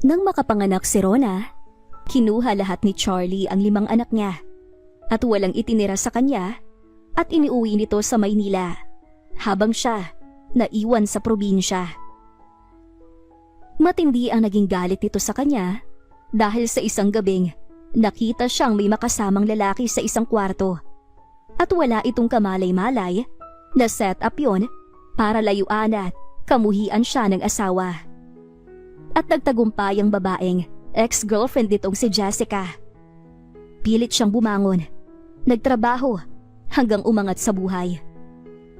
Nang makapanganak si Rona, kinuha lahat ni Charlie ang 5 anak niya at walang itinira sa kanya at iniuwi nito sa Maynila habang siya naiwan sa probinsya. Matindi ang naging galit nito sa kanya dahil sa isang gabing nakita siyang may makasamang lalaki sa isang kwarto at wala itong kamalay-malay na set up yon para layuan at kamuhian siya ng asawa. At nagtagumpay ang babaeng ex-girlfriend nitong si Jessica. Pilit siyang bumangon, nagtrabaho hanggang umangat sa buhay.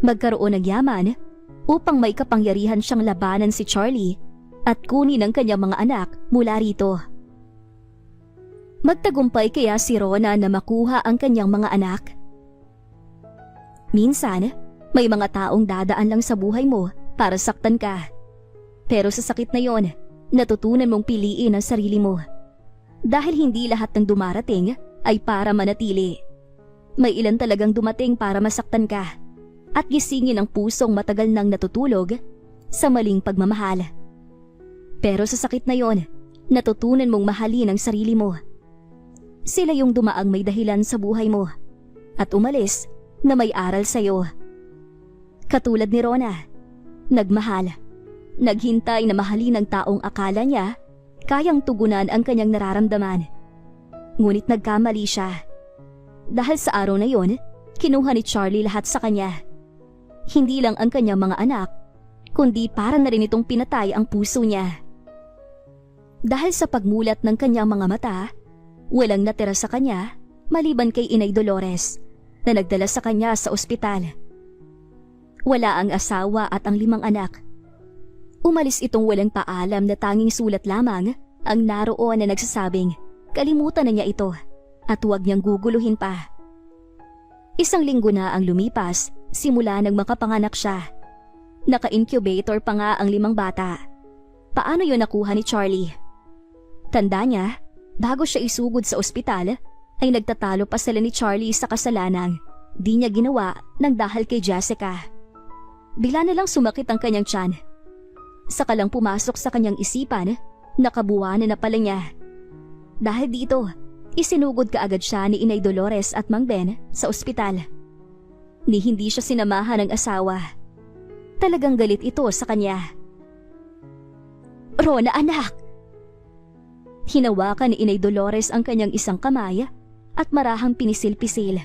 Magkaroon ng yaman upang may kapangyarihan siyang labanan si Charlie at kunin ang kanyang mga anak mula rito. Magtagumpay kaya si Rona na makuha ang kanyang mga anak? Minsan, may mga taong dadaan lang sa buhay mo para saktan ka. Pero sa sakit na yon, natutunan mong piliin ang sarili mo. Dahil hindi lahat ng dumarating ay para manatili. May ilan talagang dumating para masaktan ka at gisingin ang pusong matagal nang natutulog sa maling pagmamahal. Pero sa sakit na yon, natutunan mong mahalin ang sarili mo. Sila yung dumaang may dahilan sa buhay mo at umalis na may aral sa'yo. Katulad ni Rona, nagmahal, naghintay na mahalin ng taong akala niya kayang tugunan ang kanyang nararamdaman. Ngunit nagkamali siya. Dahil sa araw na yon, kinuha ni Charlie lahat sa kanya. Hindi lang ang kanyang mga anak, kundi para na rin itong pinatay ang puso niya. Dahil sa pagmulat ng kanyang mga mata, walang natira sa kanya maliban kay Inay Dolores na nagdala sa kanya sa ospital. Wala ang asawa at ang 5 anak. Umalis itong walang paalam na tanging sulat lamang ang naroon na nagsasabing kalimutan na niya ito at huwag niyang guguluhin pa. 1 linggo na ang lumipas simula nang makapanganak siya. Naka-incubator pa nga ang 5 bata. Paano yun nakuha ni Charlie? Tanda niya, bago siya isugod sa ospital, ay nagtatalo pa sila ni Charlie sa kasalanang di niya ginawa ng dahil kay Jessica. Bigla na lang sumakit ang kanyang tiyan. Saka lang pumasok sa kanyang isipan, nakabuwanan na pala niya. Dahil dito, isinugod kaagad siya ni Inay Dolores at Mang Ben sa ospital. Ni hindi siya sinamahan ng asawa. Talagang galit ito sa kanya. Rona anak! Hinawakan ni Inay Dolores ang kanyang isang kamay at marahang pinisil-pisil.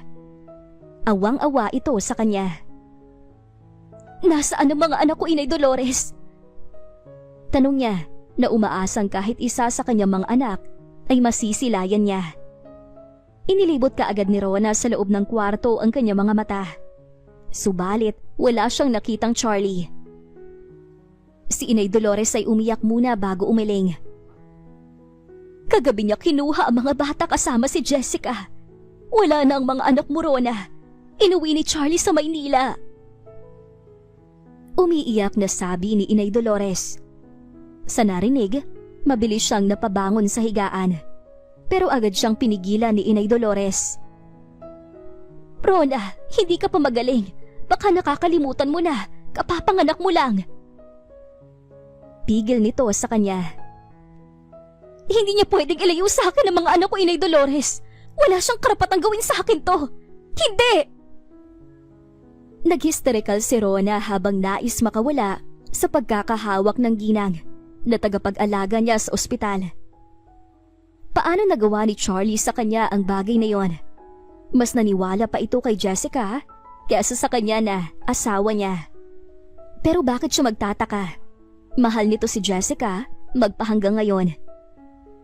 Awang-awa ito sa kanya. Nasaan ang mga anak ko, Inay Dolores? Tanong niya na umaasang kahit isa sa kanyang mga anak ay masisilayan niya. Inilibot kaagad ni Rona sa loob ng kwarto ang kanyang mga mata. Subalit wala siyang nakitang Charlie. Si Inay Dolores ay umiyak muna bago umiling. Kagabi niya kinuha ang mga bata kasama si Jessica. Wala na ang mga anak mo, Rona. Inuwi ni Charlie sa Maynila. Umiiyak na sabi ni Inay Dolores. Sa narinig, mabilis siyang napabangon sa higaan. Pero agad siyang pinigilan ni Inay Dolores. Rona, hindi ka pa magaling. Baka nakakalimutan mo na. Kapapanganak mo lang. Pigil nito sa kanya. Hindi niya pwedeng ilayo sa akin ang mga anak ko, Inay Dolores. Wala siyang karapatang gawin sa akin to. Hindi! Nag-hysterical si Rona habang nais makawala sa pagkakahawak ng ginang na tagapag-alaga niya sa ospital. Paano nagawa ni Charlie sa kanya ang bagay na yon? Mas naniwala pa ito kay Jessica kaysa sa kanya na asawa niya. Pero bakit siya magtataka? Mahal nito si Jessica magpahanggang ngayon.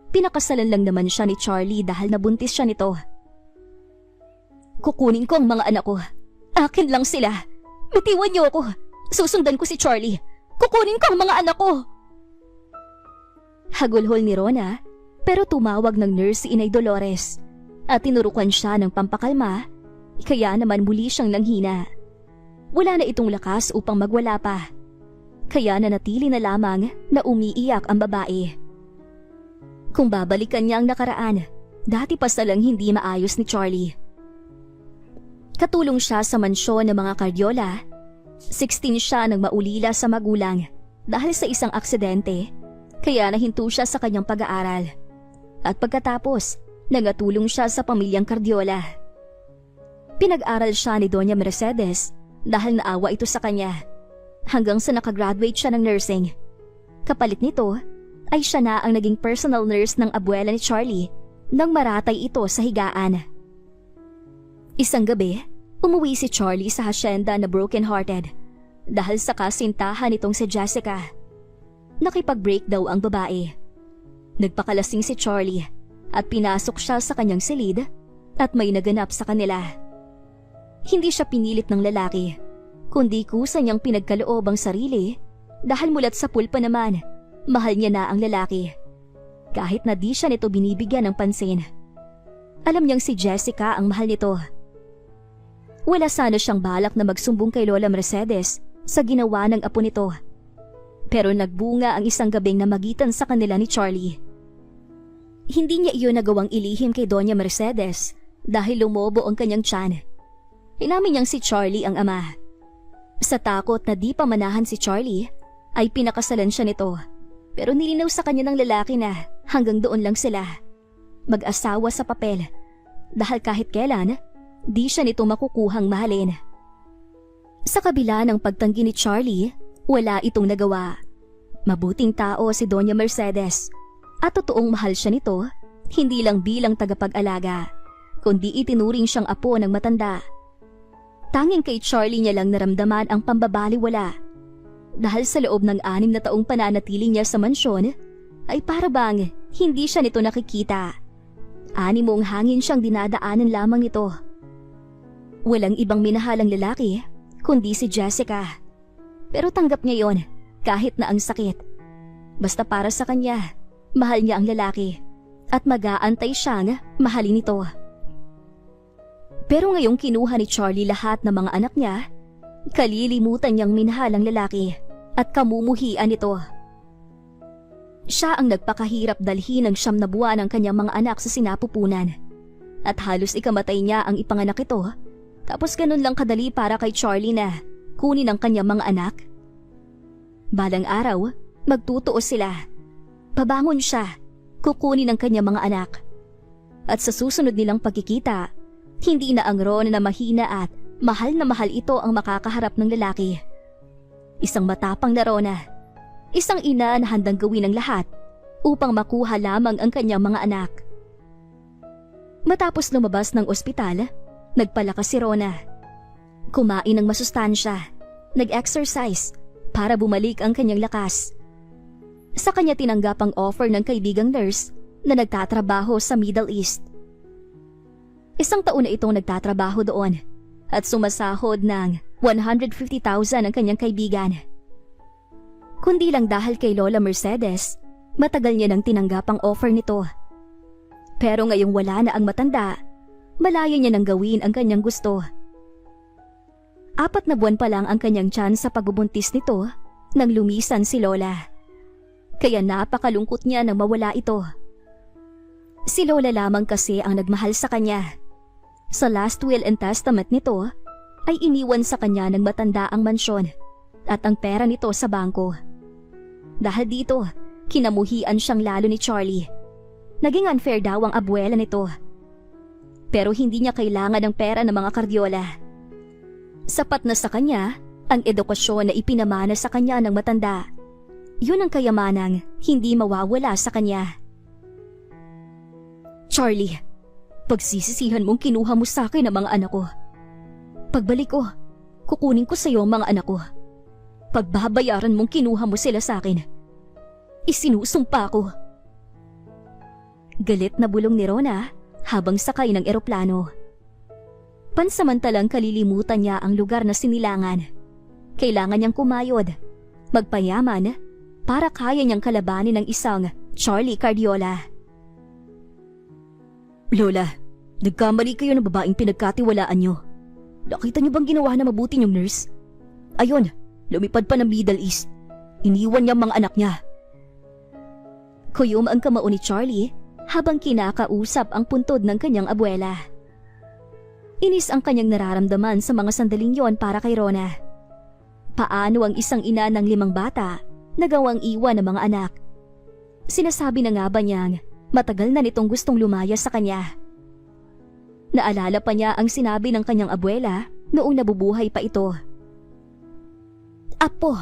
Pinakasalan lang naman siya ni Charlie dahil nabuntis siya nito. Kukunin ko ang mga anak ko. Akin lang sila. Bitiwan niyo ako. Susundan ko si Charlie. Kukunin ko ang mga anak ko. Hagulhol ni Rona, pero tumawag ng nurse si Inay Dolores at tinurukan siya ng pampakalma, kaya naman muli siyang nanghina. Wala na itong lakas upang magwala pa. Kaya nanatili na lamang na umiiyak ang babae. Kung babalikan niya ang nakaraan, dati pa salang hindi maayos ni Charlie. Katulong siya sa mansyon ng mga Cardiola. 16 siya nang maulila sa magulang dahil sa isang aksidente, kaya nahinto siya sa kanyang pag-aaral. At pagkatapos, nangatulong siya sa pamilyang Cardiola. Pinag-aral siya ni Doña Mercedes dahil naawa ito sa kanya, hanggang sa nakagraduate siya ng nursing. Kapalit nito ay siya na ang naging personal nurse ng abuela ni Charlie nang maratay ito sa higaan. Isang gabi, umuwi si Charlie sa hasyenda na broken-hearted dahil sa kasintahan nitong si Jessica. Nakipag-break daw ang babae. Nagpakalasing si Charlie at pinasok siya sa kanyang silid at may naganap sa kanila. Hindi siya pinilit ng lalaki, kundi kusa niyang pinagkaloob ang sarili dahil mulat sa pulpa naman, mahal niya na ang lalaki. Kahit na di siya nito binibigyan ng pansin. Alam niyang si Jessica ang mahal nito. Wala sana siyang balak na magsumbong kay Lola Mercedes sa ginawa ng apo nito. Pero nagbunga ang isang gabing namagitan sa kanila ni Charlie. Hindi niya iyon nagawang ilihim kay Doña Mercedes dahil lumobo ang kanyang tiyan. Inamin niyang si Charlie ang ama. Sa takot na di pamanahan si Charlie, ay pinakasalan siya nito. Pero nilinaw sa kanya ng lalaki na hanggang doon lang sila. Mag-asawa sa papel. Dahil kahit kailan, di siya nito makukuhang mahalin. Sa kabila ng pagtanggi ni Charlie, wala itong nagawa. Mabuting tao si Doña Mercedes at totoong mahal siya nito, hindi lang bilang tagapag-alaga, kundi itinuring siyang apo ng matanda. Tanging kay Charlie niya lang naramdaman ang pambabaliwala. Dahil sa loob ng 6 na taong pananatili niya sa mansyon, ay para bang hindi siya nito nakikita. 6 hangin siyang dinadaanan lamang nito. Walang ibang minahalang lalaki, kundi si Jessica. Pero tanggap niya yon, kahit na ang sakit. Basta para sa kanya, mahal niya ang lalaki at mag-aantay siyang mahalin ito. Pero ngayong kinuha ni Charlie lahat ng mga anak niya, kalilimutan niyang minahal ang lalaki at kamumuhian ito. Siya ang nagpakahirap dalhin ng 9 na buwan ng kanyang mga anak sa sinapupunan. At halos ikamatay niya ang ipanganak ito, tapos ganun lang kadali para kay Charlie na kunin ang kanyang mga anak. Balang araw, magtutuos sila. Babangon siya, kukunin ang kanyang mga anak. At sa susunod nilang pagkikita, hindi na ang Rona na mahina at mahal na mahal ito ang makakaharap ng lalaki. Isang matapang na Rona. Isang ina na handang gawin ang lahat upang makuha lamang ang kanyang mga anak. Matapos lumabas ng ospital, nagpalakas si Rona. Kumain ng masustansya, nag-exercise para bumalik ang kanyang lakas. Sa kanya tinanggap ang offer ng kaibigang nurse na nagtatrabaho sa Middle East. 1 taon na itong nagtatrabaho doon at sumasahod ng 150,000 ang kanyang kaibigan. Kundi lang dahil kay Lola Mercedes, matagal niya nang tinanggap ang offer nito. Pero ngayong wala na ang matanda, malaya niya nang gawin ang kanyang gusto. 4 na buwan pa lang ang kanyang tiyan sa pagbubuntis nito nang lumisan si Lola. Kaya napakalungkot niya nang mawala ito. Si Lola lamang kasi ang nagmahal sa kanya. Sa last will and testament nito, ay iniwan sa kanya ng matanda ang mansyon at ang pera nito sa bangko. Dahil dito, kinamuhian siyang lalo ni Charlie. Naging unfair daw ang abuela nito. Pero hindi niya kailangan ng pera ng mga Cardiola. Sapat na sa kanya ang edukasyon na ipinamana sa kanya ng matanda. Yun ang kayamanang hindi mawawala sa kanya. Charlie, pagsisisihan mong kinuha mo sa akin ang mga anak ko. Pagbalik ko, kukunin ko sa iyo ang mga anak ko. Pagbabayaran mong kinuha mo sila sa akin. Isinusumpa ko. Galit na bulong ni Rona habang sakay ng eroplano. Pansamantalang kalilimutan niya ang lugar na sinilangan. Kailangan niyang kumayod, magpayaman, para kaya niyang kalabanin ng isang Charlie Cardiola. Lola, nagkamali kayo ng babaeng pinagkatiwalaan niyo. Nakita niyo bang ginawa na mabuti niyong nurse? Ayun, lumipad pa ng Middle East. Iniwan niya ang mga anak niya. Kuyom ang kamao ni Charlie habang kinakausap ang puntod ng kanyang abuela. Inis ang kanyang nararamdaman sa mga sandaling yon para kay Rona. Paano ang isang ina ng 5 bata na gawang iwan ng mga anak? Sinasabi na nga ba niyang matagal na nitong gustong lumaya sa kanya. Naalala pa niya ang sinabi ng kanyang abuela noong nabubuhay pa ito. Apo,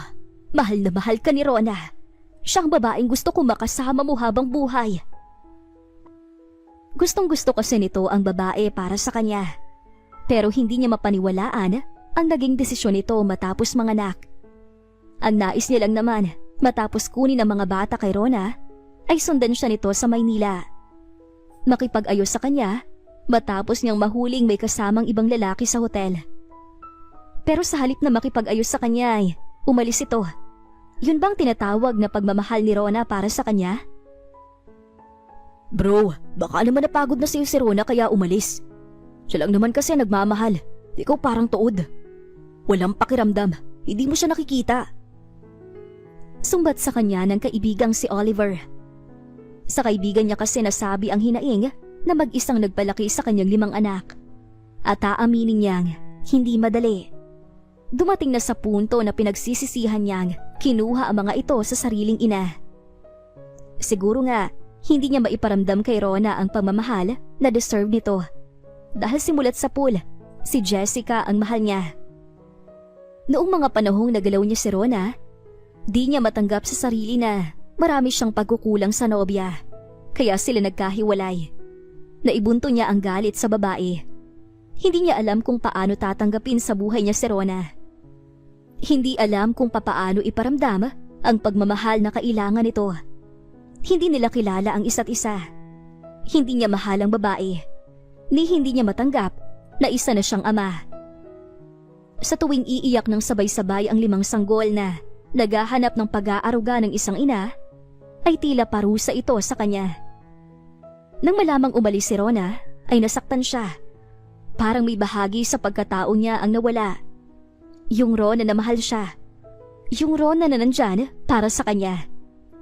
mahal na mahal ka ni Rona. Siyang babaeng gusto kong makasama mo habang buhay. Gustong gusto kasi nito ang babae para sa kanya. Pero hindi niya mapaniwalaan ang naging desisyon nito matapos manganak. Ang nais niya lang naman matapos kunin ang mga bata kay Rona ay sundan siya nito sa Maynila. Makipag-ayos sa kanya matapos niyang mahuling may kasamang ibang lalaki sa hotel. Pero sa halip na makipag-ayos sa kanya ay umalis ito. Yun bang tinatawag na pagmamahal ni Rona para sa kanya? Bro, baka naman napagod na sa'yo si Rona kaya umalis. Siya lang naman kasi nagmamahal. Ikaw parang tuod. Walang pakiramdam. Hindi mo siya nakikita. Sumbat sa kanya ng kaibigang si Oliver. Sa kaibigan niya kasi nasabi ang hinaing na mag-isang nagpalaki sa kanyang 5 anak. At aaminin niyang hindi madali. Dumating na sa punto na pinagsisisihan niyang kinuha ang mga ito sa sariling ina. Siguro nga, hindi niya maiparamdam kay Rona ang pagmamahal na deserve nito. Dahil simulat sa pool, si Jessica ang mahal niya. Noong mga panahong nagalaw niya si Rona, di niya matanggap sa sarili na marami siyang pagkukulang sa nobya. Kaya sila nagkahiwalay. Naibunto niya ang galit sa babae. Hindi niya alam kung paano tatanggapin sa buhay niya si Rona. Hindi alam kung papaano iparamdam ang pagmamahal na kailangan nito. Hindi nila kilala ang isa't isa. Hindi niya mahal ang babae. Ni hindi niya matanggap na isa na siyang ama. Sa tuwing iiyak ng sabay-sabay ang 5 sanggol na naghahanap ng pag-aaruga ng isang ina, ay tila parusa ito sa kanya. Nang malamang umalis si Rona, ay nasaktan siya. Parang may bahagi sa pagkatao niya ang nawala. Yung Rona na mahal siya. Yung Rona na nandyan para sa kanya.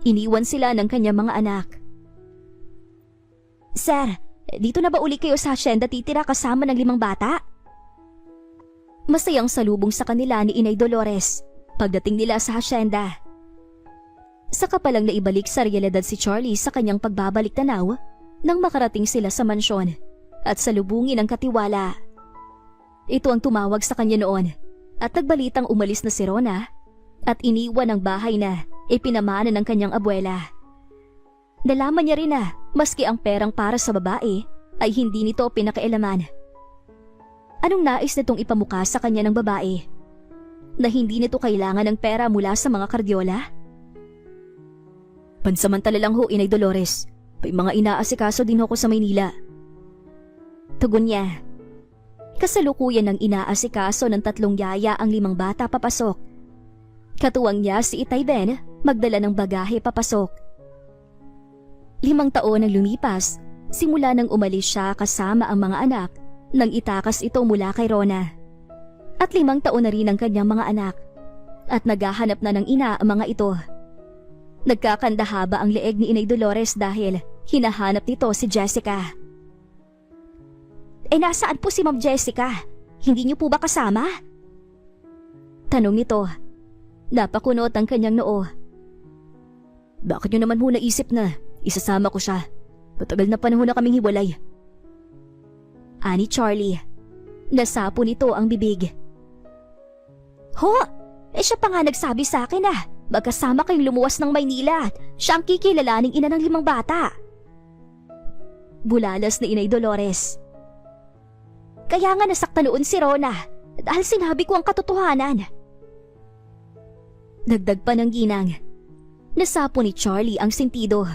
Iniwan sila ng kanyang mga anak. Sir, dito na ba uli kayo sa hacienda titira kasama ng 5 bata? Masayang salubong sa kanila ni Inay Dolores pagdating nila sa hacienda. Saka palang naibalik sa realidad si Charlie sa kanyang pagbabalik tanaw nang makarating sila sa mansyon at salubungin ang katiwala. Ito ang tumawag sa kanya noon at nagbalitang umalis na si Rona at iniwan ang bahay na ipinamana ng kanyang abuela. Nalaman niya rin na maski ang perang para sa babae ay hindi nito pinakailaman. Anong nais nitong ipamukha sa kanya ng babae? Na hindi nito kailangan ng pera mula sa mga kardyola? Pansamantala lang ho, Inay Dolores. May mga inaasikaso din ako sa Maynila. Tugon niya. Kasalukuyan ng inaasikaso ng 3 yaya ang 5 bata papasok. Katuwang niya si Itay Ben magdala ng bagahe papasok. 5 taon ang lumipas, simula nang umalis siya kasama ang mga anak nang itakas ito mula kay Rona. At 5 taon na rin ang kanyang mga anak at naghahanap na ng ina ang mga ito. Nagkakandahaba ang leeg ni Inay Dolores dahil hinahanap nito si Jessica. Nasaan po si Ma'am Jessica? Hindi niyo po ba kasama? Tanong nito. Napakunot ang kanyang noo. Bakit niyo naman ho naisip na isasama ko siya? Matagal na panahon na kaming hiwalay. Ani Charlie. Nasapo nito ang bibig. Ho! Siya pa nga nagsabi sa akin na magkasama kayong lumuwas ng Maynila at siya ang kikilalaning ina ng 5 bata. Bulalas ni Inay Dolores. Kaya nga nasaktan noon si Rona dahil sinabi ko ang katotohanan. Dagdag pa ng ginang. Nasapo ni Charlie ang sentido.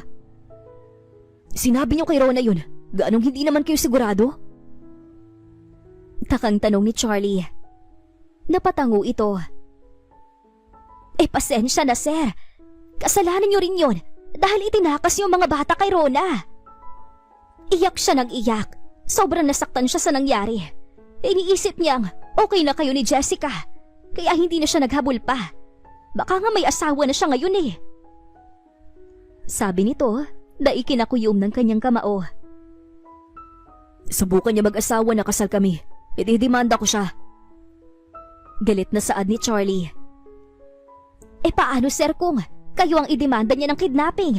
Sinabi niyo kay Rona yun, gaanong hindi naman kayo sigurado? Takang tanong ni Charlie. Napatango ito. Pasensya na sir. Kasalanan niyo rin yun dahil itinakas niyo mga bata kay Rona. Iyak siya ng iyak. Sobrang nasaktan siya sa nangyari. Iniisip niyang okay na kayo ni Jessica, kaya hindi na siya naghabol pa. Baka nga may asawa na siya ngayon eh. Sabi nito na ikinakuyom ng kanyang kamao. Subukan niya mag-asawa na kasal kami. Ididemanda ko siya. Galit na saad ni Charlie. Paano sir kung kayo ang idemanda niya ng kidnapping?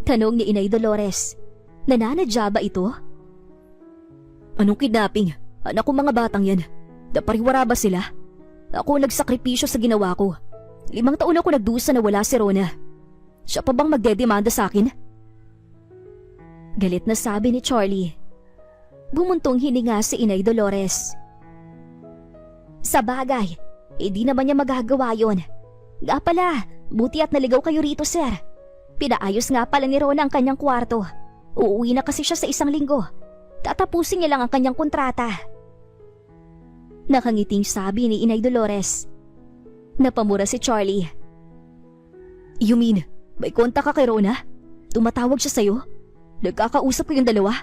Tanong ni Inay Dolores. Nananadya ba ito? Anong kidnapping? Anak ko mga batang yan. Napariwara ba sila? Ako nagsakripisyo sa ginawa ko. 5 taon ako nagdusa na wala si Rona. Siya pa bang magdedemanda sa akin? Galit na sabi ni Charlie. Bumuntong hininga si Inay Dolores. Sa bagay, di naman niya magagawa yon. Nga pala, buti at naligaw kayo rito, sir. Pinaayos nga pala ni Rona ang kanyang kwarto. Uuwi na kasi siya sa 1 linggo. Tatapusin niya lang ang kanyang kontrata. Nakangiting sabi ni Inay Dolores. Napamura si Charlie. You mean, may kontak ka kay Rona? Tumatawag siya sa'yo? Nagkakausap kayong dalawa?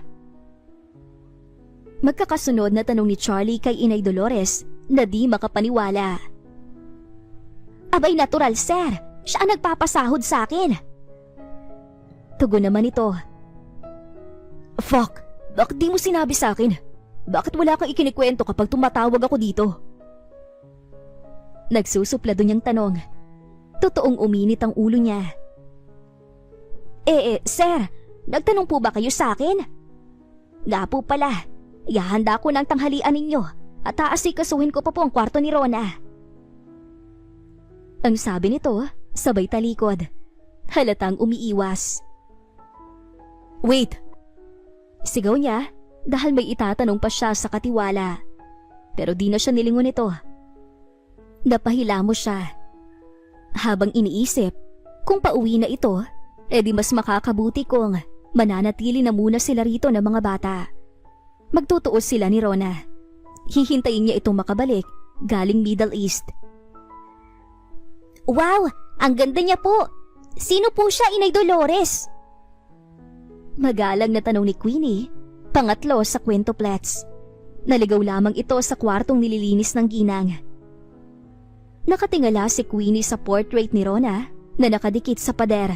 Magkakasunod na tanong ni Charlie kay Inay Dolores na di makapaniwala. Abay natural, sir. Siya ang nagpapasahod sa akin. Tugon naman ito. Fuck! Bakit di mo sinabi sa akin? Bakit wala kang ikinikwento kapag tumatawag ako dito? Nagsusuplado niyang tanong. Totoong uminit ang ulo niya. Sir, nagtanong po ba kayo sa akin? Nga po pala, ihahanda ko ng tanghalian ninyo at aasikasuhin ko pa po ang kwarto ni Rona. Ang sabi nito, sabay talikod. Halatang umiiwas. Wait! Sigaw niya dahil may itatanong pa siya sa katiwala. Pero di na siya nilingon ito. Napahila mo siya. Habang iniisip, kung pauwi na ito, di mas makakabuti kung mananatili na muna sila rito ng mga bata. Magtutuos sila ni Rona. Hihintayin niya itong makabalik galing Middle East. Wow! Ang ganda niya po! Sino po siya, Inay Dolores? Magalang na tanong ni Queenie, pangatlo sa kwentoplets. Naligaw lamang ito sa kwartong nililinis ng ginang. Nakatingala si Queenie sa portrait ni Rona na nakadikit sa pader.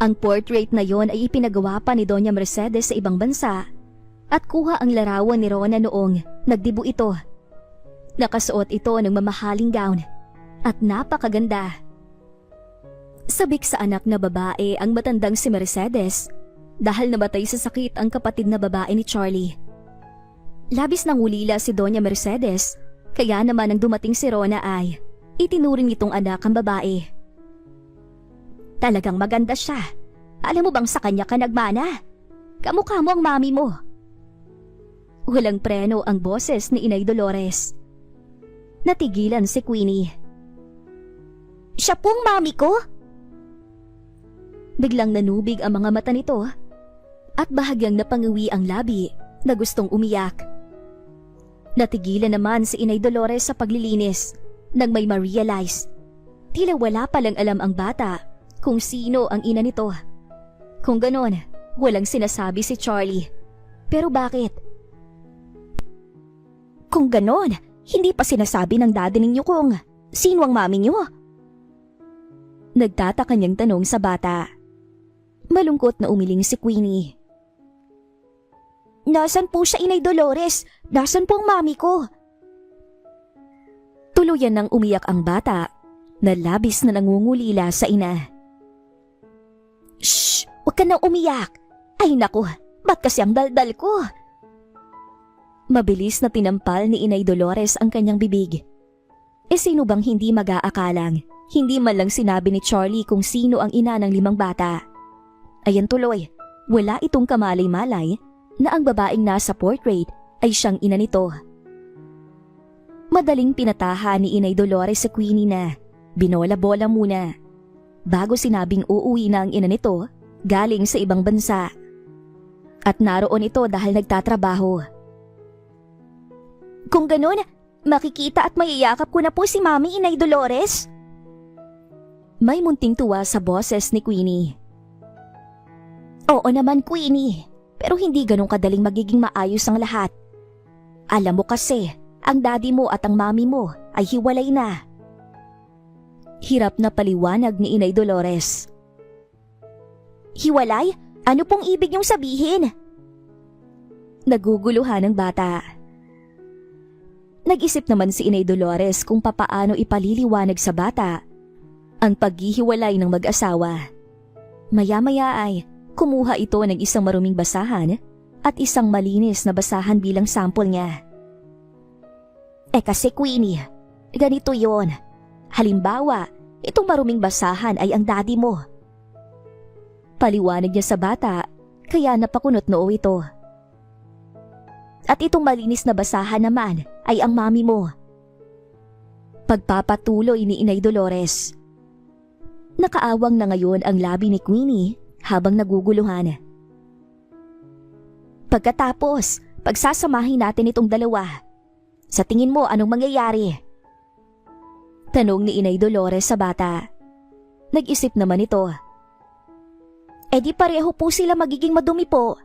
Ang portrait na yon ay ipinagawa pa ni Doña Mercedes sa ibang bansa at kuha ang larawan ni Rona noong nagdibo ito. Nakasuot ito ng mamahaling gown at napakaganda. Sabik sa anak na babae ang matandang si Mercedes dahil namatay sa sakit ang kapatid na babae ni Charlie. Labis nang ulila si Doña Mercedes, kaya naman nang dumating si Rona ay itinuring itong anak ang babae. Talagang maganda siya. Alam mo bang sa kanya ka nagmana? Kamukha mo ang mami mo. Walang preno ang boses ni Inay Dolores. Natigilan si Queenie. Siya pong mami ko? Biglang nanubig ang mga mata nito at bahagyang napanguwi ang labi na gustong umiyak. Natigilan naman si Inay Dolores sa paglilinis nang may ma-realize. Tila wala palang alam ang bata kung sino ang ina nito. Kung ganon, walang sinasabi si Charlie. Pero bakit? Kung ganon, hindi pa sinasabi ng daddy ninyo kung sino ang mami niyo? Nagtataka niyang tanong sa bata. Malungkot na umiling si Queenie. Nasaan po siya, Inay Dolores? Nasaan po ang mami ko? Tuluyan nang umiyak ang bata na labis na nangungulila sa ina. Shh! Huwag ka na umiyak! Ay naku, ba't kasi ang daldal ko? Mabilis na tinampal ni Inay Dolores ang kanyang bibig. Sino bang hindi mag-aakalang hindi man lang sinabi ni Charlie kung sino ang ina ng 5 bata? Ayan tuloy, wala itong kamalay-malay na ang babaeng nasa portrait ay siyang ina nito. Madaling pinatahan ni Inay Dolores sa Queenie na binola-bola muna bago sinabing uuwi na ang ina nito galing sa ibang bansa. At naroon ito dahil nagtatrabaho. Kung ganun, makikita at mayayakap ko na po si Mami, Inay Dolores. May munting tuwa sa boses ni Queenie. Oo naman, Queenie. Pero hindi ganun kadaling magiging maayos ang lahat. Alam mo kasi, ang daddy mo at ang mami mo ay hiwalay na. Hirap na paliwanag ni Inay Dolores. Hiwalay? Ano pong ibig niyong sabihin? Naguguluhan ng bata. Nag-isip naman si Inay Dolores kung papaano ipaliliwanag sa bata ang paghihiwalay ng mag-asawa. Maya-maya ay kumuha ito ng isang maruming basahan at isang malinis na basahan bilang sample niya. Kasi Queenie, ganito yon. Halimbawa, itong maruming basahan ay ang daddy mo. Paliwanag niya sa bata, kaya napakunot noo ito. At itong malinis na basahan naman ay ang mami mo. Pagpapatuloy ni Inay Dolores. Nakaawang na ngayon ang labi ni Queenie habang naguguluhan. Pagkatapos, pagsasamahin natin itong dalawa. Sa tingin mo anong mangyayari? Tanong ni Inay Dolores sa bata. Nag-isip naman ito. Di pareho po sila magiging madumi po.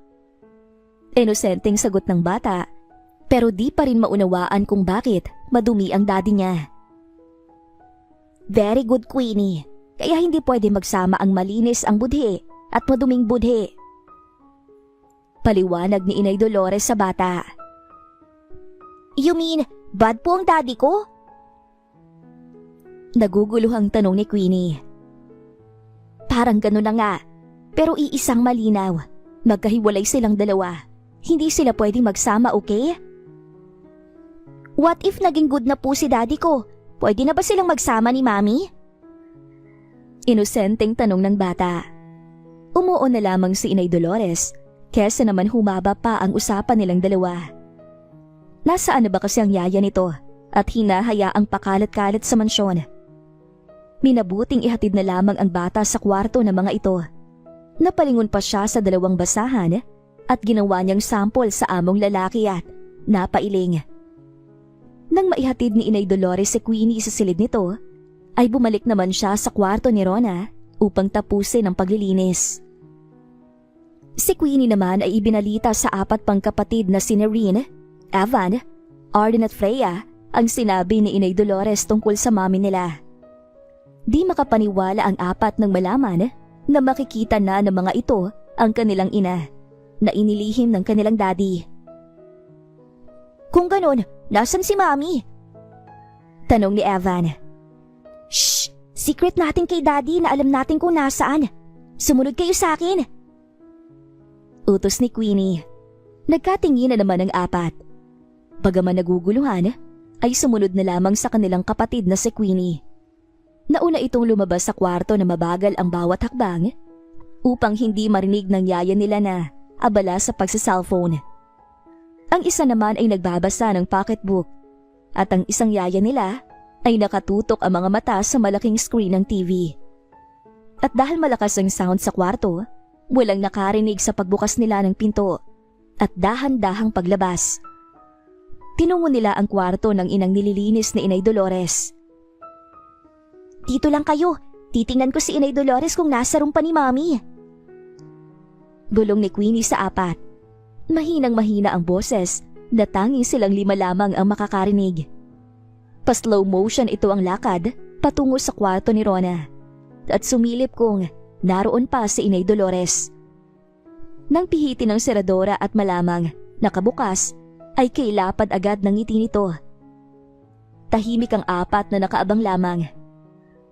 Inosenteng sagot ng bata, pero di pa rin maunawaan kung bakit madumi ang daddy niya. Very good, Queenie. Kaya hindi pwede magsama ang malinis ang budhi at maduming budhi. Paliwanag ni Inay Dolores sa bata. You mean, bad po ang daddy ko? Naguguluhang tanong ni Queenie. Parang gano'n na nga, pero iisang malinaw. Magkahiwalay silang dalawa. Hindi sila pwedeng magsama, okay? What if naging good na po si daddy ko? Pwede na ba silang magsama ni mami? Inosenteng tanong ng bata. Umuo na lamang si Inay Dolores, kesa naman humaba pa ang usapan nilang dalawa. Nasaan na ba kasi ang yaya nito at hinahayaang pakalat-kalat sa mansyon? Minabuting ihatid na lamang ang bata sa kwarto ng mga ito. Napalingon pa siya sa dalawang basahan at ginawa niyang sample sa among lalaki at napailing. Nang maihatid ni Inay Dolores si Queenie sa silid nito, ay bumalik naman siya sa kwarto ni Rona upang tapusin ang paglilinis. Si Queenie naman ay ibinalita sa 4 pang kapatid na si Nerine, Evan, Arden at Freya ang sinabi ni Inay Dolores tungkol sa mami nila. Di makapaniwala ang 4 nang malaman na makikita na ng mga ito ang kanilang ina na inilihim ng kanilang daddy. Kung ganon, nasan si mami? Tanong ni Evan. Shh! Secret natin kay daddy na alam natin kung nasaan. Sumunod kayo sa akin. Utos ni Queenie. Nagkatingin na naman ang 4. Bagaman naguguluhan, ay sumunod na lamang sa kanilang kapatid na si Queenie. Nauna itong lumabas sa kwarto na mabagal ang bawat hakbang upang hindi marinig ng yaya nila na abala sa pagsa-cellphone. Ang isa naman ay nagbabasa ng pocketbook at ang isang yaya nila ay nakatutok ang mga mata sa malaking screen ng TV. At dahil malakas ang sound sa kwarto, walang nakarinig sa pagbukas nila ng pinto at dahan-dahang paglabas. Tinungo nila ang kwarto ng inang nililinis ni Inay Dolores. Dito lang kayo, titingnan ko si Inay Dolores kung nasa room pa ni mami. Bulong ni Queenie sa 4. Mahinang-mahina ang boses na tanging silang 5 lamang ang makakarinig. Pa-slow motion ito ang lakad patungo sa kwarto ni Rona at sumilip kung naroon pa si Inay Dolores. Nang pihitin ng seradora at malamang nakabukas, ay kailapad agad ng ngiti nito. Tahimik ang 4 na nakaabang lamang.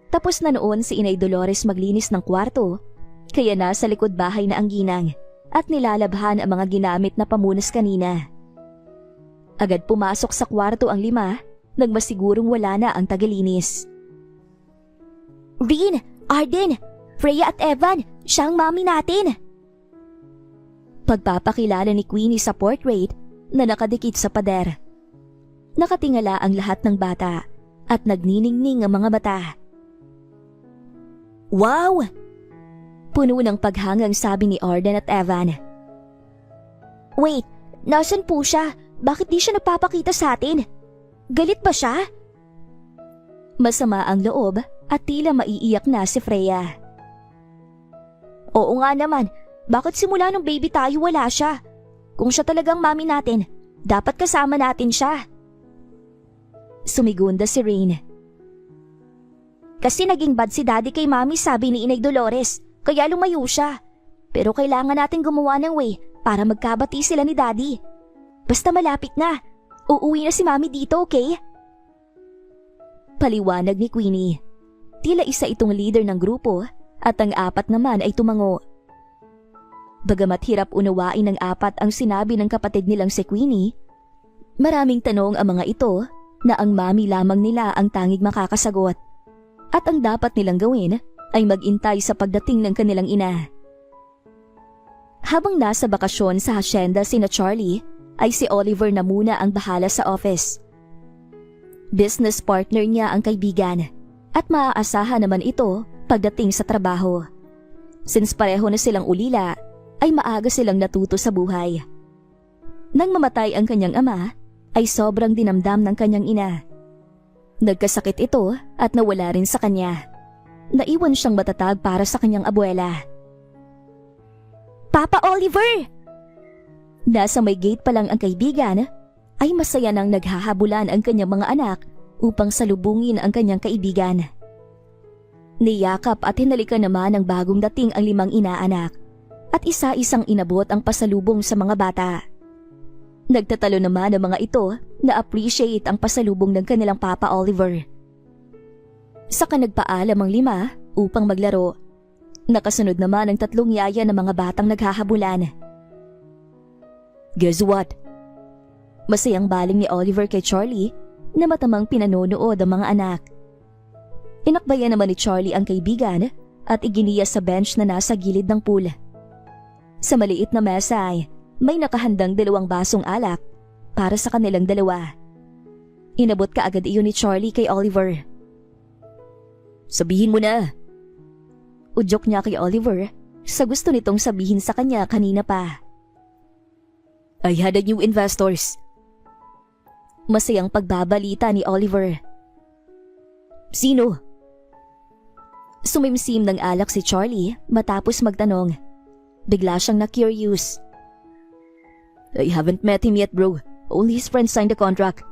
Tapos na noon si Inay Dolores maglinis ng kwarto, kaya nasa likod bahay na ang ginang at nilalabhan ang mga ginamit na pamunas kanina. Agad pumasok sa kwarto ang 5 nang masigurong wala na ang tagalinis. Rin, Arden, Freya at Evan, siya ang mami natin. Pagpapakilala ni Queenie sa portrait na nakadikit sa pader. Nakatingala ang lahat ng bata at nagniningning ang mga mata. Wow! Puno ng paghangang sabi ni Arden at Evan. Wait, nasan po siya? Bakit di siya napapakita sa atin? Galit ba siya? Masama ang loob at tila maiiyak na si Freya. Oo nga naman, bakit simula nung baby tayo wala siya? Kung siya talagang mami natin, dapat kasama natin siya. Sumigunda si Rain. Kasi naging bad si daddy kay mami, sabi ni Inay Dolores, kaya lumayo siya. Pero kailangan natin gumawa ng way para magkabati sila ni daddy. Basta malapit na, uuwi na si mami dito, okay? Paliwanag ni Queenie. Tila isa itong leader ng grupo at ang 4 naman ay tumango. Bagamat hirap unawain ng 4 ang sinabi ng kapatid nilang si Queenie, maraming tanong ang mga ito na ang mami lamang nila ang tanging makakasagot at ang dapat nilang gawin ay mag-intay sa pagdating ng kanilang ina. Habang nasa bakasyon sa hacienda sina Charlie, ay si Oliver na muna ang bahala sa office. Business partner niya ang kaibigan at maaasahan naman ito pagdating sa trabaho. Since pareho na silang ulila, ay maaga silang natuto sa buhay. Nang mamatay ang kanyang ama, ay sobrang dinamdam ng kanyang ina. Nagkasakit ito at nawala rin sa kanya. Naiwan siyang matatag para sa kanyang abuela. Papa Oliver! Nasa may gate pa lang ang kaibigan, ay masaya nang naghahabulan ang kanyang mga anak upang salubungin ang kanyang kaibigan. Niyakap at hinalikan naman ng bagong dating ang 5 inaanak at isa-isang inabot ang pasalubong sa mga bata. Nagtatalo naman ang mga ito na appreciate ang pasalubong ng kanilang Papa Oliver. Saka nagpaalam ang 5 upang maglaro. Nakasunod naman ang 3 yaya ng mga batang naghahabulan. Guess what? Masayang baling ni Oliver kay Charlie na matamang pinanonood ang mga anak. Inakbayan naman ni Charlie ang kaibigan at iginiya sa bench na nasa gilid ng pool. Sa maliit na mesa ay may nakahandang 2 basong alak para sa kanilang 2. Inabot kaagad iyon ni Charlie kay Oliver. Sabihin mo na. Udyok niya kay Oliver sa gusto nitong sabihin sa kanya kanina pa. I had a new investors. Masayang pagbabalita ni Oliver. Sino? Sumimsim ng alak si Charlie matapos magtanong. Bigla siyang na-curious. I haven't met him yet, bro. Only his friends signed the contract.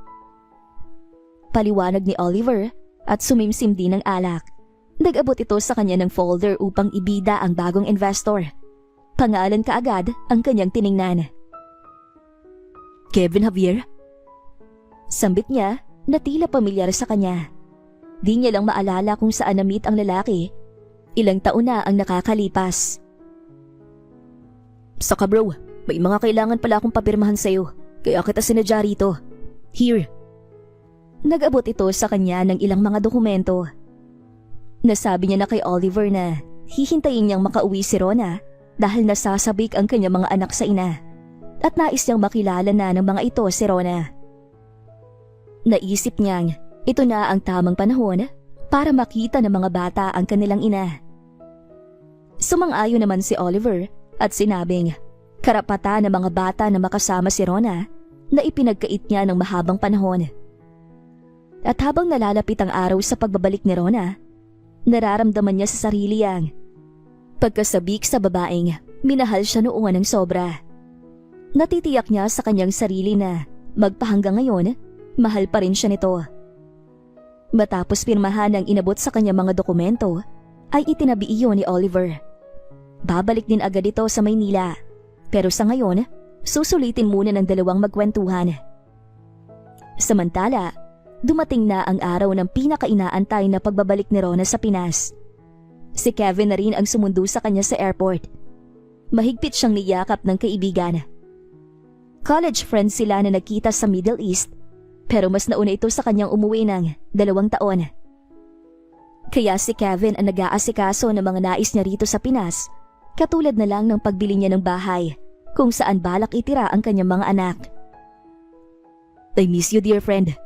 Paliwanag ni Oliver at sumimsim din ng alak. Nag-abot ito sa kanya ng folder upang ibida ang bagong investor. Pangalan kaagad ang kanyang tiningnan. Kevin Javier? Sambit niya na tila pamilyar sa kanya. Di niya lang maalala kung saan na-meet ang lalaki. Ilang taon na ang nakakalipas. Saka bro, may mga kailangan pala akong papirmahan sa'yo. Kaya kita sinadya rito. Here. Nag-abot ito sa kanya ng ilang mga dokumento. Nasabi niya na kay Oliver na hihintayin niyang makauwi si Rona dahil nasasabik ang kanyang mga anak sa ina. At nais niyang makilala na ng mga ito si Rona. Naisip niyang ito na ang tamang panahon para makita ng mga bata ang kanilang ina. Sumang-ayon naman si Oliver at sinabing karapatan ng mga bata na makasama si Rona na ipinagkait niya ng mahabang panahon. At habang nalalapit ang araw sa pagbabalik ni Rona, nararamdaman niya sa sarili ang pagkasabik sa babaeng minahal siya noon ng sobra. Natitiyak niya sa kanyang sarili na magpahanggang ngayon, mahal pa rin siya nito. Matapos pirmahan ang inabot sa kanyang mga dokumento, ay itinabi iyon ni Oliver. Babalik din agad ito sa Maynila, pero sa ngayon, susulitin muna ng 2 magkwentuhan. Samantala, dumating na ang araw ng pinakainaantay na pagbabalik ni Rona sa Pinas. Si Kevin na rin ang sumundo sa kanya sa airport. Mahigpit siyang niyakap ng kaibigan. College friends sila na nagkita sa Middle East, pero mas nauna ito sa kanyang umuwi ng 2 taon. Kaya si Kevin ang nag-aasikaso ng mga nais niya rito sa Pinas, katulad na lang ng pagbili niya ng bahay kung saan balak itira ang kanyang mga anak. I miss you, dear friend.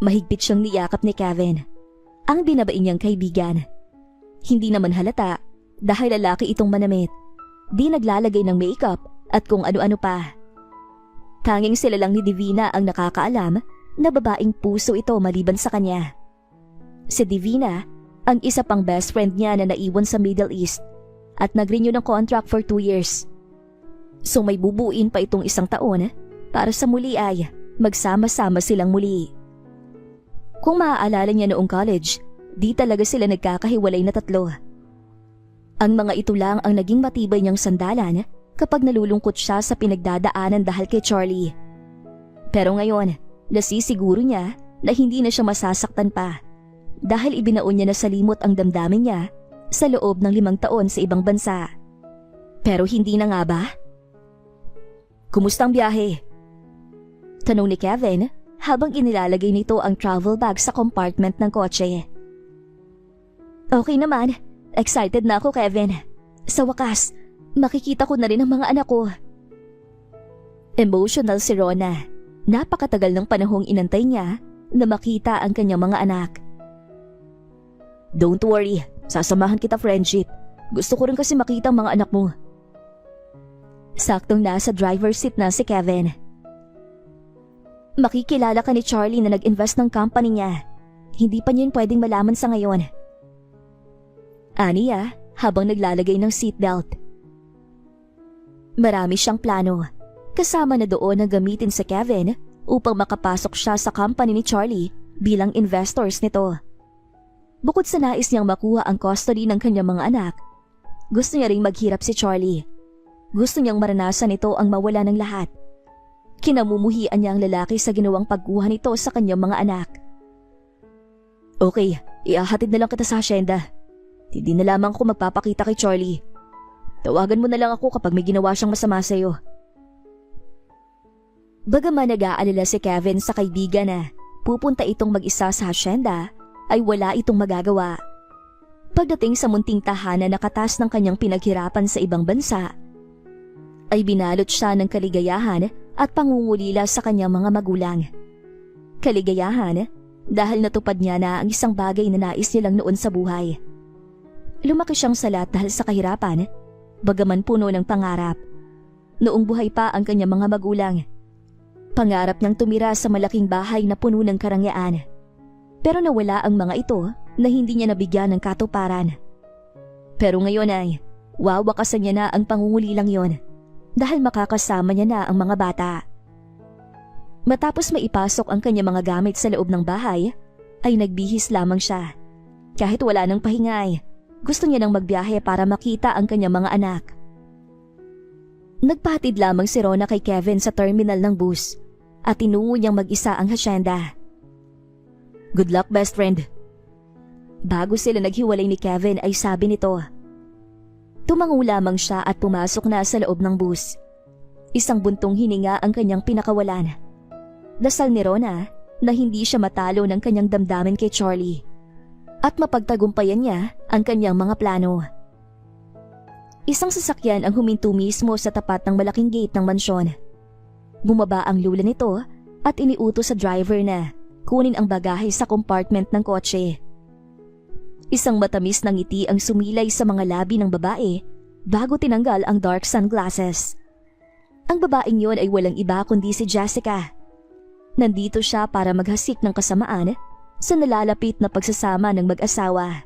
Mahigpit siyang niyakap ni Kevin, ang binabain niyang kaibigan. Hindi naman halata dahil lalaki itong manamit, di naglalagay ng makeup at kung ano-ano pa. Tanging sila lang ni Divina ang nakakaalam na babaeng puso ito maliban sa kanya. Si Divina, ang isa pang best friend niya na naiwan sa Middle East at nag-renew ng contract for 2 years. So may bubuin pa itong 1 taon para sa muli ay magsama-sama silang muli. Kung maaalala niya noong college, di talaga sila nagkakahiwalay na 3. Ang mga ito lang ang naging matibay niyang sandalan kapag nalulungkot siya sa pinagdadaanan dahil kay Charlie. Pero ngayon, nasisiguro niya na hindi na siya masasaktan pa dahil ibinaon niya na sa limot ang damdamin niya sa loob ng 5 taon sa ibang bansa. Pero hindi na nga ba? Kumusta ang biyahe? Tanong ni Kevin habang inilalagay nito ang travel bag sa compartment ng kotse. Okay naman. Excited na ako, Kevin. Sa wakas, makikita ko na rin ang mga anak ko. Emotional si Rona. Napakatagal ng panahong inantay niya na makita ang kanyang mga anak. Don't worry, sasamahan kita, friendship. Gusto ko rin kasi makita ang mga anak mo. Saktong nasa driver's seat na si Kevin. Makikilala ka ni Charlie na nag-invest ng company niya. Hindi pa niya pwedeng malaman sa ngayon. Aniya habang naglalagay ng seatbelt. Marami siyang plano. Kasama na doon ang gamitin sa Kevin upang makapasok siya sa company ni Charlie bilang investors nito. Bukod sa nais niyang makuha ang custody ng kanyang mga anak, gusto niya ring maghirap si Charlie. Gusto niyang maranasan ito ang mawala ng lahat. Kinamumuhian niya ang lalaki sa ginawang pagkuha nito sa kanyang mga anak. Okay, iahatid na lang kita sa asyenda. Hindi na lamang ako magpapakita kay Charlie. Tawagan mo na lang ako kapag may ginawa siyang masama sa'yo. Bagaman nag-aalala si Kevin sa kaibigan na pupunta itong mag-isa sa hasyenda, ay wala itong magagawa. Pagdating sa munting tahanan na katas ng kanyang pinaghirapan sa ibang bansa, ay binalot siya ng kaligayahan at pangungulila sa kanyang mga magulang. Kaligayahan dahil natupad niya na ang isang bagay na nais nilang noon sa buhay. Lumaki siyang salat dahil sa kahirapan, bagaman puno ng pangarap. Noong buhay pa ang kanyang mga magulang, pangarap niyang tumira sa malaking bahay na puno ng karangyaan. Pero nawala ang mga ito na hindi niya nabigyan ng katuparan. Pero ngayon ay wawakasan niya na ang pangungulilang yon dahil makakasama niya na ang mga bata. Matapos maipasok ang kanyang mga gamit sa loob ng bahay, ay nagbihis lamang siya. Kahit wala ng pahingay, gusto niya nang magbiyahe para makita ang kanyang mga anak. Nagpahatid lamang si Rona kay Kevin sa terminal ng bus at tinungo niyang mag-isa ang hasyenda. Good luck, best friend. Bago sila naghiwalay ni Kevin ay sabi nito. Tumango lamang siya at pumasok na sa loob ng bus. Isang buntong hininga ang kanyang pinakawalan. Dasal ni Rona na hindi siya matalo ng kanyang damdamin kay Charlie at mapagtagumpayan niya ang kanyang mga plano. Isang sasakyan ang huminto mismo sa tapat ng malaking gate ng mansyon. Bumaba ang lula nito at iniutos sa driver na kunin ang bagahe sa compartment ng kotse. Isang matamis na ngiti ang sumilay sa mga labi ng babae bago tinanggal ang dark sunglasses. Ang babaeng yon ay walang iba kundi si Jessica. Nandito siya para maghasik ng kasamaan sa nalalapit na pagsasama ng mag-asawa.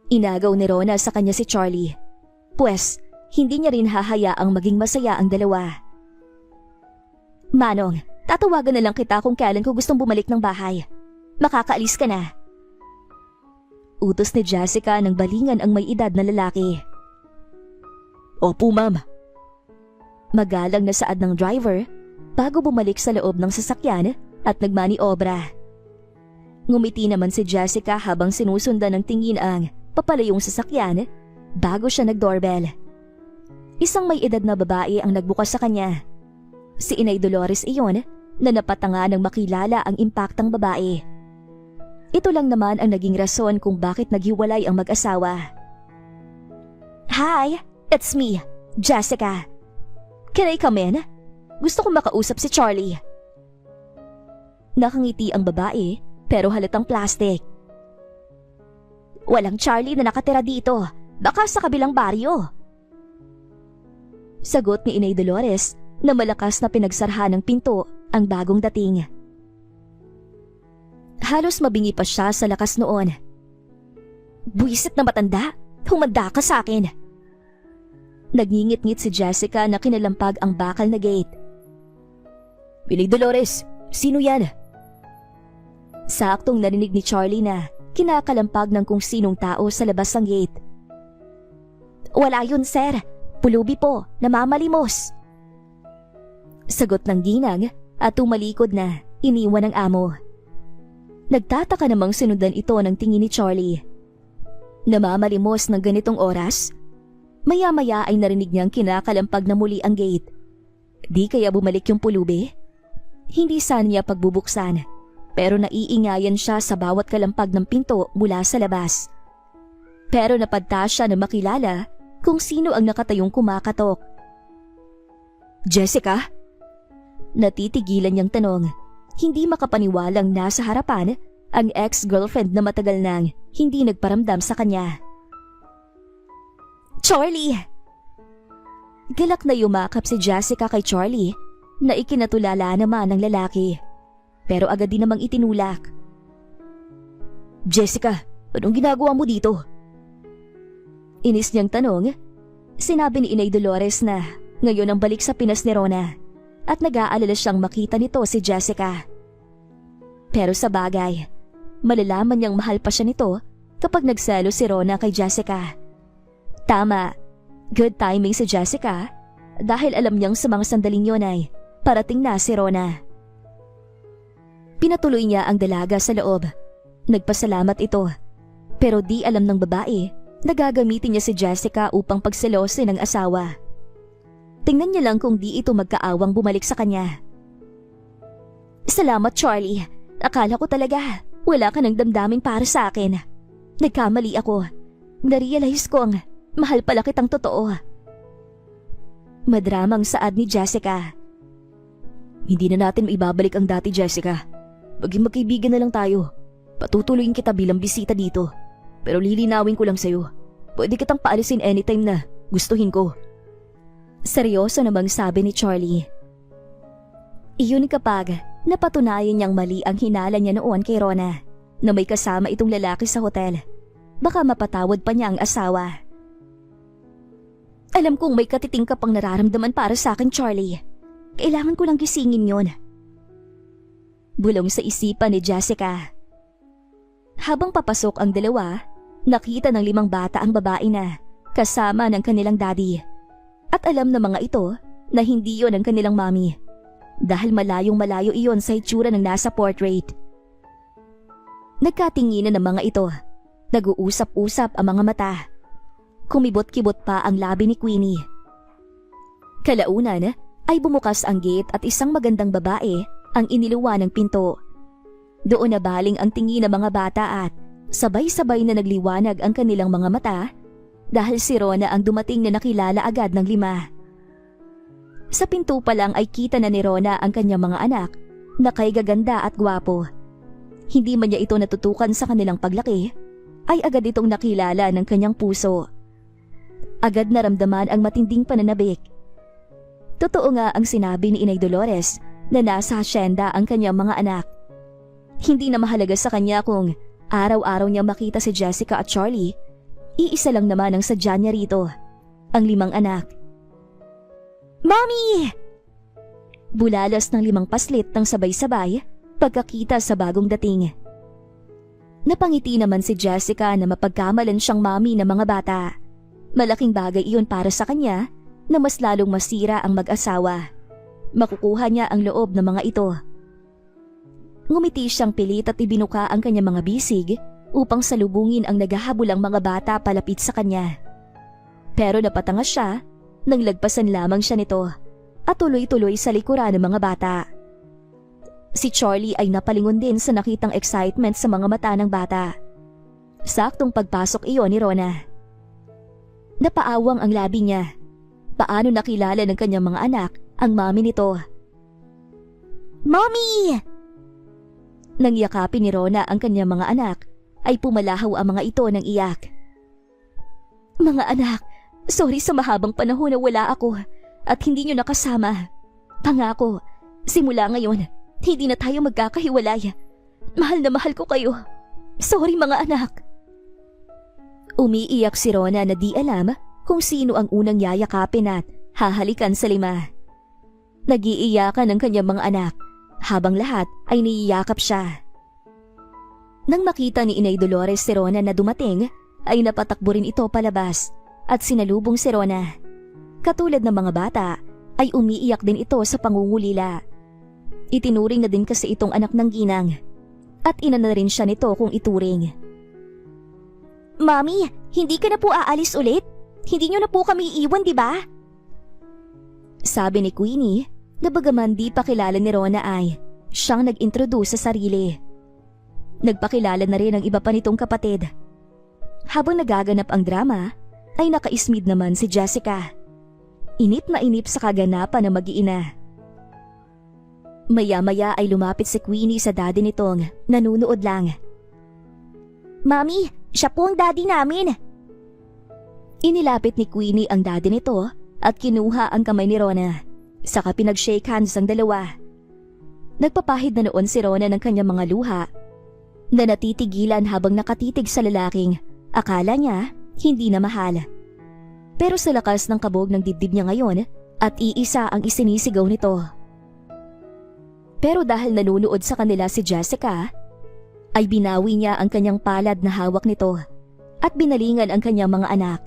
Inagaw ni Rona sa kanya si Charlie. Pwes, hindi niya rin hahayaang maging masaya ang dalawa. Manong, tatawagan na lang kita kung kailan ko gustong bumalik ng bahay. Makakaalis ka na. Utos ni Jessica ng balingan ang may edad na lalaki. Opo, ma'am. Magalang na saad ng driver bago bumalik sa loob ng sasakyan at nagmaniobra. Ngumiti naman si Jessica habang sinusundan ng tingin ang papalayong sasakyan bago siya nag-doorbell. Isang may edad na babae ang nagbukas sa kanya. Si Inay Dolores iyon na napatanga ng makilala ang impaktang babae. Ito lang naman ang naging rason kung bakit naghiwalay ang mag-asawa. Hi, it's me, Jessica. Can I come in? Gusto kong makausap si Charlie. Nakangiti ang babae pero halatang plastic. Walang Charlie na nakatira dito. Baka sa kabilang baryo. Sagot ni Inay Dolores na malakas na pinagsarhan ng pinto ang bagong dating. Halos mabingi pa siya sa lakas noon. Buwisit na matanda, humanda ka sa akin. Nagngingit-ngit si Jessica na kinalampag ang bakal na gate. Inay Dolores, sino yan? Saktong narinig ni Charlie na kinakalampag ng kung sinong tao sa labas ng gate. Wala yun, sir. Pulubi po, namamalimos. Sagot ng ginang at tumalikod na, iniwan ng amo. Nagtataka namang sinundan ito ng tingin ni Charlie. Namamalimos ng ganitong oras? Maya-maya ay narinig niyang kinakalampag na muli ang gate. Di kaya bumalik yung pulubi? Hindi sana niya pagbubuksan, pero naiingayan siya sa bawat kalampag ng pinto mula sa labas. Pero napadta siya na makilala kung sino ang nakatayong kumakatok. Jessica? Natitigilan niyang tanong, hindi makapaniwalang nasa harapan ang ex-girlfriend na matagal nang hindi nagparamdam sa kanya. Charlie! Galak na yumakap si Jessica kay Charlie na ikinatulala naman ng lalaki, pero agad din namang itinulak. Jessica, anong ginagawa mo dito? Inis niyang tanong. Sinabi ni Inay Dolores na ngayon ang balik sa Pinas ni Rona at nag-aalala siyang makita nito si Jessica. Pero sa bagay, malalaman niyang mahal pa siya nito kapag nagselo si Rona kay Jessica. Tama, good timing si Jessica dahil alam niyang sa mga sandaling yun ay parating na si Rona. Pinatuloy niya ang dalaga sa loob. Nagpasalamat ito, pero di alam ng babae na gagamitin niya si Jessica upang pagselosin ng asawa. Tingnan niya lang kung di ito magkaawang bumalik sa kanya. Salamat Charlie, akala ko talaga wala ka ng damdamin para sa akin. Nagkamali ako. Narealize kong mahal pala kitang totoo. Madramang saad ni Jessica. Hindi na natin maibabalik ang dati, Jessica. Maging magkaibigan na lang tayo. Patutuloyin kita bilang bisita dito. Pero lilinawin ko lang sa'yo. Pwede kitang paalisin anytime na gustuhin ko. Seryoso namang sabi ni Charlie. Iyon kapag napatunayan niyang mali ang hinala niya noon kay Rona na may kasama itong lalaki sa hotel. Baka mapatawad pa niya ang asawa. Alam kong may katiting ka pang nararamdaman para sa akin, Charlie. Kailangan ko lang gisingin yon. Bulong sa isipan ni Jessica. Habang papasok ang dalawa, nakita ng 5 bata ang babae na kasama ng kanilang daddy. At alam ng mga ito na hindi yon ang kanilang mommy dahil malayong malayo iyon sa itsura ng nasa portrait. Nagkatinginan ng mga ito. Nag-uusap-usap ang mga mata. Kumibot-kibot pa ang labi ni Queenie. Kalaunan ay bumukas ang gate at isang magandang babae ang iniluwa ng pinto. Doon nabaling ang tingin ng mga bata at sabay-sabay na nagliwanag ang kanilang mga mata dahil si Rona ang dumating na nakilala agad ng 5. Sa pinto pa lang ay kita na ni Rona ang kanyang mga anak na kay gaganda at gwapo. Hindi man niya ito natutukan sa kanilang paglaki, ay agad itong nakilala ng kanyang puso. Agad naramdaman ang matinding pananabik. Totoo nga ang sinabi ni Inay Dolores na nasa hasyenda ang kanyang mga anak. Hindi na mahalaga sa kanya kung araw-araw niya makita si Jessica at Charlie. Iisa lang naman ang sadya niya rito, ang 5 anak. Mommy! Bulalas ng 5 paslit ng sabay-sabay pagkakita sa bagong dating. Napangiti naman si Jessica na mapagkamalan siyang mommy ng mga bata. Malaking bagay iyon para sa kanya na mas lalong masira ang mag-asawa. Makukuha niya ang loob ng mga ito. Ngumiti siyang pilit at ibinuka ang kanyang mga bisig upang salubungin ang naghahabulang mga bata palapit sa kanya. Pero napatanga siya nang lagpasan lamang siya nito at tuloy-tuloy sa likuran ng mga bata. Si Charlie ay napalingon din sa nakitang excitement sa mga mata ng bata. Saktong pagpasok iyon ni Rona. Napaawang ang labi niya. Paano nakilala ng kanyang mga anak ang mami nito? Mommy! Nang yakapin ni Rona ang kanyang mga anak, ay pumalahaw ang mga ito ng iyak. Mga anak, sorry sa mahabang panahon na wala ako at hindi niyo nakasama. Pangako, simula ngayon, hindi na tayo magkakahiwalay. Mahal na mahal ko kayo. Sorry mga anak. Umiiyak si Rona na di alam kung sino ang unang yayakapin at hahalikan sa 5. Nag-iiyakan ang kanyang mga anak habang lahat ay niyiyakap siya. Nang makita ni Inay Dolores si Rona na dumating, ay napatakbo rin ito palabas at sinalubong si Rona. Katulad ng mga bata, ay umiiyak din ito sa pangungulila. Itinuring na din kasi itong anak ng ginang at ina na rin siya nito kung ituring. Mami, hindi ka na po aalis ulit? Hindi niyo na po kami iiwan, di ba? Sabi ni Queenie na bagaman di pa kilala ni Rona ay siyang nag-introduce sa sarili. Nagpakilala na rin ang iba pa nitong kapatid. Habang nagaganap ang drama, ay nakaismid naman si Jessica. Inip na inip sa kaganapan ng mag-iina. Maya-maya ay lumapit si Queenie sa daddy nitong nanunood lang. Mami, siya po ang daddy namin. Inilapit ni Queenie ang daddy nito at kinuha ang kamay ni Rona. Saka pinag-shake hands ang dalawa. Nagpapahid na noon si Rona ng kanyang mga luha na natitigilan habang nakatitig sa lalaking akala niya hindi na mahal. Pero sa lakas ng kabog ng dibdib niya ngayon at iisa ang isinisigaw nito. Pero dahil nanunood sa kanila si Jessica, ay binawi niya ang kanyang palad na hawak nito at binalingan ang kanyang mga anak.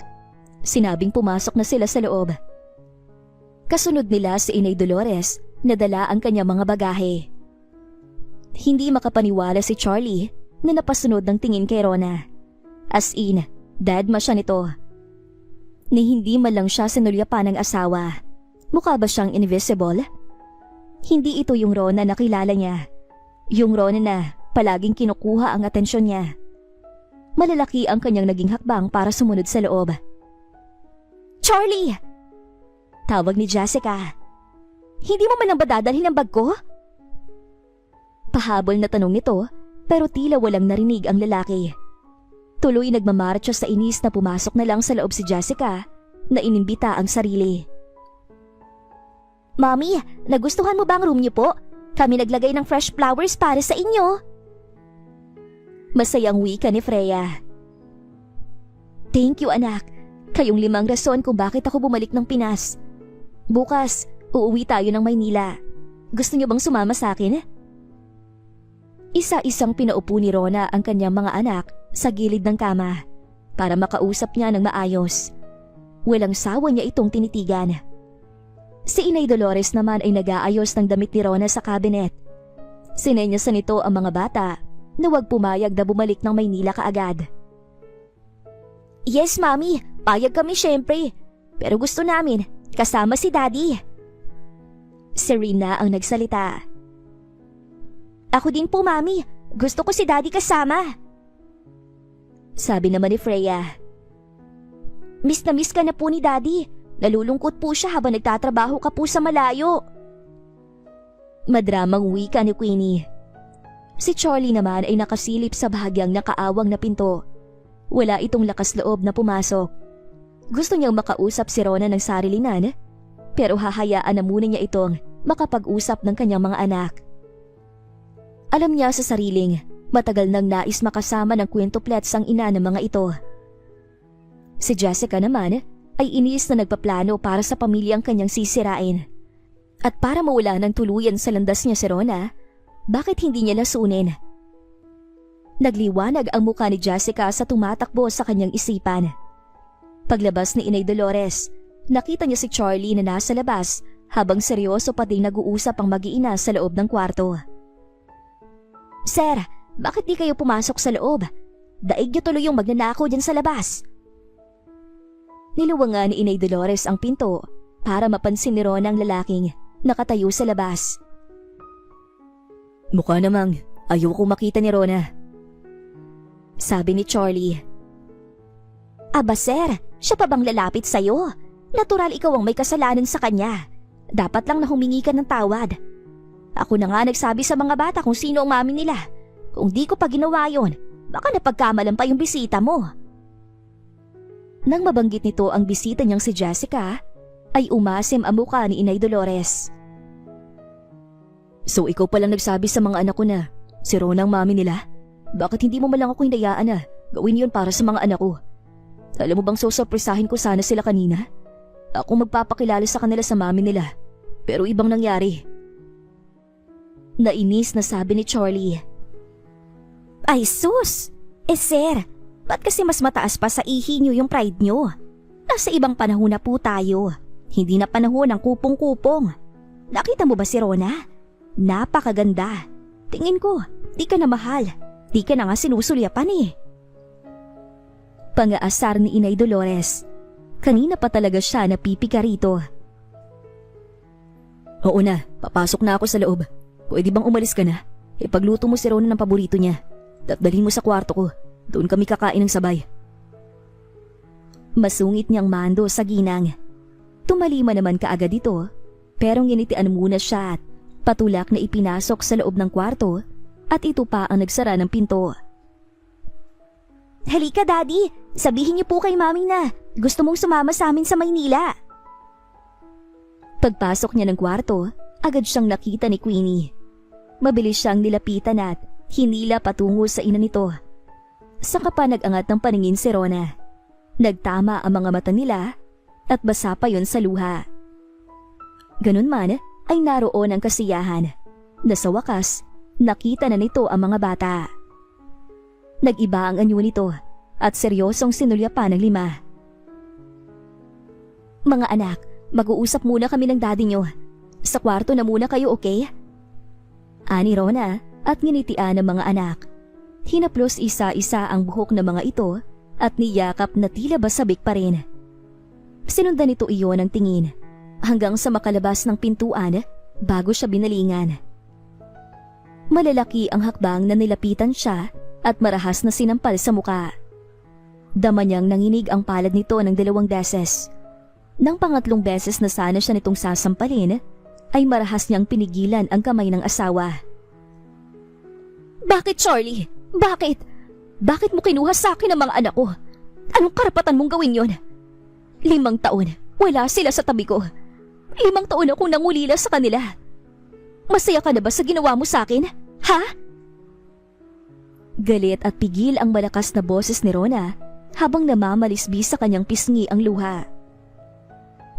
Sinabing pumasok na sila sa loob. Kasunod nila si Inay Dolores na dala ang kanyang mga bagahe. Hindi makapaniwala si Charlie na napasunod ng tingin kay Rona. As in, dadma siya nito. Ni hindi man lang siya sinulya pa ng asawa. Mukha ba siyang invisible? Hindi ito yung Rona na kilala niya. Yung Rona na palaging kinukuha ang atensyon niya. Malalaki ang kanyang naging hakbang para sumunod sa loob. Charlie! Tawag ni Jessica. Hindi mo man lang ba dadalhin ang bag ko? Pahabol na tanong nito pero tila walang narinig ang lalaki. Tuloy nagmamarcha sa inis na pumasok na lang sa loob si Jessica na inimbita ang sarili. Mami, nagustuhan mo ba ang room niyo po? Kami naglagay ng fresh flowers para sa inyo. Masayang wika ni Freya. Thank you anak. Kayong 5 rason kung bakit ako bumalik ng Pinas. Bukas, uuwi tayo ng Maynila. Gusto niyo bang sumama sa akin? Isa-isang pinaupo ni Rona ang kanyang mga anak sa gilid ng kama para makausap niya ng maayos. Walang sawa niya itong tinitigan. Si Inay Dolores naman ay nag-aayos ng damit ni Rona sa cabinet. Sinenyasan nito ang mga bata na huwag pumayag na bumalik ng Maynila kaagad. Yes, Mami. Payag kami syempre. Pero gusto namin kasama si Daddy. Si Rina ang nagsalita. Ako din po, Mami. Gusto ko si Daddy kasama. Sabi naman ni Freya. Miss na miss ka na po ni Daddy. Nalulungkot po siya habang nagtatrabaho ka po sa malayo. Madramang wika ni Queenie. Si Charlie naman ay nakasilip sa bahagyang nakaawang na pinto. Wala itong lakas loob na pumasok. Gusto niyang makausap si Rona ng sarilinan, pero hahayaan na muna niya itong makapag-usap ng kanyang mga anak. Alam niya sa sariling matagal nang nais makasama ng kwintuplets ang ina ng mga ito. Si Jessica naman ay inis na nagpaplano para sa pamilyang kanyang sisirain. At para mawala ng tuluyan sa landas niya si Rona, bakit hindi niya lasunin? Nagliwanag ang mukha ni Jessica sa tumatakbo sa kanyang isipan. Paglabas ni Inay Dolores, nakita niya si Charlie na nasa labas habang seryoso pa ding nag-uusap ang mag-iina sa loob ng kwarto. Sir, bakit di kayo pumasok sa loob? Daig niyo tuloy yung magnanakaw dyan sa labas. Niluwangan ni Inay Dolores ang pinto para mapansin ni Rona ang lalaking nakatayo sa labas. Mukha namang ayaw ko makita ni Rona. Sabi ni Charlie. Aba sir, siya pa bang lalapit sa'yo? Natural ikaw ang may kasalanan sa kanya. Dapat lang na humingi ka ng tawad. Ako na nga nagsabi sa mga bata kung sino ang mami nila. Kung di ko pa ginawa yon, baka napagkamalan pa yung bisita mo. Nang mabanggit nito ang bisita niyang si Jessica, ay umasim ang mukha ni Inay Dolores. So ikaw palang nagsabi sa mga anak ko na si Rona ang mami nila? Bakit hindi mo malang ako hinayaan na gawin yun para sa mga anak ko? Alam mo bang susurpresahin ko sana sila kanina? Ako magpapakilala sa kanila sa mami nila, pero ibang nangyari. Nainis na sabi ni Charlie. Ay sus! Sir, ba't kasi mas mataas pa sa ihi niyo yung pride niyo? Nasa ibang panahon na po tayo. Hindi na panahon ng kupong-kupong. Nakita mo ba si Rona? Napakaganda. Tingin ko, di ka na mahal. Di ka na nga sinusulyapan eh. Pangaasar ni Inay Dolores. Kanina pa talaga siya napipika rito. Oo na, papasok na ako sa loob. Pwede bang umalis ka na? Ipagluto mo si Rona ng paborito niya. Dalhin mo sa kwarto ko. Doon kami kakain ng sabay. Masungit niyang mando sa ginang. Tumalima naman kaagad ito, pero nginitian muna siya at patulak na ipinasok sa loob ng kwarto at ito pa ang nagsara ng pinto. Halika, Daddy! Sabihin niyo po kay Mami na gusto mong sumama sa amin sa Maynila. Pagpasok niya ng kwarto, agad siyang nakita ni Queenie. Mabilis siyang nilapitan at hinila patungo sa ina nito. Saka pa nag-angat ng paningin si Rona. Nagtama ang mga mata nila at basa pa yon sa luha. Ganun man ay naroon ang kasiyahan na sa wakas nakita na nito ang mga bata. Nag-iba ang anyo nito at seryosong sinulyapan ng 5. Mga anak, mag-uusap muna kami ng daddy nyo. Sa kwarto na muna kayo, okay? Ani Rona at nginitian ng mga anak. Hinaplos isa-isa ang buhok ng mga ito at niyakap na tila basabik pa rin. Sinundan nito iyon ng tingin hanggang sa makalabas ng pintuan bago siya binalingan. Malalaki ang hakbang na nilapitan siya at marahas na sinampal sa muka. Dama niyang nanginig ang palad nito ng 2 beses. Nang pangatlong beses na sana siya nitong sasampalin, ay marahas niyang pinigilan ang kamay ng asawa. Bakit, Charlie? Bakit? Bakit mo kinuha sa akin ang mga anak ko? Anong karapatan mong gawin yon? 5 taon, wala sila sa tabi ko. 5 taon akong nangulila sa kanila. Masaya ka na ba sa ginawa mo sa akin? Ha? Galit at pigil ang malakas na boses ni Rona habang namamalisbi sa kanyang pisngi ang luha.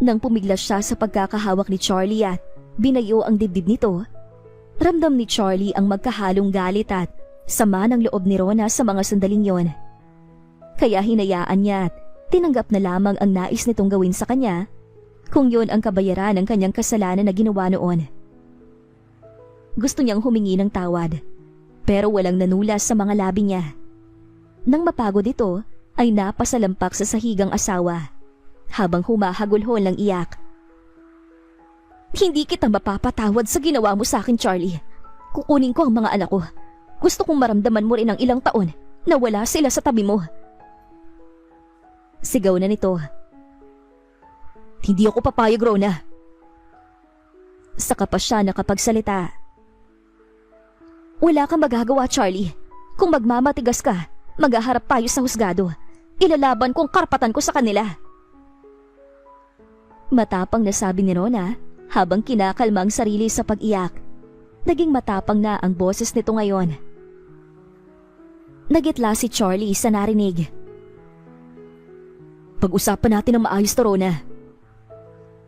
Nang pumiglas siya sa pagkakahawak ni Charlie at binayo ang dibdib nito, ramdam ni Charlie ang magkahalong galit at sama ng loob ni Rona sa mga sandaling yon. Kaya hinayaan niya at tinanggap na lamang ang nais nitong gawin sa kanya kung yon ang kabayaran ng kanyang kasalanan na ginawa noon. Gusto niyang humingi ng tawad pero walang nanulas sa mga labi niya. Nang mapagod ito ay napasalampak sa sahigang asawa habang humahagulhol ng iyak. Hindi kita mapapatawad sa ginawa mo sa akin, Charlie. Kukunin ko ang mga anak ko. Gusto kong maramdaman mo rin ang ilang taon na wala sila sa tabi mo. Sigaw na nito. Hindi ako papayag, Rona. Saka pa siya nakapagsalita. Wala kang magagawa, Charlie. Kung magmamatigas ka, maghaharap tayo sa husgado. Ilalaban ko ang karapatan ko sa kanila. Matapang na sabi ni Rona habang kinakalma ang sarili sa pag-iyak. Naging matapang na ang boses nito ngayon. Nagitla si Charlie sa narinig. Pag-usapan natin ng maayos to, Rona.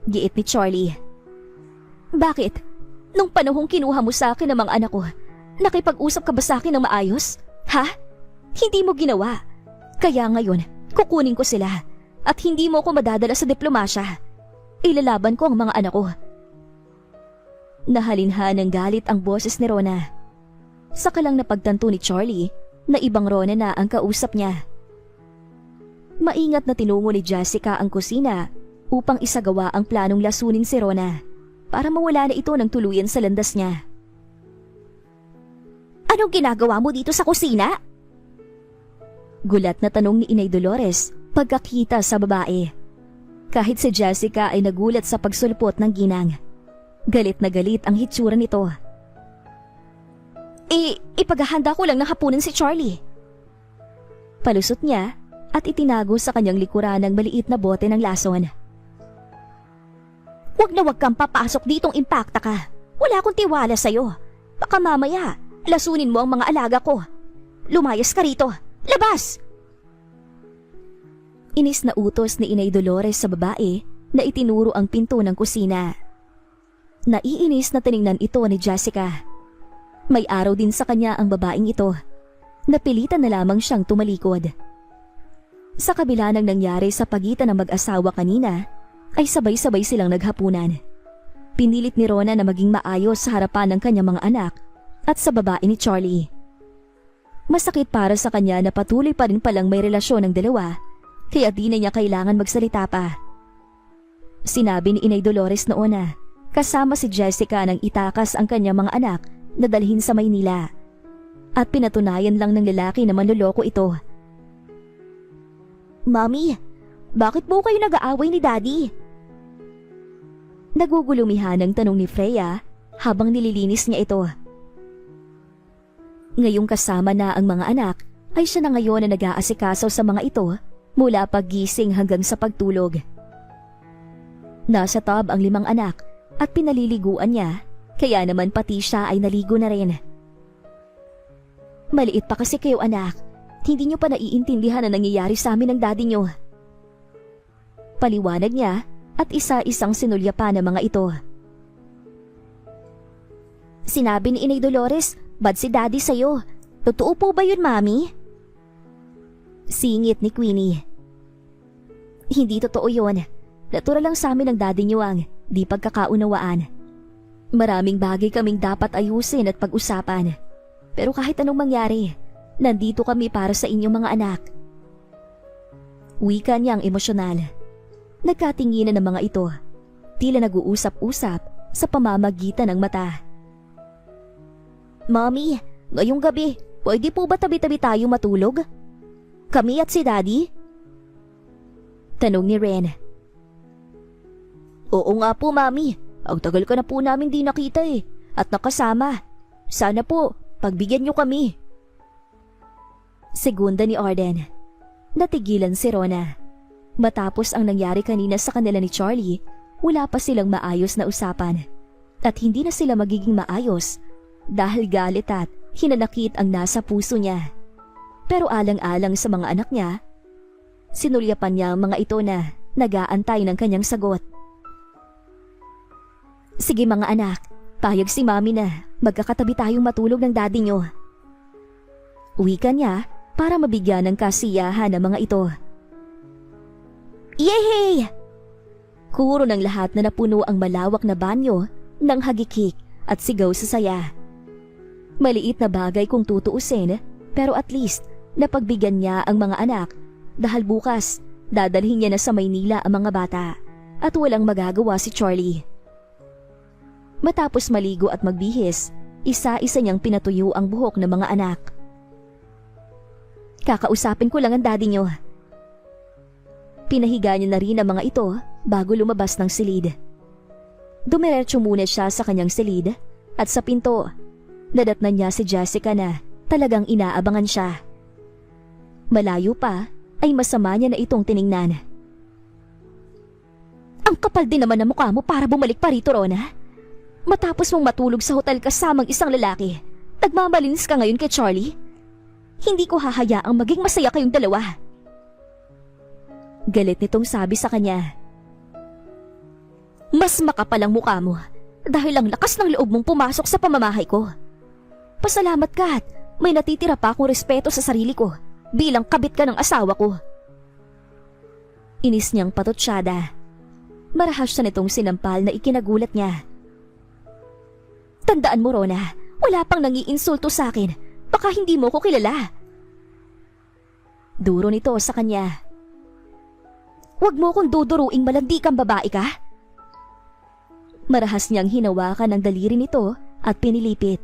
Giit ni Charlie. Bakit? Nung panahong kinuha mo sa akin ang mga anak ko, nakipag-usap ka ba sa akin ng maayos? Ha? Hindi mo ginawa. Kaya ngayon, kukunin ko sila at hindi mo ko madadala sa diplomasya. Ilalaban ko ang mga anak ko. Nahalinha ng galit ang boses ni Rona. Saka lang napagtanto ni Charlie na ibang Rona na ang kausap niya. Maingat na tinungo ni Jessica ang kusina upang isagawa ang planong lasunin si Rona para mawala na ito ng tuluyan sa landas niya. Anong ginagawa mo dito sa kusina? Gulat na tanong ni Inay Dolores pagkakita sa babae. Kahit si Jessica ay nagulat sa pagsulpot ng ginang. Galit na galit ang hitsura nito. Ipaghahanda ko lang ng hapunan si Charlie. Palusot niya at itinago sa kanyang likuran ng maliit na bote ng lason. Huwag na huwag kang papasok ditong impakta ka. Wala akong tiwala sa'yo. Baka mamaya, lasunin mo ang mga alaga ko. Lumayas ka rito. Labas! Inis na utos ni Inay Dolores sa babae na itinuro ang pinto ng kusina. Naiinis na tiningnan ito ni Jessica. May araw din sa kanya ang babaeng ito. Napilitan na lamang siyang tumalikod. Sa kabila ng nangyari sa pagitan ng mag-asawa kanina, ay sabay-sabay silang naghapunan. Pinilit ni Rona na maging maayos sa harapan ng kanyang mga anak at sa babae ni Charlie. Masakit para sa kanya na patuloy pa rin palang may relasyon ng dalawa, kaya di na niya kailangan magsalita pa. Sinabi ni Inay Dolores noon na kasama si Jessica nang itakas ang kanyang mga anak na dalhin sa Maynila. At pinatunayan lang ng lalaki na manloloko ito. Mami, bakit po kayo nag-aaway ni Daddy? Nagugulumihan ang tanong ni Freya habang nililinis niya ito. Ngayong kasama na ang mga anak, ay siya na ngayon na nag-aasikaso sa mga ito mula paggising hanggang sa pagtulog. Nasa tub ang 5 anak at pinaliliguan niya, kaya naman pati siya ay naligo na rin. Maliit pa kasi kayo anak, hindi niyo pa naiintindihan na nangyayari sa amin ng daddy niyo. Paliwanag niya at isa-isang sinulya pa ng mga ito. Sinabi ni Inay Dolores, bad si daddy sa'yo. Totoo po ba yun, mami? Singit ni Queenie. Hindi totoo yun. Natural lang sa amin ng daddy niyo ang di pagkakaunawaan. Maraming bagay kaming dapat ayusin at pag-usapan. Pero kahit anong mangyari, nandito kami para sa inyong mga anak. Wika niyang emosyonal. Nagkatinginan ng mga ito. Tila nag-uusap-usap sa pamamagitan ng mata. Mommy, ngayong gabi, pwede po ba tabi-tabi tayo matulog? Kami at si Daddy? Tanong ni Ren. Oo nga po, Mami. Ang tagal ka na po namin di nakita at nakasama. Sana po, pagbigyan niyo kami. Segunda ni Arden. Natigilan si Rona. Matapos ang nangyari kanina sa kanila ni Charlie, wala pa silang maayos na usapan. At hindi na sila magiging maayos dahil galit at hinanakit ang nasa puso niya. Pero alang-alang sa mga anak niya, sinulyapan niya ang mga ito na nag-aantay ng kanyang sagot. Sige mga anak, payag si Mami na magkakatabi tayong matulog ng daddy niyo. Wika niya para mabigyan ng kasiyahan ng mga ito. Yehey! Kuro ng lahat na napuno ang malawak na banyo ng hagikik at sigaw sa saya. Maliit na bagay kung tutuusin, pero at least napagbigyan niya ang mga anak dahil bukas dadalhin niya na sa Maynila ang mga bata at walang magagawa si Charlie. Matapos maligo at magbihis, isa-isa niyang pinatuyo ang buhok ng mga anak. Kakausapin ko lang ang daddy niyo. Pinahiga niya na rin ang mga ito bago lumabas ng silid. Dumiretso muna siya sa kanyang silid at sa pinto, nadatnan niya si Jessica na talagang inaabangan siya. Malayo pa ay masama niya na itong tiningnan. Ang kapal din naman ng mukha mo para bumalik pa rito, Rona. Matapos mong matulog sa hotel kasamang isang lalaki, nagmamalinis ka ngayon kay Charlie? Hindi ko hahayaang maging masaya kayong dalawa. Galit nitong sabi sa kanya. Mas makapal ang mukha mo dahil ang lakas ng loob mong pumasok sa pamamahay ko. Pasalamat ka at may natitira pa akong respeto sa sarili ko bilang kabit ka ng asawa ko. Inis niyang patutsyada. Marahas siya nitong sinampal na ikinagulat niya. Tandaan mo, Rona, wala pang nangiinsulto sa akin. Baka hindi mo ko kilala. Duro nito sa kanya. Huwag mo kong duduruing malandi kang babae ka. Marahas niyang hinawakan ang daliri nito at pinilipit.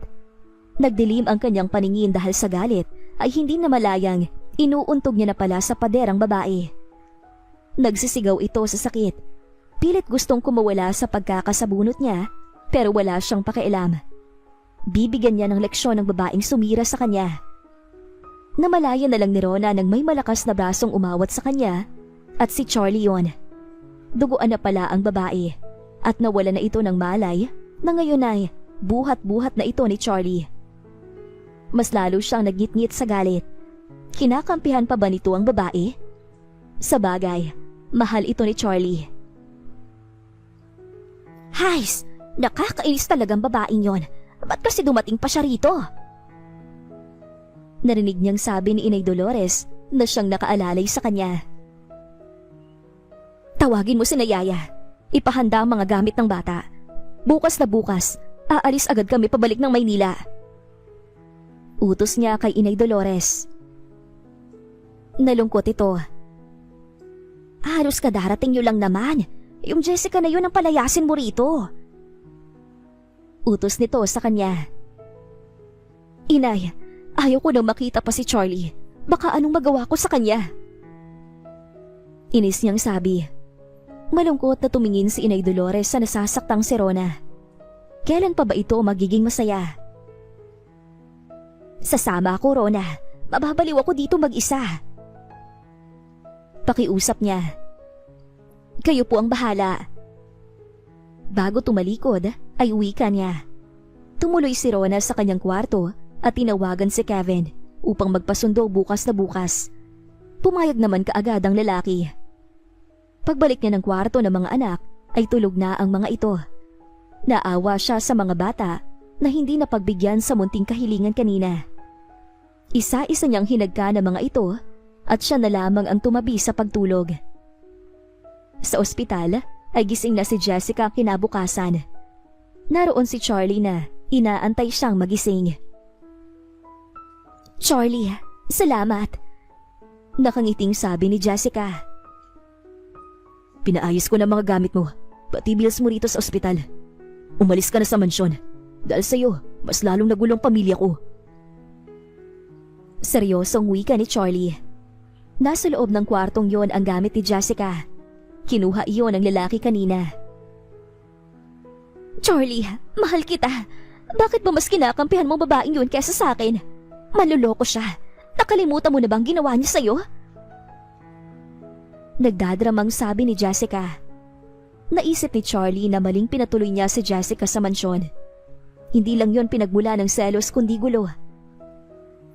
Nagdilim ang kanyang paningin dahil sa galit ay hindi na malayang inuuntog niya na pala sa pader ang babae. Nagsisigaw ito sa sakit. Pilit gustong kumawala sa pagkakasabunot niya pero wala siyang pakialam. Bibigyan niya ng leksyon ng babaeng sumira sa kanya. Namalaya na lang ni Rona nang may malakas na brasong umawat sa kanya at si Charlie yon. Duguan na pala ang babae at nawala na ito ng malay na ngayon ay buhat-buhat na ito ni Charlie. Mas lalo siyang nagngit-ngit sa galit. Kinakampihan pa ba nito ang babae? Sa bagay, mahal ito ni Charlie. Hays! Nakakainis talagang babaeng yon. Ba't kasi dumating pa siya rito? Narinig niyang sabi ni Inay Dolores na siyang nakaalalay sa kanya. Tawagin mo si Nayaya. Ipahanda ang mga gamit ng bata. Bukas na bukas, aalis agad kami pabalik ng Maynila. Utos niya kay Inay Dolores. Nalungkot ito. Halos kadarating nyo lang naman. Yung Jessica na yun ang palayasin mo rito. Utos nito sa kanya. Inay, ayaw ko nang makita pa si Charlie. Baka anong magawa ko sa kanya? Inis niyang sabi. Malungkot na tumingin si Inay Dolores sa nasasaktang si Rona. Kailan pa ba ito magiging masaya? Sasama ako, Rona. Mababaliw ako dito mag-isa. Pakiusap niya. Kayo po ang bahala. Bago tumalikod, ay wika niya. Tumuloy si Rona sa kanyang kwarto at tinawagan si Kevin upang magpasundo bukas na bukas. Pumayag naman kaagad ang lalaki. Pagbalik niya ng kwarto ng mga anak ay tulog na ang mga ito. Naawa siya sa mga bata na hindi napagbigyan sa munting kahilingan kanina. Isa-isa niyang hinagka ng mga ito at siya na lamang ang tumabi sa pagtulog. Sa ospital ay gising na si Jessica kinabukasan. Naroon si Charlie na inaantay siyang magising. Charlie, salamat. Nakangiting sabi ni Jessica. Pinaayos ko na mga gamit mo, pati bills mo rito sa ospital. Umalis ka na sa mansyon. Dahil sa'yo, mas lalong nagulong pamilya ko. Seryosong wika ni Charlie. Nasa loob ng kwartong yon ang gamit ni Jessica. Kinuha iyon ng lalaki kanina. Charlie, mahal kita. Bakit ba mas kinakampihan mo babaeng yun kesa sa akin? Manloloko siya. Nakalimutan mo na bang ginawa niya sa'yo? Nagdadramang sabi ni Jessica. Naisip ni Charlie na maling pinatuloy niya si Jessica sa mansyon. Hindi lang yon pinagmula ng selos kundi gulo.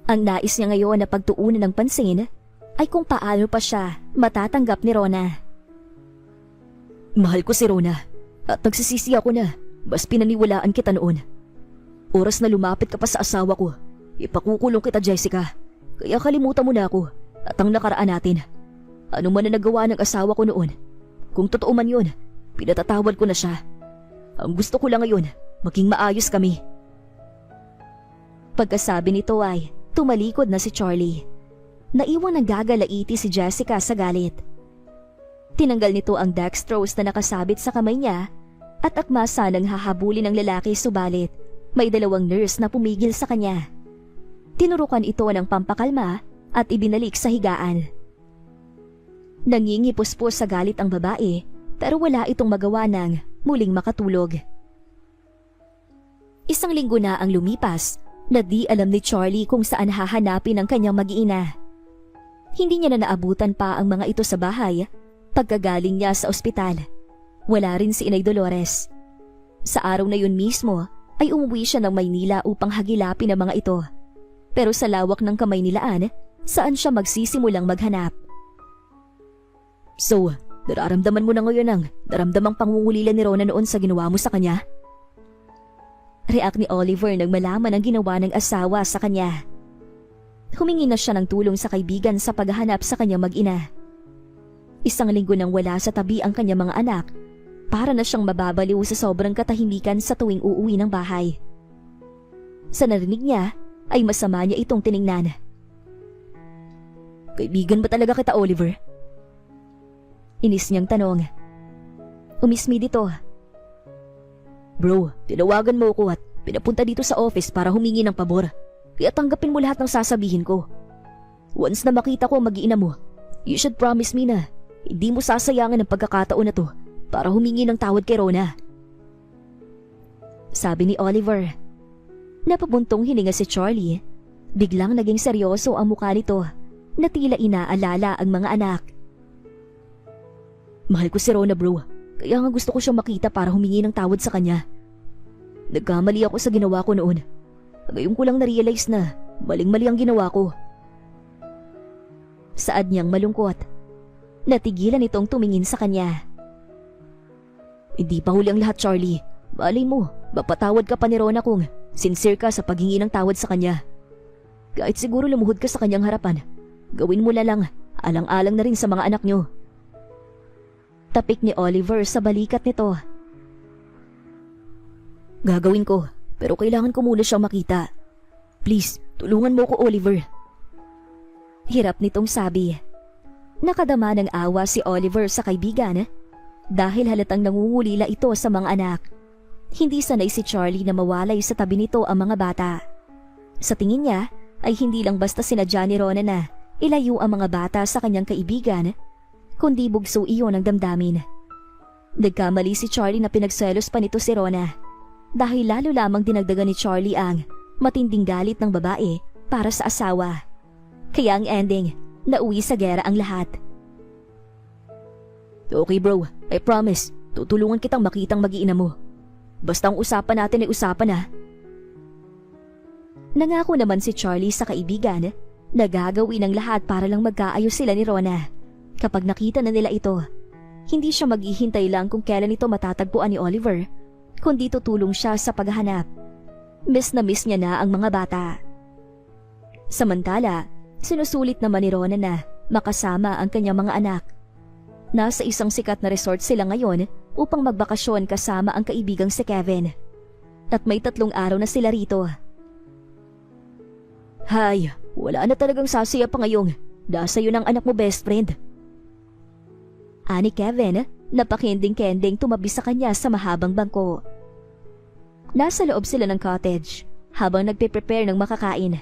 Ang nais niya ngayon na pagtuunan ng pansin ay kung paano pa siya matatanggap ni Rona. Mahal ko si Rona at nagsisisi ako na bas pinaniwalaan kita noon. Oras na lumapit ka pa sa asawa ko, ipakukulong kita Jessica. Kaya kalimutan mo na ako at ang nakaraan natin. Ano man na nagawa ng asawa ko noon, kung totoo man yun, pinatatawad ko na siya. Ang gusto ko lang ngayon, maging maayos kami. Pagkasabi nito ay tumalikod na si Charlie. Naiwan ng gagalaiti si Jessica sa galit. Tinanggal nito ang dextrose na nakasabit sa kamay niya at akma sanang hahabulin ng lalaki subalit may dalawang nurse na pumigil sa kanya. Tinurukan ito ng pampakalma at ibinalik sa higaan. Nangingipuspos sa galit ang babae pero wala itong magawa ng muling makatulog. Isang linggo na ang lumipas na di alam ni Charlie kung saan hahanapin ang kanyang mag-iina. Hindi niya na naabutan pa ang mga ito sa bahay pagkagaling niya sa ospital. Wala rin si Inay Dolores. Sa araw na yun mismo ay umuwi siya ng Maynila upang hagilapin ang mga ito. Pero sa lawak ng kamay nilaan, saan siya magsisimulang maghanap? So, nararamdaman mo na ngayon ang naramdamang pangungulila ni Rona noon sa ginawa mo sa kanya? React ni Oliver nang malaman ang ginawa ng asawa sa kanya. Humingi na siya ng tulong sa kaibigan sa paghahanap sa kanyang mag-ina. Isang linggo nang wala sa tabi ang kanyang mga anak, para na siyang mababaliw sa sobrang katahimikan sa tuwing uuwi ng bahay. Sa narinig niya, ay masama niya itong tiningnan. Kaibigan ba talaga kita, Oliver? Inis niyang tanong. Umismi dito. Bro, tinawagan mo ako at pinapunta dito sa office para humingi ng pabor. Kaya tanggapin mo lahat ng sasabihin ko. Once na makita ko ang mag-iina mo, you should promise me na hindi mo sasayangan ang pagkakataon na to para humingi ng tawad kay Rona. Sabi ni Oliver. Napabuntong hininga si Charlie. Biglang naging seryoso ang mukha nito na tila inaalala ang mga anak. Mahal ko si Rona, bro. Kaya nga gusto ko siyang makita para humingi ng tawad sa kanya. Nagkamali ako sa ginawa ko noon. Ngayon ko lang na-realize na maling-mali ang ginawa ko. Saad niyang malungkot. Natigilan itong tumingin sa kanya. Hindi pa huli ang lahat, Charlie. Malay mo, mapatawad ka pa ni Rona kung sincere ka sa paghingi ng tawad sa kanya. Kahit siguro lumuhod ka sa kanyang harapan, gawin mo lang, alang-alang na rin sa mga anak niyo. Tapik ni Oliver sa balikat nito. Gagawin ko, pero kailangan ko muna siyang makita. Please, tulungan mo ko, Oliver. Hirap nitong sabi. Nakadama ng awa si Oliver sa kaibigan dahil halatang nangungulila ito sa mga anak. Hindi sanay si Charlie na mawalay sa tabi nito ang mga bata. Sa tingin niya ay hindi lang basta sinadya ni Rona na ilayo ang mga bata sa kanyang kaibigan, kundi bugso iyon ang damdamin. Nagkamali si Charlie na pinagselos pa nito si Rona dahil lalo lamang dinagdagan ni Charlie ang matinding galit ng babae para sa asawa. Kaya ang ending, nauwi sa gera ang lahat. Okay bro, I promise, tutulungan kitang makitang mag-iina mo. Basta ang usapan natin ay usapan na. Nangako naman si Charlie sa kaibigan na gagawin ang lahat para lang magkaayos sila ni Rona. Kapag nakita na nila ito, hindi siya maghihintay lang kung kailan ito matatagpuan ni Oliver, kundi tutulong siya sa paghahanap. Miss na miss niya na ang mga bata. Samantala, sinusulit naman ni Rona na makasama ang kanyang mga anak. Nasa isang sikat na resort sila ngayon upang magbakasyon kasama ang kaibigang si Kevin. At may 3 araw na sila rito. Hay, wala na talagang sasaya pa ngayong nasa yun ang anak mo, best friend. Ani Kevin, napakending-kending tumabi sa kanya sa mahabang bangko. Nasa loob sila ng cottage habang nagpe-prepare ng makakain.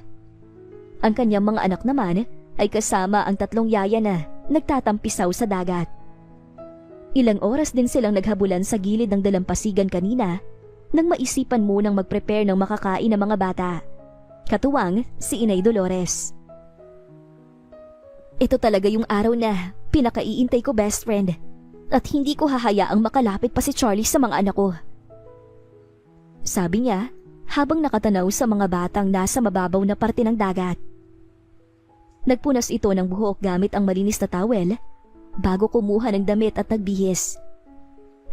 Ang kanyang mga anak naman ay kasama ang 3 yaya na nagtatampisaw sa dagat. Ilang oras din silang naghabulan sa gilid ng dalampasigan kanina nang maisipan munang mag-prepare ng makakain ng mga bata. Katuwang si Inay Dolores. Ito talaga yung araw na pinakaiintay ko, best friend. At hindi ko hahayaang makalapit pa si Charlie sa mga anak ko. Sabi niya habang nakatanaw sa mga batang nasa mababaw na parte ng dagat. Nagpunas ito ng buhok gamit ang malinis na towel bago kumuha ng damit at nagbihis.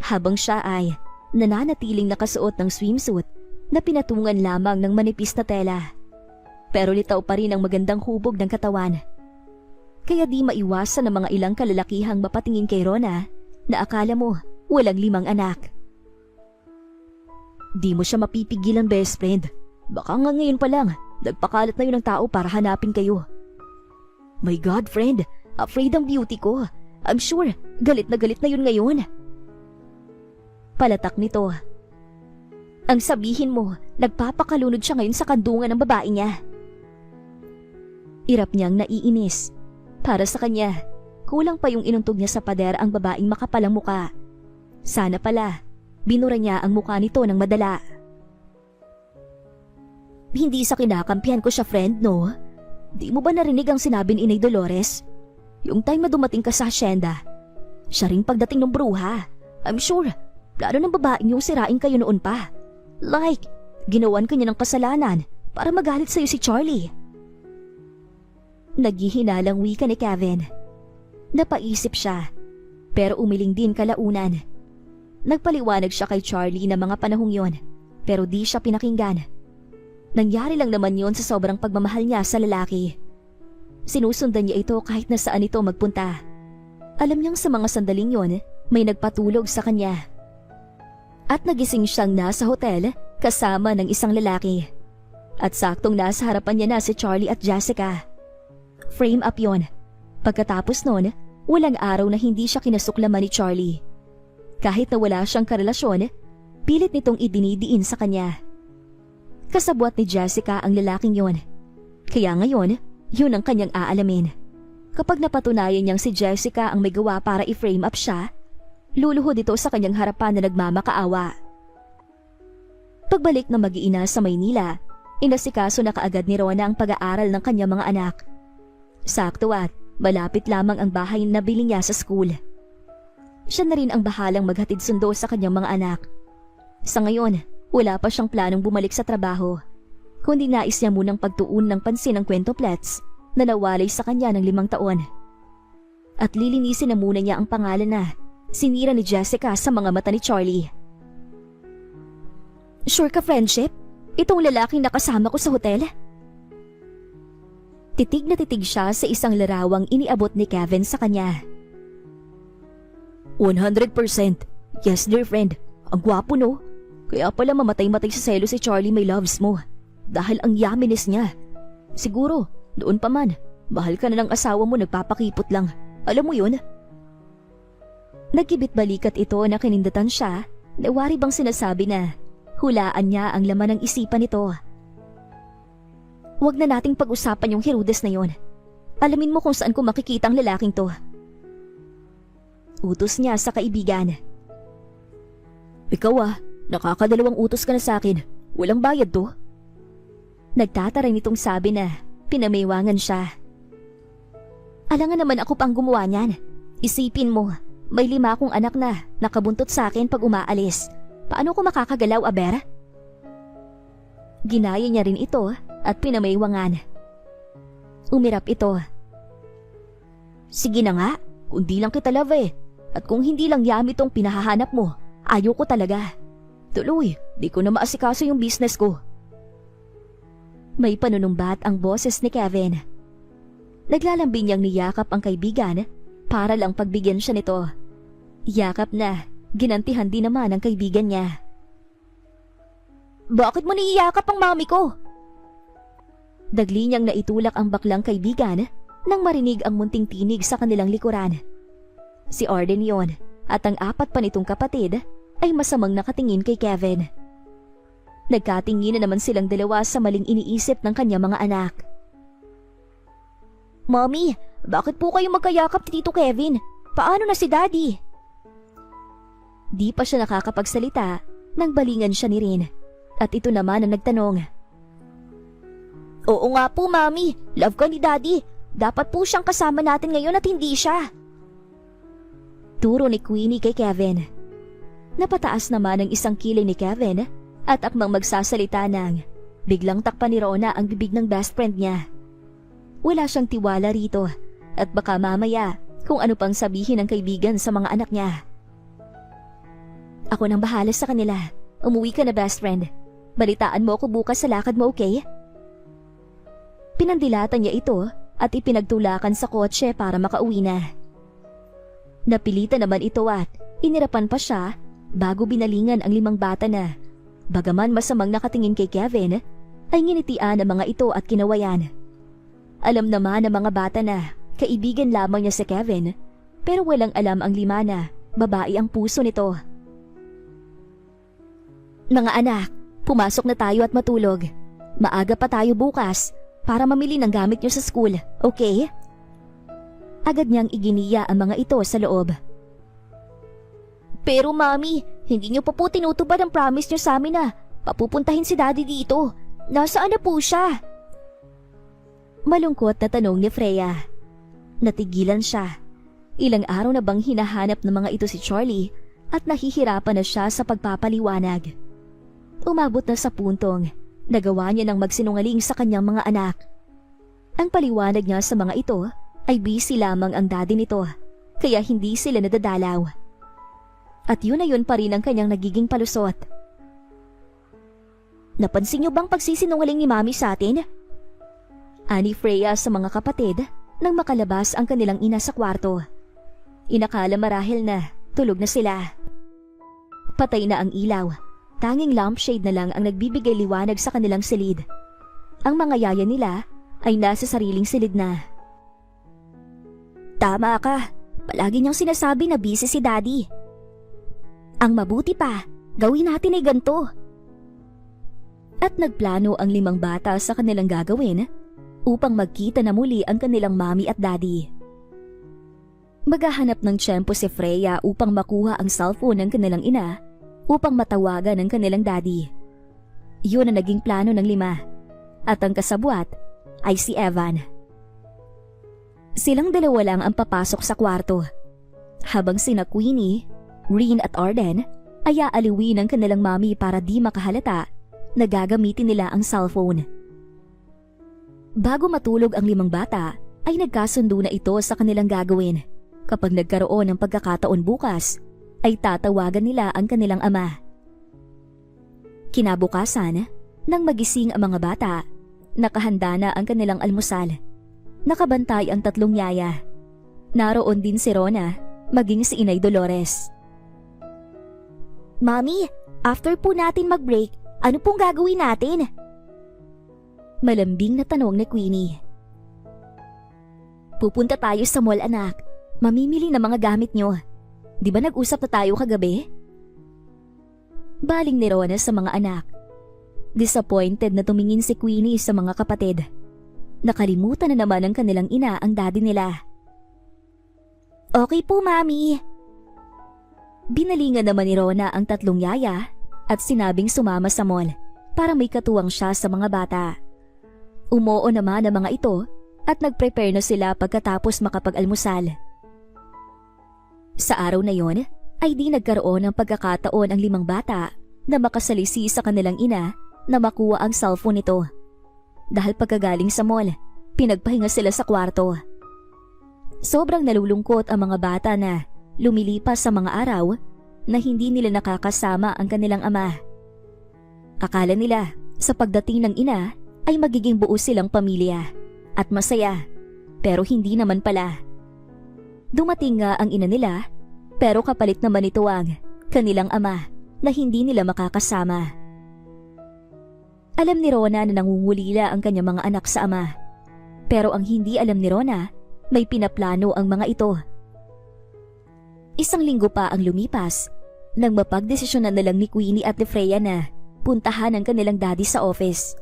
Habang siya ay nananatiling nakasuot ng swimsuit na pinatungan lamang ng manipis na tela. Pero litaw pa rin ang magandang hubog ng katawan. Kaya di maiwasan ng mga ilang kalalakihang mapatingin kay Rona na akala mo walang 5 anak. Di mo siya mapipigilan, best friend. Baka nga ngayon pa lang, nagpakalat na yun ng tao para hanapin kayo. My God, friend, afraid ang beauty ko. I'm sure, galit na yun ngayon. Palatak nito. Ang sabihin mo, nagpapakalunod siya ngayon sa kandungan ng babae niya. Irap niyang naiinis. Para sa kanya, kulang pa yung inuntog niya sa pader ang babaeng makapalang muka. Sana pala, binura niya ang mukha nito ng madala. Hindi sa kinakampihan ko siya, friend, no? Di mo ba narinig ang sinabi ni Inay Dolores? Yung time na dumating ka sa asyenda, siya ring pagdating ng bruha. I'm sure, plano ng babaeng yung sirain kayo noon pa. Like, ginawan ka niya ng kasalanan para magalit sa'yo si Charlie. Naghihinalang wika ni Kevin. Napaisip siya, pero umiling din kalaunan. Nagpaliwanag siya kay Charlie na mga panahong yon, pero di siya pinakinggan. Nangyari lang naman yon sa sobrang pagmamahal niya sa lalaki. Sinusundan niya ito kahit na saan ito magpunta. Alam niyang sa mga sandaling yon, may nagpatulog sa kanya. At nagising siyang nasa hotel kasama ng isang lalaki. At saktong nasa harapan niya na si Charlie at Jessica. Frame up yon. Pagkatapos nun, walang araw na hindi siya kinasuklaman ni Charlie. Kahit na wala siyang karelasyon, pilit nitong idinidiin sa kanya. Kasabwat ni Jessica ang lalaking yon. Kaya ngayon, yun ang kanyang aalamin. Kapag napatunayan niyang si Jessica ang may gawa para i-frame up siya, luluhod ito sa kanyang harapan na nagmamakaawa. Pagbalik na mag-iina sa Maynila, inasikaso na kaagad ni Rona ang pag-aaral ng kanyang mga anak. Sakto at malapit lamang ang bahay na bili niya sa school. Siya na rin ang bahalang maghatid sundo sa kanyang mga anak. Sa ngayon, wala pa siyang planong bumalik sa trabaho, kundi nais niya munang pagtuon ng pansin ng kwentoplets na nawalay sa kanya ng 5 taon. At lilinisin na muna niya ang pangalan na sinira ni Jessica sa mga mata ni Charlie. Sure ka, friendship? Itong lalaking nakasama ko sa hotel? Titig na titig siya sa isang larawang iniabot ni Kevin sa kanya. 100%. Yes, dear friend. Ang gwapo, no? Kaya pala mamatay-matay sa selo si Charlie, may loves mo. dahil ang yaminis niya. Siguro, doon pa man, mahal ka na ng asawa mo, nagpapakipot lang. Alam mo yun? Nagkibit balikat ito na kinindatan siya na wari bang sinasabi na hulaan niya ang laman ng isipan nito. Huwag na nating pag-usapan yung Herodes na yon. Alamin mo kung saan ko makikita ang lalaking to. Utos niya sa kaibigan. Ikaw nakakadalawang utos ka na sa akin. Walang bayad to. Nagtataray nitong sabi na pinamiwangan siya. Alangan naman ako pang gumawa niyan. Isipin mo, may 5 akong anak na nakabuntot sa akin pag umaalis. Paano ko makakagalaw, aber? Ginaya niya rin ito at pinamiwangan. Umirap ito. Sige na nga, kung di lang kita love At kung hindi lang yami tong pinahahanap mo, ayoko talaga. Tuloy, di ko na maasikaso yung business ko. May panunumbat ang boses ni Kevin. Naglalambing niyang niyakap ang kaibigan para lang pagbigyan siya nito. Yakap na, ginantihan din naman ang kaibigan niya. Bakit mo niiyakap ang mami ko? Dagli niyang naitulak ang baklang kaibigan nang marinig ang munting tinig sa kanilang likuran. Si Arden yon at ang 4 pa nitong kapatid ay masamang nakatingin kay Kevin. Nagkatingin na naman silang dalawa sa maling iniisip ng kanyang mga anak. Mommy, bakit po kayo magkayakap ni Tito Kevin? Paano na si Daddy? Di pa siya nakakapagsalita nang balingan siya ni Rin at ito naman ang nagtanong. Oo nga po, Mommy. Love ka ni Daddy. Dapat po siyang kasama natin ngayon at hindi siya. Turo ni Queenie kay Kevin. Napataas naman ang isang kilay ni Kevin at akmang magsasalita nang biglang takpan ni Rona ang bibig ng best friend niya. Wala siyang tiwala rito at baka mamaya kung ano pang sabihin ng kaibigan sa mga anak niya. Ako nang bahala sa kanila. Umuwi ka na, best friend. Balitaan mo ako bukas sa lakad mo, okay? Pinandilatan niya ito at ipinagtulakan sa kotse para makauwi na. Napilitan naman ito at inirapan pa siya bago binalingan ang 5 bata na, bagaman masamang nakatingin kay Kevin, ay nginitian ang mga ito at kinawayan. Alam naman ng mga bata na kaibigan lamang niya si Kevin, pero walang alam ang 5 na babae ang puso nito. Mga anak, pumasok na tayo at matulog. Maaga pa tayo bukas para mamili ng gamit niyo sa school, okay? Agad niyang iginiya ang mga ito sa loob. Pero Mami, hindi niyo pa po tinutupad ang promise niyo sa amin na papupuntahin si Daddy dito. Nasaan na po siya? Malungkot na tanong ni Freya. Natigilan siya. Ilang araw na bang hinahanap ng mga ito si Charlie at nahihirapan na siya sa pagpapaliwanag. Umabot na sa puntong nagawa niya ng magsinungaling sa kanyang mga anak. Ang paliwanag niya sa mga ito ay busy lamang ang daddy nito, kaya hindi sila nadadalaw. At yun na yun pa rin ang kanyang nagiging palusot. Napansin niyo bang pagsisinungaling ni Mami sa atin? Ani Freya sa mga kapatid nang makalabas ang kanilang ina sa kwarto. Inakala marahil na tulog na sila. Patay na ang ilaw. Tanging lampshade na lang ang nagbibigay liwanag sa kanilang silid. Ang mga yaya nila ay nasa sariling silid na. Tama ka. Palagi niyang sinasabi na busy si Daddy. Ang mabuti pa, gawin natin ay ganito. At nagplano ang 5 bata sa kanilang gagawin upang magkita na muli ang kanilang mami at daddy. Maghahanap ng tiyempo si Freya upang makuha ang cellphone ng kanilang ina upang matawagan ang kanilang daddy. Yun ang naging plano ng 5 at ang kasabwat ay si Evan. Silang dalawa lang ang papasok sa kwarto habang sina Queenie, Rin at Arden ay aaliwi ng kanilang mami para di makahalata na gagamitin nila ang cellphone. Bago matulog ang 5 bata ay nagkasundo na ito sa kanilang gagawin. Kapag nagkaroon ng pagkakataon bukas ay tatawagan nila ang kanilang ama. Kinabukasan, nang magising ang mga bata, nakahanda na ang kanilang almusal. Nakabantay ang 3 yaya. Naroon din si Rona, maging si Inay Dolores. Mami, after po natin mag-break, ano pong gagawin natin? Malambing na tanong ni Queenie. Pupunta tayo sa mall, anak. Mamimili ng mga gamit nyo. Di ba nag-usap na tayo kagabi? Baling ni Rona sa mga anak. Disappointed na tumingin si Queenie sa mga kapatid. Nakalimutan na naman ng kanilang ina ang daddy nila. Okay po, Mami. Binalingan naman ni Rona ang tatlong yaya at sinabing sumama sa mall para may katuwang siya sa mga bata. Umoo naman ang mga ito at nag-prepare na sila pagkatapos makapag-almusal. Sa araw na yon ay di nagkaroon ng pagkakataon ang 5 bata na makasalisi sa kanilang ina na makuha ang cellphone nito. Dahil pagkagaling sa mall, pinagpahinga sila sa kwarto. Sobrang nalulungkot ang mga bata na lumilipas sa mga araw na hindi nila nakakasama ang kanilang ama. Akala nila sa pagdating ng ina ay magiging buo silang pamilya at masaya, pero hindi naman pala. Dumating nga ang ina nila, pero kapalit naman ito ang kanilang ama na hindi nila makakasama. Alam ni Rona na nangungulila ang kanyang mga anak sa ama, pero ang hindi alam ni Rona, may pinaplano ang mga ito. 1 linggo pa ang lumipas nang mapagdesisyonan na lang ni Queenie at ni Freya na puntahan ang kanilang daddy sa office.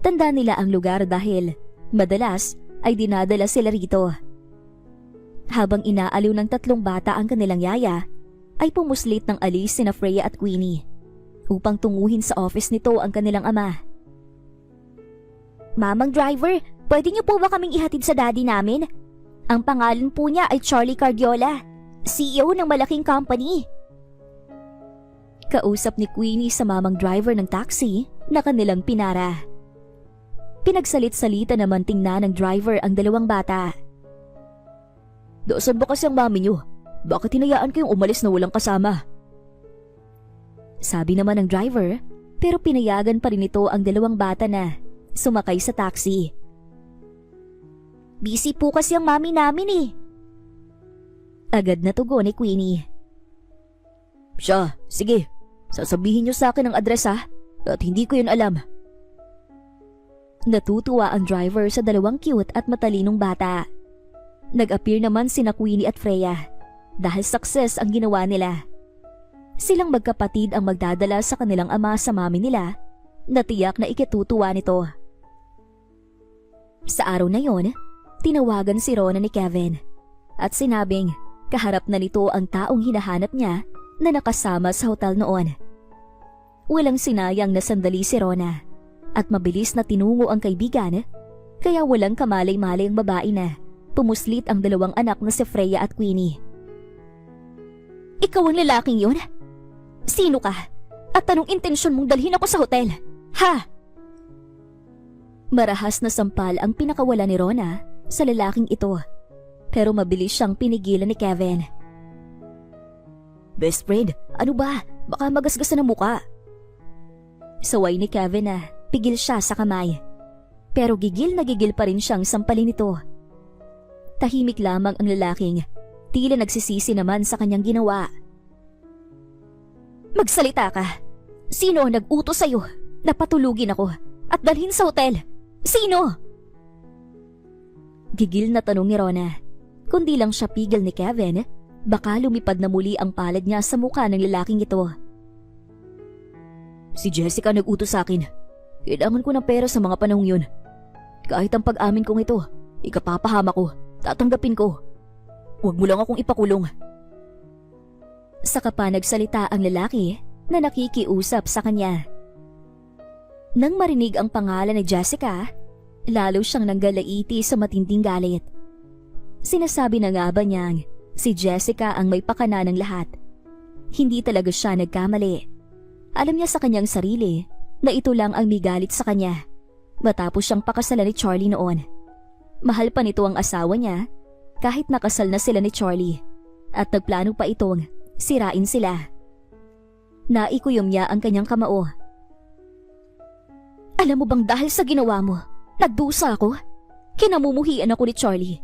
Tanda nila ang lugar dahil madalas ay dinadala sila rito. Habang inaaliw ng 3 bata ang kanilang yaya, ay pumuslit ng alis sina Freya at Queenie upang tunguhin sa office nito ang kanilang ama. Mamang driver, pwede niyo po ba kaming ihatid sa daddy namin? Ang pangalan po niya ay Charlie Cardiola, CEO ng malaking company. Kausap ni Queenie sa mamang driver ng taxi na kanilang pinara. Pinagsalit-salita naman tingnan ng driver ang 2 bata. Saan ba kasi ang mami niyo? Bakit hinayaan kayong umalis na walang kasama? Sabi naman ng driver, pero pinayagan pa rin ito ang 2 bata na sumakay sa taxi. Busy po kasi ang mami namin eh. Agad na tugon ni Queenie. Siya, sige. Sasabihin niyo sa akin ang address ha, at hindi ko yun alam. Natutuwa ang driver sa 2 cute at matalinong bata. Nag-appear naman sina Queenie at Freya dahil success ang ginawa nila. Silang magkapatid ang magdadala sa kanilang ama sa mami nila na tiyak na ikitutuwa nito. Sa araw na yon, tinawagan si Rona ni Kevin at sinabing kaharap na nito ang taong hinahanap niya na nakasama sa hotel noon. Walang sinayang na sandali si Rona at mabilis na tinungo ang kaibigan, kaya walang kamalay-malay ang babae na pumuslit ang 2 anak na si Freya at Queenie. Ikaw ang lalaking yun? Sino ka? At anong intensyon mong dalhin ako sa hotel? Ha? Marahas na sampal ang pinakawala ni Rona sa lalaking ito, pero mabilis siyang pinigilan ni Kevin. Best friend, ano ba? Baka magasgasan ang muka. Saway ni Kevin na pigil siya sa kamay, pero gigil na gigil pa rin siyang sampalin nito. Tahimik lamang ang lalaking, tila nagsisisi naman sa kanyang ginawa. Magsalita ka. Sino ang nag-utos sa'yo na patulugin ako at dalhin sa hotel? Sino? Gigil na tanong ni Rona. Kundi lang siya pigil ni Kevin, baka lumipad na muli ang palad niya sa mukha ng lalaking ito. Si Jessica nag-utos sa akin. Kailangan ko ng pera sa mga panahong yun. Kahit ang pag-amin kong ito, ikapapahama ko, tatanggapin ko. Huwag mo lang akong ipakulong. Saka pa nagsalita ang lalaki na nakikiusap sa kanya. Nang marinig ang pangalan ni Jessica, lalo siyang nanggalaiti sa matinding galit. Sinasabi na nga ba niyang si Jessica ang may pakana ng lahat? Hindi talaga siya nagkamali. Alam niya sa kanyang sarili na ito lang ang may galit sa kanya matapos siyang pakasalan ni Charlie noon. Mahal pa nito ang asawa niya kahit nakasal na sila ni Charlie at nagplano pa itong sirain sila. Naikuyom niya ang kanyang kamao. Alam mo bang dahil sa ginawa mo, nagdusa ako? Kinamumuhian ako ni Charlie.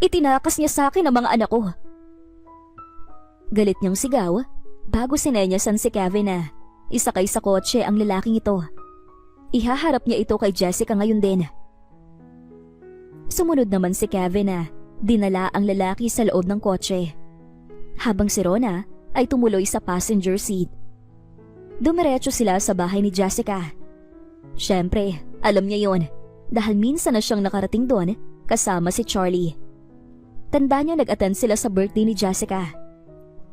Itinakas niya sa akin ang mga anak ko. Galit niyang sigaw bago sinenyasan si Kevin na isakay sa kotse ang lalaking ito. Ihaharap niya ito kay Jessica ngayon din. Sumunod naman si Kevin na dinala ang lalaki sa loob ng kotse, habang si Rona ay tumuloy sa passenger seat. Dumiretso sila sa bahay ni Jessica. Siyempre, alam niya yon dahil minsan na siyang nakarating doon kasama si Charlie. Tanda niya nag-attend sila sa birthday ni Jessica.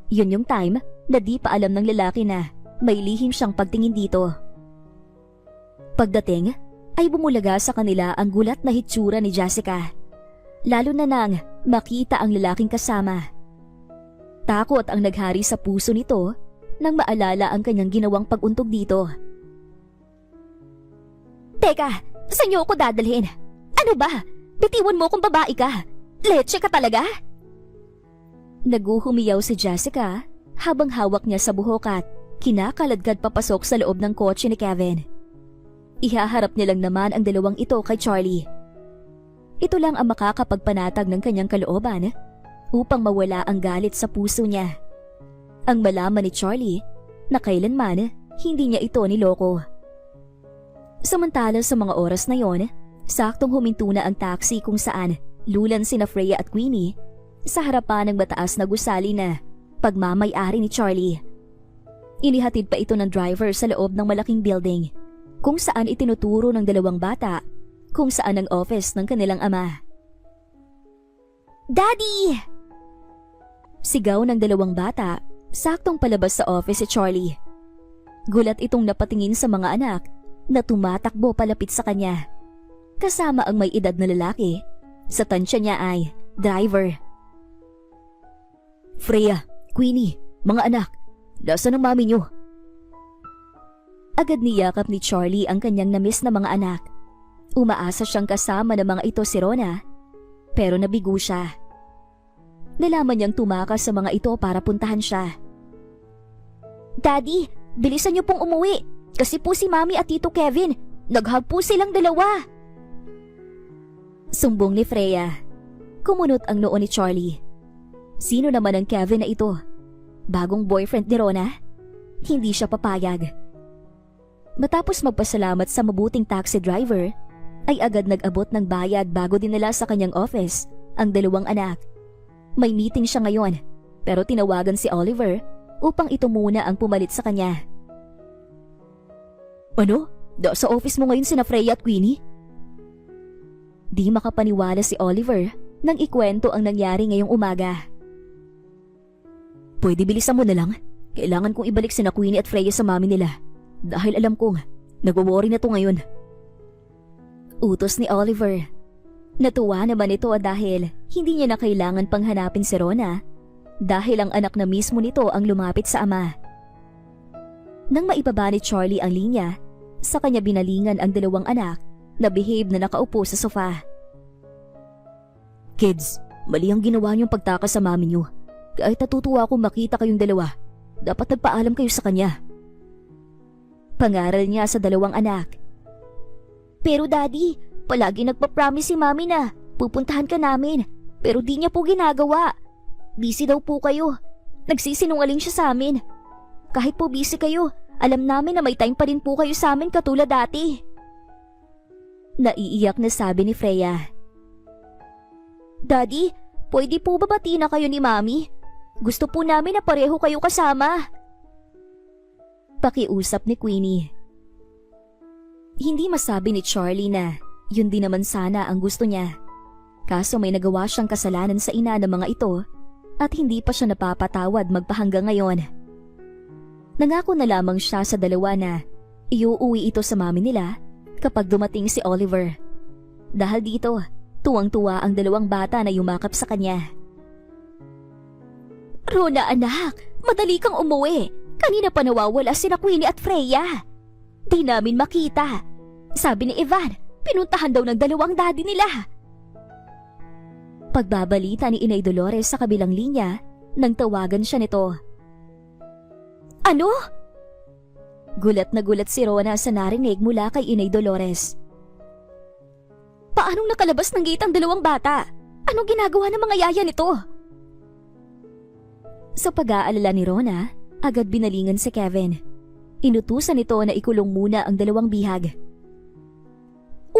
Yun yung time na di pa alam ng lalaki na may lihim siyang pagtingin dito. Pagdating, ay bumulaga sa kanila ang gulat na hitsura ni Jessica, lalo na nang makita ang lalaking kasama. Takot ang naghari sa puso nito nang maalala ang kanyang ginawang pag-untog dito. Teka, saan niyo ako dadalhin? Ano ba? Bitiwan mo kung babae ka. Leche ka talaga? Naguhumiyaw si Jessica habang hawak niya sa buhok at kinakaladkad papasok sa loob ng kotse ni Kevin. Ihaharap niya lang naman ang dalawang ito kay Charlie. Ito lang ang makakapagpanatag ng kanyang kalooban upang mawala ang galit sa puso niya. Ang malaman ni Charlie na kailanman hindi niya ito niloko. Samantala sa mga oras na yon, saktong huminto na ang taxi kung saan lulan sina Freya at Queenie sa harapan ng mataas na gusali na pagmamay-ari ni Charlie. Inihatid pa ito ng driver sa loob ng malaking building kung saan itinuturo ng dalawang bata kung saan ang office ng kanilang ama. Daddy! Sigaw ng dalawang bata saktong palabas sa office si Charlie. Gulat itong napatingin sa mga anak na tumatakbo palapit sa kanya. Kasama ang may edad na lalaki, sa tansya niya ay driver. Freya, Queenie, mga anak, nasaan ang mami niyo? Agad niyakap ni Charlie ang kanyang namiss na mga anak. Umaasa siyang kasama ng mga ito si Rona, pero nabigo siya. Nalaman niyang tumakas sa mga ito para puntahan siya. Daddy, bilisan niyo pong umuwi kasi po si Mami at Tito Kevin, naghag po silang dalawa. Sumbong ni Freya. Kumunot ang noo ni Charlie. Sino naman ang Kevin na ito? Bagong boyfriend ni Rona? Hindi siya papayag. Matapos magpasalamat sa mabuting taxi driver, ay agad nag-abot ng bayad bago dinala sa kanyang office ang dalawang anak. May meeting siya ngayon, pero tinawagan si Oliver upang ito muna ang pumalit sa kanya. Ano? Sa office mo ngayon sina Freya at Queenie? Di makapaniwala si Oliver nang ikwento ang nangyari ngayong umaga. Pwede bilisan mo na lang. Kailangan kong ibalik sina Queenie at Freya sa mami nila. Dahil alam kong nagwo-worry na to ngayon. Utos ni Oliver. Natuwa naman ito dahil hindi niya na kailangan pang hanapin si Rona dahil ang anak na mismo nito ang lumapit sa ama. Nang maibaba ni Charlie ang linya, sa kanya binalingan ang dalawang anak na behave na nakaupo sa sofa. Kids, mali ang ginawa niyong pagtakas sa mami niyo. Kahit natutuwa akong makita kayong dalawa, dapat nagpaalam kayo sa kanya. Pangaral niya sa dalawang anak. Pero daddy, palagi nagpa-promise si mami na pupuntahan ka namin, pero di niya po ginagawa. Busy daw po kayo. Nagsisinungaling siya sa amin. Kahit po busy kayo, alam namin na may time pa rin po kayo sa amin katulad dati. Naiiyak na sabi ni Freya. Daddy, pwede po ba bati na kayo ni mami? Gusto po namin na pareho kayo kasama. Pakiusap ni Queenie. Hindi masabi ni Charlie na yun din naman sana ang gusto niya. Kaso may nagawa siyang kasalanan sa ina ng mga ito at hindi pa siya napapatawad magpahanggang ngayon. Nangako na lamang siya sa dalawa na iuuwi ito sa mami nila kapag dumating si Oliver. Dahil dito, tuwang-tuwa ang dalawang bata na yumakap sa kanya. Rona anak, madali kang umuwi. Kanina pa nawawala sina Queenie at Freya. Di namin makita. Sabi ni Ivan, pinuntahan daw ng dalawang daddy nila. Pagbabalita ni Inay Dolores sa kabilang linya, nang tawagan siya nito. Ano? Gulat na gulat si Rona sa narinig mula kay Inay Dolores. Paanong nakalabas ng gate ang dalawang bata? Anong ginagawa ng mga yaya nito? Sa pag-aalala ni Rona, agad binalingan si Kevin. Inutusan nito na ikulong muna ang dalawang bihag.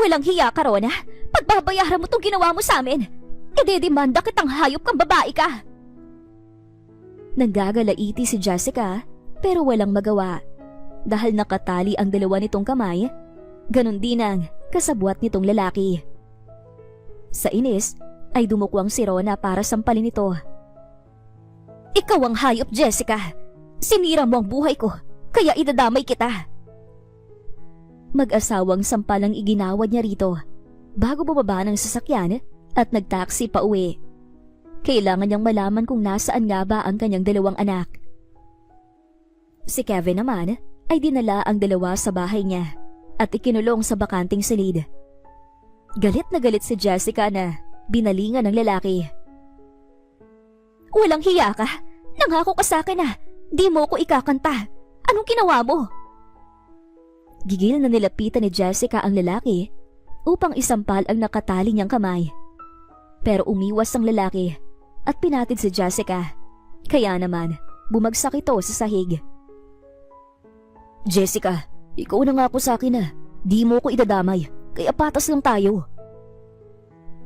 Walang hiya ka, Rona. Pagbabayaran mo tong ginawa mo sa amin. Idedemanda kitang hayop kang babae ka. Nanggagalaiti si Jessica pero walang magawa. Dahil nakatali ang dalawa nitong kamay, ganun din ang kasabwat nitong lalaki. Sa inis ay dumukwang si Rona para sampalin ito. Ikaw ang hayop, Jessica. Sinira mo ang buhay ko, kaya idadamay kita. Mag-asawang sampalang iginawad niya rito bago bumaba ng sasakyan at nagtaksi pa uwi. Kailangan niyang malaman kung nasaan nga ba ang kanyang dalawang anak. Si Kevin naman ay dinala ang dalawa sa bahay niya at ikinulong sa bakanting silid. Galit na galit si Jessica na binalingan ng lalaki. Walang hiya ka? Nangako ka sa akin na di mo ko ikakanta. Anong ginawa mo? Gigil na nilapitan ni Jessica ang lalaki upang isampal ang nakatali niyang kamay. Pero umiwas ang lalaki at pinatid si Jessica. Kaya naman, bumagsak ito sa sahig. Jessica, ikaw na nga po sa akin na di mo ko idadamay, kaya patas lang tayo.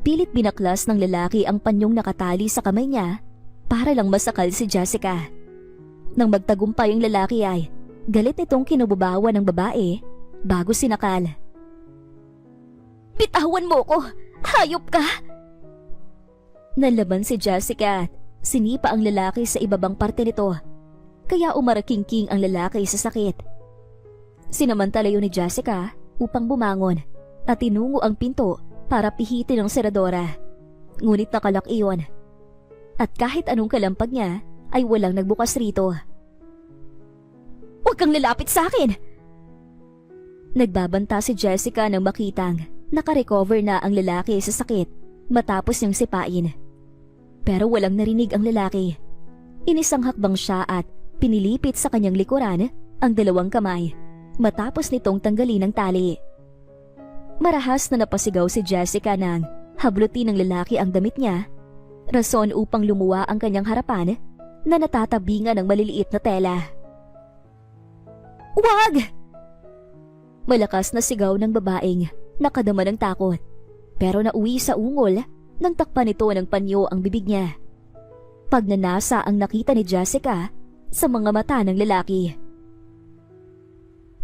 Pilit binaklas ng lalaki ang panyong nakatali sa kamay niya para lang masakal si Jessica. Nang magtagumpay ang lalaki ay galit nitong kinububawan ng babae bago sinakal. Bitawan mo ko! Hayop ka! Nalaban si Jessica at sinipa ang lalaki sa ibabang parte nito, kaya umarakingking ang lalaki sa sakit. Sinamantalayo ni Jessica upang bumangon at tinungo ang pinto para pihitin ng seradora. Ngunit nakalak iyon. At kahit anong kalampag niya ay walang nagbukas rito. Huwag kang lalapit sa akin! Nagbabanta si Jessica nang makitang nakarecover na ang lalaki sa sakit matapos niyang sipain. Pero walang narinig ang lalaki. Inisang hakbang siya at pinilipit sa kanyang likuran ang dalawang kamay matapos nitong tanggalin ang tali. Marahas na napasigaw si Jessica nang hablutin ng lalaki ang damit niya, rason upang lumuwa ang kanyang harapan na natatabingan ng maliliit na tela. Wag! Malakas na sigaw ng babaeng nakadama ng takot, pero nauwi sa ungol nang takpan nito ng panyo ang bibig niya. Pagnanasa ang nakita ni Jessica sa mga mata ng lalaki.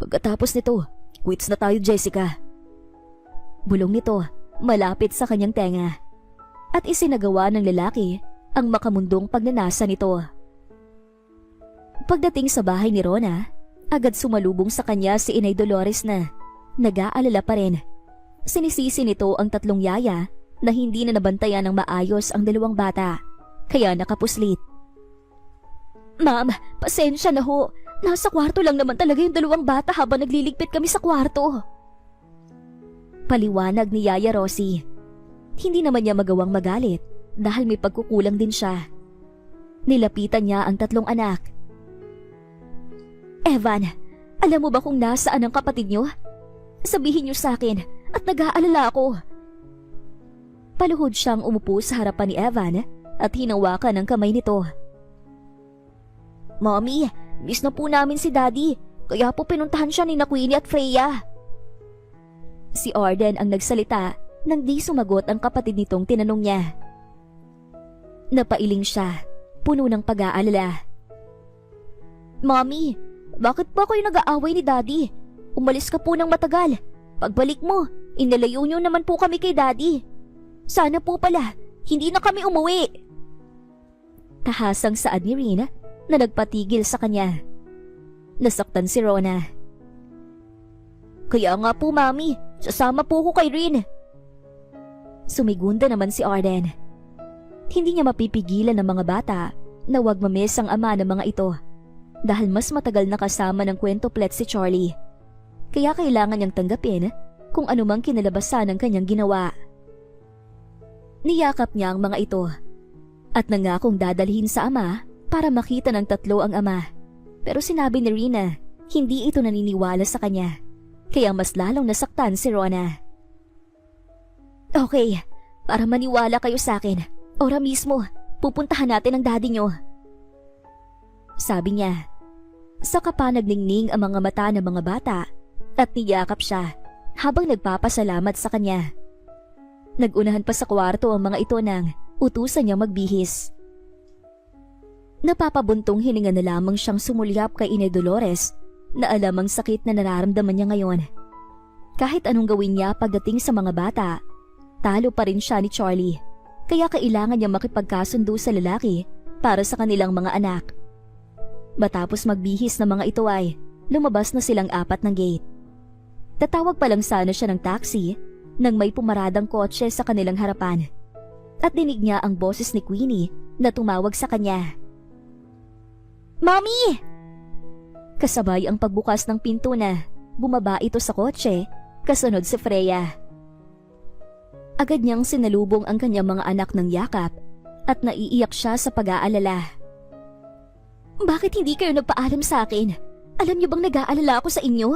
Pagkatapos nito, quits na tayo, Jessica. Bulong nito malapit sa kanyang tenga at isinagawa ng lalaki ang makamundong pagnanasa nito. Pagdating sa bahay ni Rona, agad sumalubong sa kanya si Inay Dolores na nag-aalala pa rin. Sinisisi nito ang tatlong yaya na hindi na nabantayan ng maayos ang dalawang bata, kaya nakapuslit. Ma'am, pasensya na ho. Nasa kwarto lang naman talaga yung dalawang bata habang nagliligpit kami sa kwarto. Paliwanag ni Yaya Rosie. Hindi naman niya magawang magalit dahil may pagkukulang din siya. Nilapitan niya ang tatlong anak. Evan, alam mo ba kung nasaan ang kapatid niyo? Sabihin niyo sa akin at nag-aalala ako. Paluhod siyang umupo sa harapan ni Evan at hinawakan ang kamay nito. Mommy, miss na po namin si Daddy, kaya po pinuntahan siya ni Queenie at Freya. Si Arden ang nagsalita nang di sumagot ang kapatid nitong tinanong niya. Napailing siya, puno ng pag-aalala. Mommy, bakit ba kayo nag-aaway ni Daddy? Umalis ka po ng matagal. Pagbalik mo, inalayo niyo naman po kami kay Daddy. Sana po pala, hindi na kami umuwi. Tahasang saad ni Rina na nagpatigil sa kanya. Nasaktan si Rona. Kaya nga po, Mami, sasama po ko kay Rin. Sumigunda naman si Arden. Hindi niya mapipigilan ng mga bata na wag mamiss ang ama ng mga ito dahil mas matagal na kasama ng kwentoplet si Charlie. Kaya kailangan niyang tanggapin kung anumang kinalabasan ng kanyang ginawa. Niyakap niya ang mga ito at nangakong dadalhin sa ama para makita ng tatlo ang ama. Pero sinabi ni Rina, hindi ito naniniwala sa kanya. Kaya mas lalong nasaktan si Rona. Okay, para maniwala kayo sa akin, ora mismo, pupuntahan natin ang daddy niyo. Sabi niya. Saka pa nagningning ang mga mata ng mga bata at niyakap siya habang nagpapasalamat sa kanya. Nagunahan pa sa kwarto ang mga ito nang utusan niya magbihis. Napapabuntong hininga na lamang siyang sumulyap kay Inay Dolores na alam ang sakit na nararamdaman niya ngayon. Kahit anong gawin niya pagdating sa mga bata, talo pa rin siya ni Charlie, kaya kailangan niya makipagkasundo sa lalaki para sa kanilang mga anak. Matapos magbihis ng mga ito ay lumabas na silang apat ng gate. Tatawag pa lang sana siya ng taxi nang may pumaradang kotse sa kanilang harapan at dinig niya ang boses ni Queenie na tumawag sa kanya. "Mommy!" Kasabay ang pagbukas ng pinto na bumaba ito sa kotse, kasunod si Freya. Agad niyang sinalubong ang kanyang mga anak ng yakap at naiiyak siya sa pag-aalala. "Bakit hindi kayo nagpaalam sa akin? Alam niyo bang nag-aalala ako sa inyo?"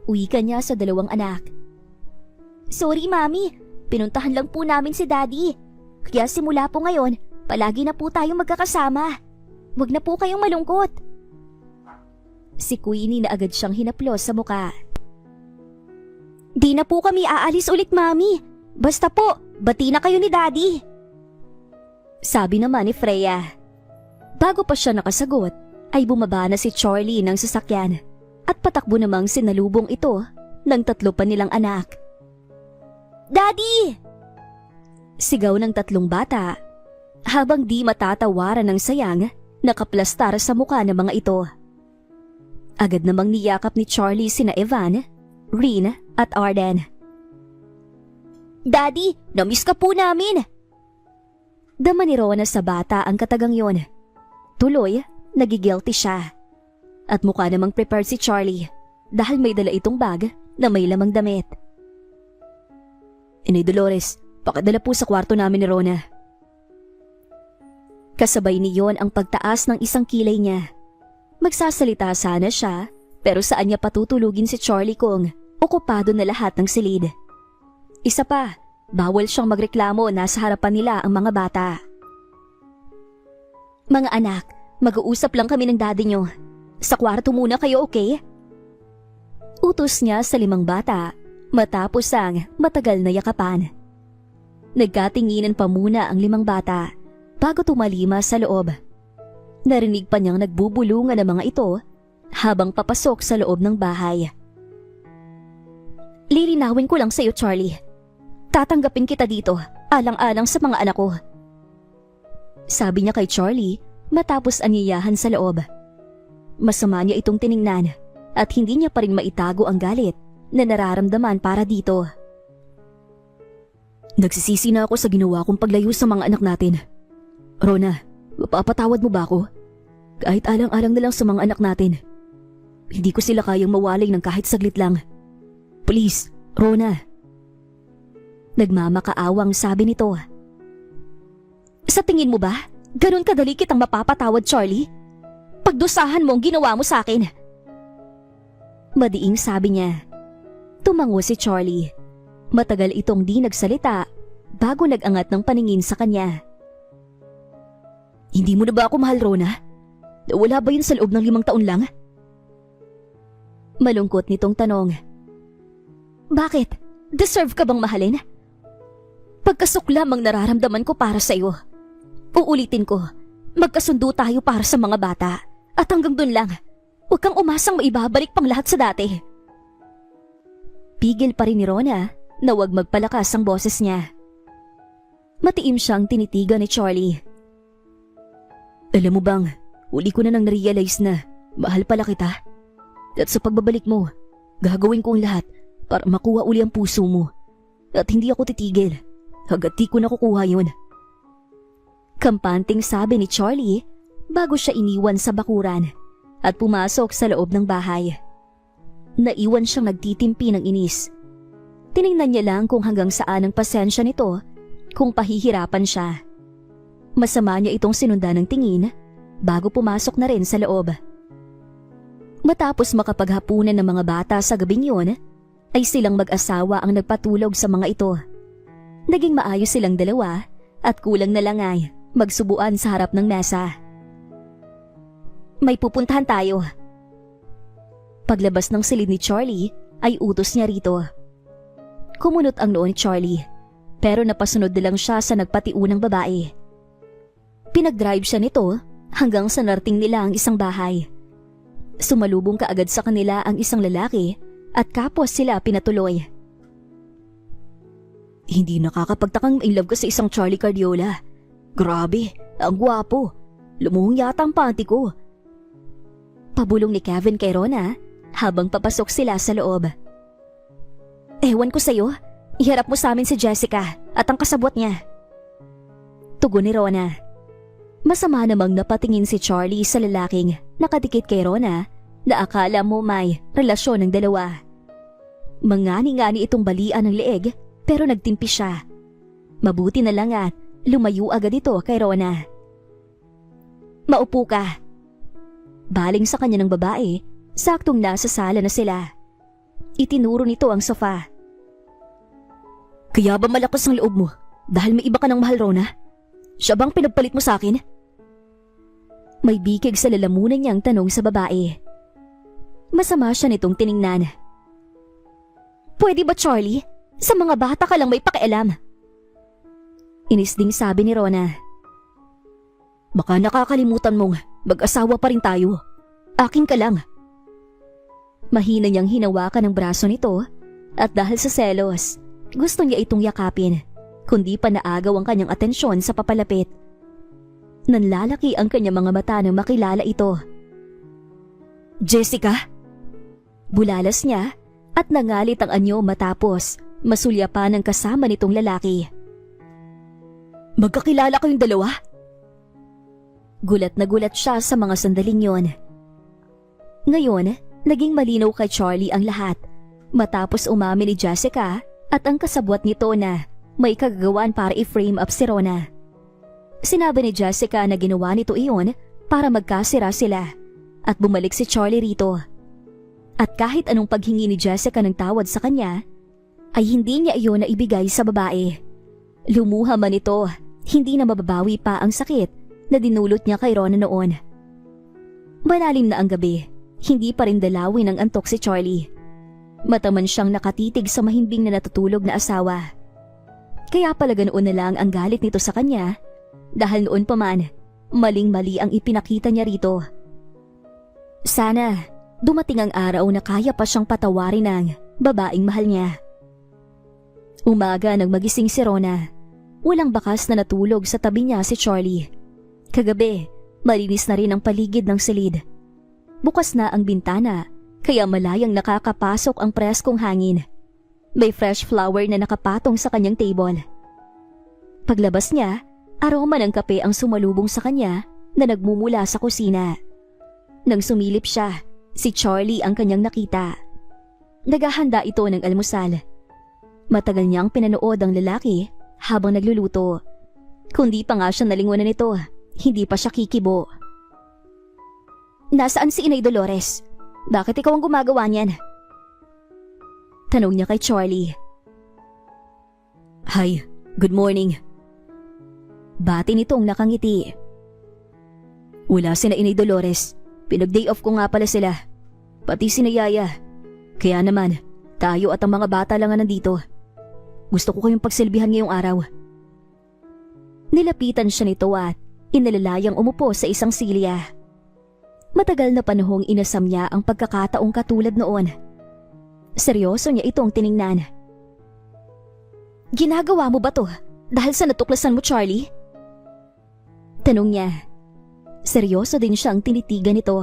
Uwi ka niya sa dalawang anak. "Sorry, Mami. Pinuntahan lang po namin si Daddy. Kaya simula po ngayon, palagi na po tayong magkakasama. Huwag na po kayong malungkot." Si Queenie na agad siyang hinaplos sa muka. "Di na po kami aalis ulit, Mami. Basta po, bati na kayo ni Daddy." Sabi naman ni Freya. Bago pa siya nakasagot, ay bumaba na si Charlie ng sasakyan at patakbo namang sinalubong ito ng tatlo pa nilang anak. "Daddy!" Sigaw ng tatlong bata habang di matatawaran ng sayang nakaplastar sa mukha ng mga ito. Agad namang niyakap ni Charlie sina Evan, Rin at Arden. "Daddy, namiss ka po namin!" Dama ni Rona sa bata ang katagang yon. Tuloy, nagigilty siya. At mukha namang prepared si Charlie dahil may dala itong bag na may lamang damit. "Inay Dolores, pakadala po sa kwarto namin ni Rona." Kasabay niyon ang pagtaas ng isang kilay niya. Magsasalita sana siya, pero saan niya patutulugin si Charlie kung okupado na lahat ng silid. Isa pa, bawal siyang magreklamo na sa harapan nila ang mga bata. "Mga anak, mag-uusap lang kami ng daddy niyo. Sa kwarto muna kayo, okay?" Utos niya sa 5 bata matapos ang matagal na yakapan. Nagkatinginan pa muna ang 5 bata bago tumalima sa loob. Narinig pa niyang nagbubulungan ang mga ito habang papasok sa loob ng bahay. "Lilinawin ko lang sa iyo, Charlie. Tatanggapin kita dito, alang-alang sa mga anak ko." Sabi niya kay Charlie matapos anyayahan sa loob. Masama niya itong tiningnan at hindi niya pa rin maitago ang galit na nararamdaman para dito. "Nagsisisi na ako sa ginawa kong paglayo sa mga anak natin. Rona, mapapatawad mo ba ako? Kahit alang-alang na lang sa mga anak natin. Hindi ko sila kayang mawalay ng kahit saglit lang. Please, Rona." Nagmamakaawang sabi nito. "Sa tingin mo ba, ganun kadali kitang mapapatawad, Charlie? Pagdusahan mo ang ginawa mo sa akin." Madiing sabi niya. Tumango si Charlie. Matagal itong di nagsalita bago nag-angat ng paningin sa kanya. "Hindi mo na ba ako mahal, Rona? Wala ba yun sa loob ng 5 taon lang?" Malungkot nitong tanong. "Bakit? Deserve ka bang mahalin? Pagkasuklam ang nararamdaman ko para sa iyo. Uulitin ko, magkasundo tayo para sa mga bata at hanggang dun lang. Huwag kang umasang maibabalik pang lahat sa dati." Pigil pa rin ni Rona na huwag magpalakas ang boses niya. Matiim siyang tinitigan ni Charlie. "Alam mo bang, uli ko na nang narealize na mahal pala kita. At sa pagbabalik mo, gagawin ko ang lahat para makuha uli ang puso mo. At hindi ako titigil hanggat di ko nakukuha yun." Kampanting sabi ni Charlie bago siya iniwan sa bakuran at pumasok sa loob ng bahay. Naiwan siyang nagtitimpi ng inis. Tiningnan niya lang kung hanggang saan ang pasensya nito kung pahihirapan siya. Masama niya itong sinundan ng tingin bago pumasok na rin sa loob. Matapos makapaghapunan ng mga bata sa gabing yun, ay silang mag-asawa ang nagpatulog sa mga ito. Naging maayos silang dalawa at kulang na lang ay magsubuan sa harap ng mesa. "May pupuntahan tayo." Paglabas ng silid ni Charlie ay utos niya rito. Kumunot ang noo ni Charlie, pero napasunod na lang siya sa nagpatiunang babae. Pinag-drive siya nito hanggang sa narating nila ang isang bahay. Sumalubong kaagad sa kanila ang isang lalaki at kapos sila pinatuloy. Hindi nakakapagtakang in love ka sa isang Charlie Cardiola. Grabe, ang gwapo. Lumuhong yata ang panty ko. Pabulong ni Kevin kay Rona habang papasok sila sa loob. Ewan ko sa'yo, iharap mo sa amin si Jessica at ang kasabwat niya. Tugon ni Rona. Masama namang napatingin si Charlie sa lalaking nakadikit kay Rona na akala mo may relasyon ng dalawa. Mangani-ngani itong balian ng leeg pero nagtimpi siya. Mabuti na lang at lumayo agad ito kay Rona. Maupo ka. Baling sa kanya ng babae, saktong nasa sala na sila. Itinuro nito ang sofa. Kaya ba malakas ang loob mo dahil may iba ka ng mahal, Rona? Siya bang pinagpalit mo sa akin? May bikig sa lalamunan niyang tanong sa babae. Masama siya nitong tiningnan. Pwede ba, Charlie? Sa mga bata ka lang may pakialam. Inisding sabi ni Rona. Baka nakakalimutan mong mag-asawa pa rin tayo. Akin ka lang. Mahina niyang hinawakan ang braso nito at dahil sa selos, gusto niya itong yakapin, kundi pa naagaw ang kanyang atensyon sa papalapit. Nanlalaki ang kanyang mga mata nang makilala ito. Jessica? Bulalas niya at nangalit ang anyo matapos masulyapan ang kasama nitong lalaki. Magkakilala kayong dalawa? Gulat na gulat siya sa mga sandaling yon. Ngayon, naging malinaw kay Charlie ang lahat matapos umamin ni Jessica at ang kasabwat nito na may kagagawan para i-frame up si Rona. Sinabi ni Jessica na ginawa nito iyon para magkasira sila at bumalik si Charlie rito. At kahit anong paghingi ni Jessica ng tawad sa kanya, ay hindi niya iyon na ibigay sa babae. Lumuha man ito, hindi na mababawi pa ang sakit na dinulot niya kay Rona noon. Malalim na ang gabi, hindi pa rin dalawin ng antok si Charlie. Mataman siyang nakatitig sa mahimbing na natutulog na asawa. Kaya pala ganoon na lang ang galit nito sa kanya dahil noon pa man, maling-mali ang ipinakita niya rito. Sana dumating ang araw na kaya pa siyang patawarin ng babaeng mahal niya. Umaga nang magising si Rona, walang bakas na natulog sa tabi niya si Charlie. Kagabi, malinis na rin ang paligid ng silid. Bukas na ang bintana, kaya malayang nakakapasok ang preskong hangin. May fresh flower na nakapatong sa kanyang table. Paglabas niya, aroma ng kape ang sumalubong sa kanya na nagmumula sa kusina. Nang sumilip siya, si Charlie ang kanyang nakita. Naghahanda ito ng almusal. Matagal niyang pinanood ang lalaki habang nagluluto. Kundi pa nga siya nalingunan nito, hindi pa siya kikibo. Nasaan si Inay Dolores? Bakit ikaw ang gumagawa niyan? Tanong niya kay Charlie. Hi, good morning. Bati nitong nakangiti. Wala si na Inay Dolores. Pinag-day off ko nga pala sila. Pati si na Yaya. Kaya naman, tayo at ang mga bata lang nga nandito. Gusto ko kayong pagsilbihan ngayong araw. Nilapitan siya nito at inalalayang umupo sa isang silya. Matagal na panahong inasam niya ang pagkakataong katulad noon. Seryoso niya itong tiningnan. Ginagawa mo ba to dahil sa natuklasan mo, Charlie? Tanong niya. Seryoso din siyang tinitigan nito.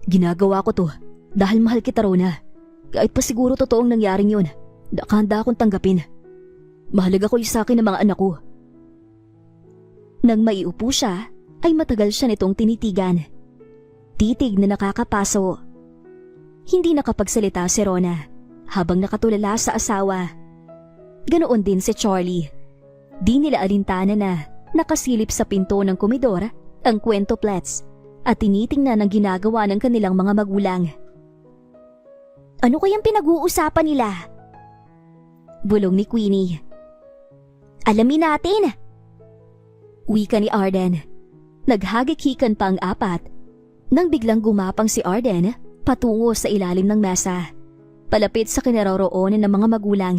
Ginagawa ko to dahil mahal kita, Rona. Kahit pa siguro totoong nangyaring yun, handa akong tanggapin. Mahalaga ko sa akin ng mga anak ko. Nang maiupo siya, ay matagal siya nitong tinitigan. Titig na nakakapaso. Hindi nakapagsalita si Rona habang nakatulala sa asawa. Ganoon din si Charlie. Di nila alintana na nakasilip sa pinto ng komedor ang kwentoplets at tinitingnan ang ginagawa ng kanilang mga magulang. Ano kayang pinag-uusapan nila? Bulong ni Queenie. Alamin natin! Wika ni Arden. Naghagik-hikan pa ang apat nang biglang gumapang si Arden patungo sa ilalim ng mesa, palapit sa kinaroroonan ng mga magulang.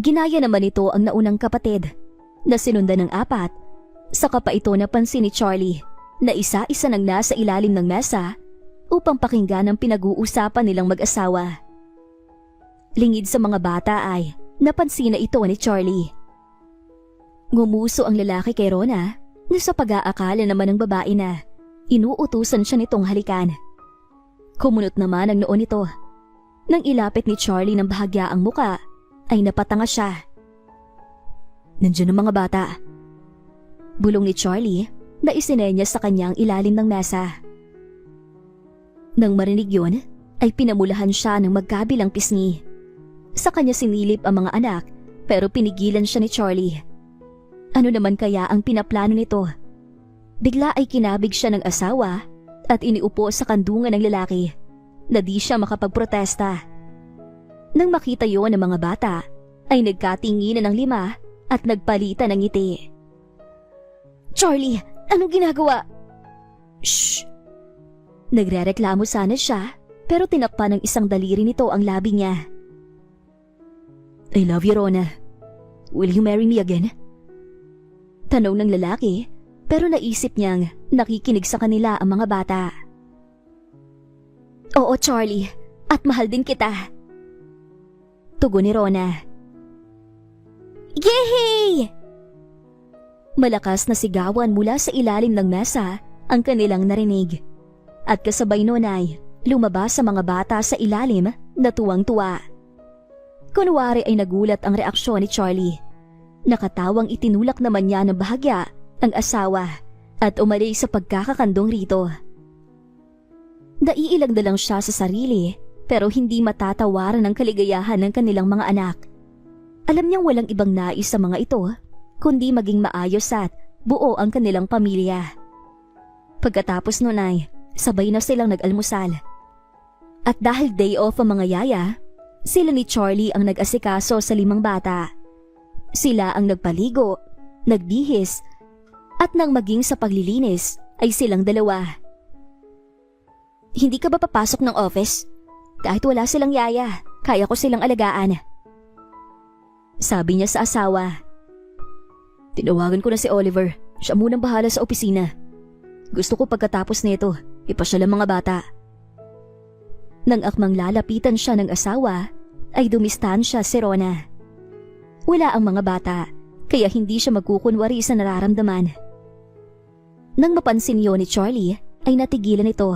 Ginaya naman ito ang naunang kapatid na sinundan ng 4, saka pa ito napansin ni Charlie na isa-isa nang nasa ilalim ng mesa upang pakinggan ang pinag-uusapan nilang mag-asawa. Lingid sa mga bata ay napansin na ito ni Charlie. Ngumuso ang lalaki kay Rona na sa pag-aakala naman ng babae na inuutusan siya nitong halikan. Kumunot naman ang noon nito. Nang ilapit ni Charlie ng bahagya ang muka, ay napatanga siya. "Nandiyan ang mga bata." Bulong ni Charlie na isinenya sa kanyang ilalim ng mesa. Nang marinig yun, ay pinamulahan siya ng magkabilang pisngi. Sa kanya sinilip ang mga anak pero pinigilan siya ni Charlie. Ano naman kaya ang pinaplano nito? Bigla ay kinabig siya ng asawa at iniupo sa kandungan ng lalaki na di siya makapagprotesta. Nang makita yon ng mga bata, ay nagkatinginan ng 5 at nagpalitan ng ngiti. "Charlie, anong ginagawa?" "Shh!" Nagrereklamo sana siya pero tinakpan ng isang daliri nito ang labi niya. "I love you, Rona. Will you marry me again?" Tanong ng lalaki pero naisip niyang nakikinig sa kanila ang mga bata. "Oo, Charlie, at mahal din kita." Tugon ni Rona. "Yehey!" Malakas na sigawan mula sa ilalim ng mesa ang kanilang narinig. At kasabay nun ay lumabas sa mga bata sa ilalim na tuwang-tuwa. Kunwari ay nagulat ang reaksyon ni Charlie. Nakatawang itinulak naman niya ng bahagya ang asawa at umalis sa pagkakakandong rito. Naiilag na lang siya sa sarili pero hindi matatawaran ang kaligayahan ng kanilang mga anak. Alam niyang walang ibang nais sa mga ito kundi maging maayos at buo ang kanilang pamilya. Pagkatapos nun ay sabay na silang nag-almusal. At dahil day off ang mga yaya, sila ni Charlie ang nag-asikaso sa 5 bata. Sila ang nagpaligo, nagbihis, at nang maging sa paglilinis ay silang 2. "Hindi ka ba papasok ng office? Kahit wala silang yaya, kaya ko silang alagaan." Sabi niya sa asawa. "Tinawagan ko na si Oliver, siya munang bahala sa opisina. Gusto ko pagkatapos nito, ipasyal ang mga bata." Nang akmang lalapitan siya ng asawa, ay dumistansya si Rona. Wala ang mga bata, kaya hindi siya magkukunwari sa nararamdaman. Nang mapansin yun ni Charlie, ay natigilan ito.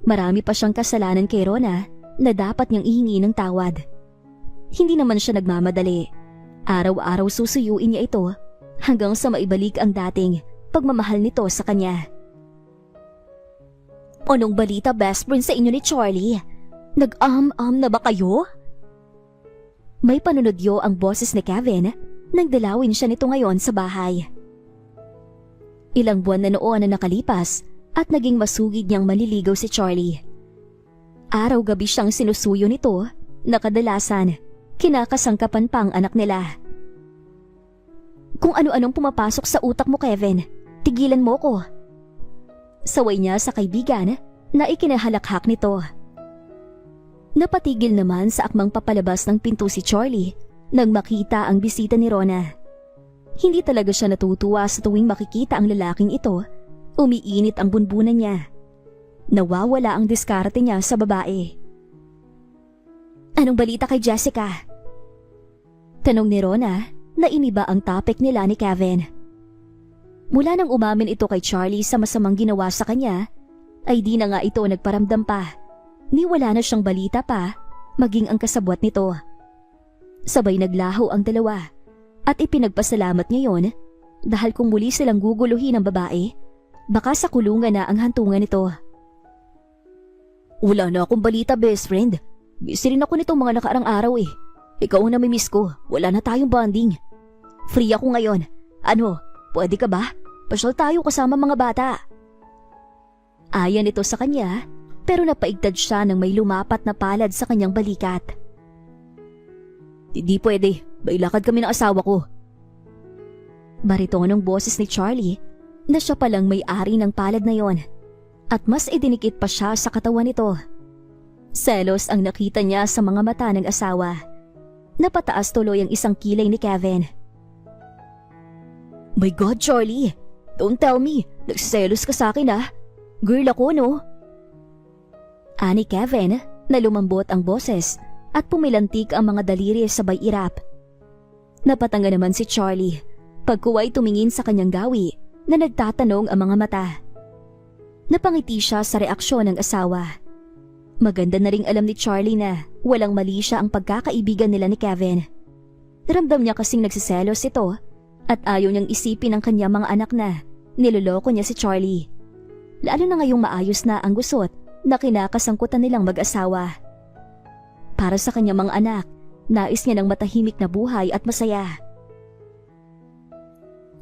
Marami pa siyang kasalanan kay Rona na dapat niyang ihingi ng tawad. Hindi naman siya nagmamadali. Araw-araw susuyuin niya ito hanggang sa maibalik ang dating pagmamahal nito sa kanya. "Anong balita, best friend, sa inyo ni Charlie? Nag-am-am na ba kayo?" May panunodyo ang boses ni Kevin nang dalawin siya nito ngayon sa bahay. Ilang buwan na noon na nakalipas at naging masugid niyang manliligaw si Charlie. Araw-gabi siyang sinusuyo nito na kadalasan kinakasangkapan pa ang anak nila. "Kung ano-anong pumapasok sa utak mo, Kevin, tigilan mo ko." Saway niya sa kaibigan na ikinahalakhak nito. Napatigil naman sa akmang papalabas ng pinto si Charlie nang makita ang bisita ni Rona. Hindi talaga siya natutuwa sa tuwing makikita ang lalaking ito. Umiinit ang bunbunan niya. Nawawala ang diskarte niya sa babae. "Anong balita kay Jessica?" Tanong ni Rona na iniba ang topic nila ni Kevin. Mula nang umamin ito kay Charlie sa masamang ginawa sa kanya, ay di na nga ito nagparamdam pa. Ni wala na siyang balita pa, maging ang kasabwat nito. Sabay naglaho ang dalawa at ipinagpasalamat niya yon dahil kung muli silang guguluhin ng babae, baka sa kulungan na ang hantungan nito. "Wala na akong balita, best friend. Busy rin ako nitong mga nakaarang araw eh. Ikaw ang namimiss ko, wala na tayong bonding. Free ako ngayon. Ano, pwede ka ba? Pasyal tayo kasama mga bata." Ayan ito sa kanya, pero napaigtad siya nang may lumapat na palad sa kanyang balikat. "Hindi pwede, may lakad kami ng asawa ko." Baritonong boses ni Charlie na siya palang may-ari ng palad na yon. at mas idinikit pa siya sa katawan nito. Selos ang nakita niya sa mga mata ng asawa. Napataas tuloy ang isang kilay ni Kevin. My God, Charlie! Don't tell me, nagsiselos ka sa akin ah. Girl ako, no? Ani Kevin na lumambot ang boses at pumilantik ang mga daliri sabay irap. Napatanga naman si Charlie pagkuway tumingin sa kanyang gawi na nagtatanong ang mga mata. Napangiti siya sa reaksyon ng asawa. Maganda na ring alam ni Charlie na walang mali siya ang pagkakaibigan nila ni Kevin. Ramdam niya kasing nagsiselos ito at ayaw niyang isipin ng kanyang mga anak na niloloko niya si Charlie. Lalo na ngayong maayos na ang gusot na kinakasangkutan nilang mag-asawa. Para sa kanyang mga anak, nais niya ng matahimik na buhay at masaya.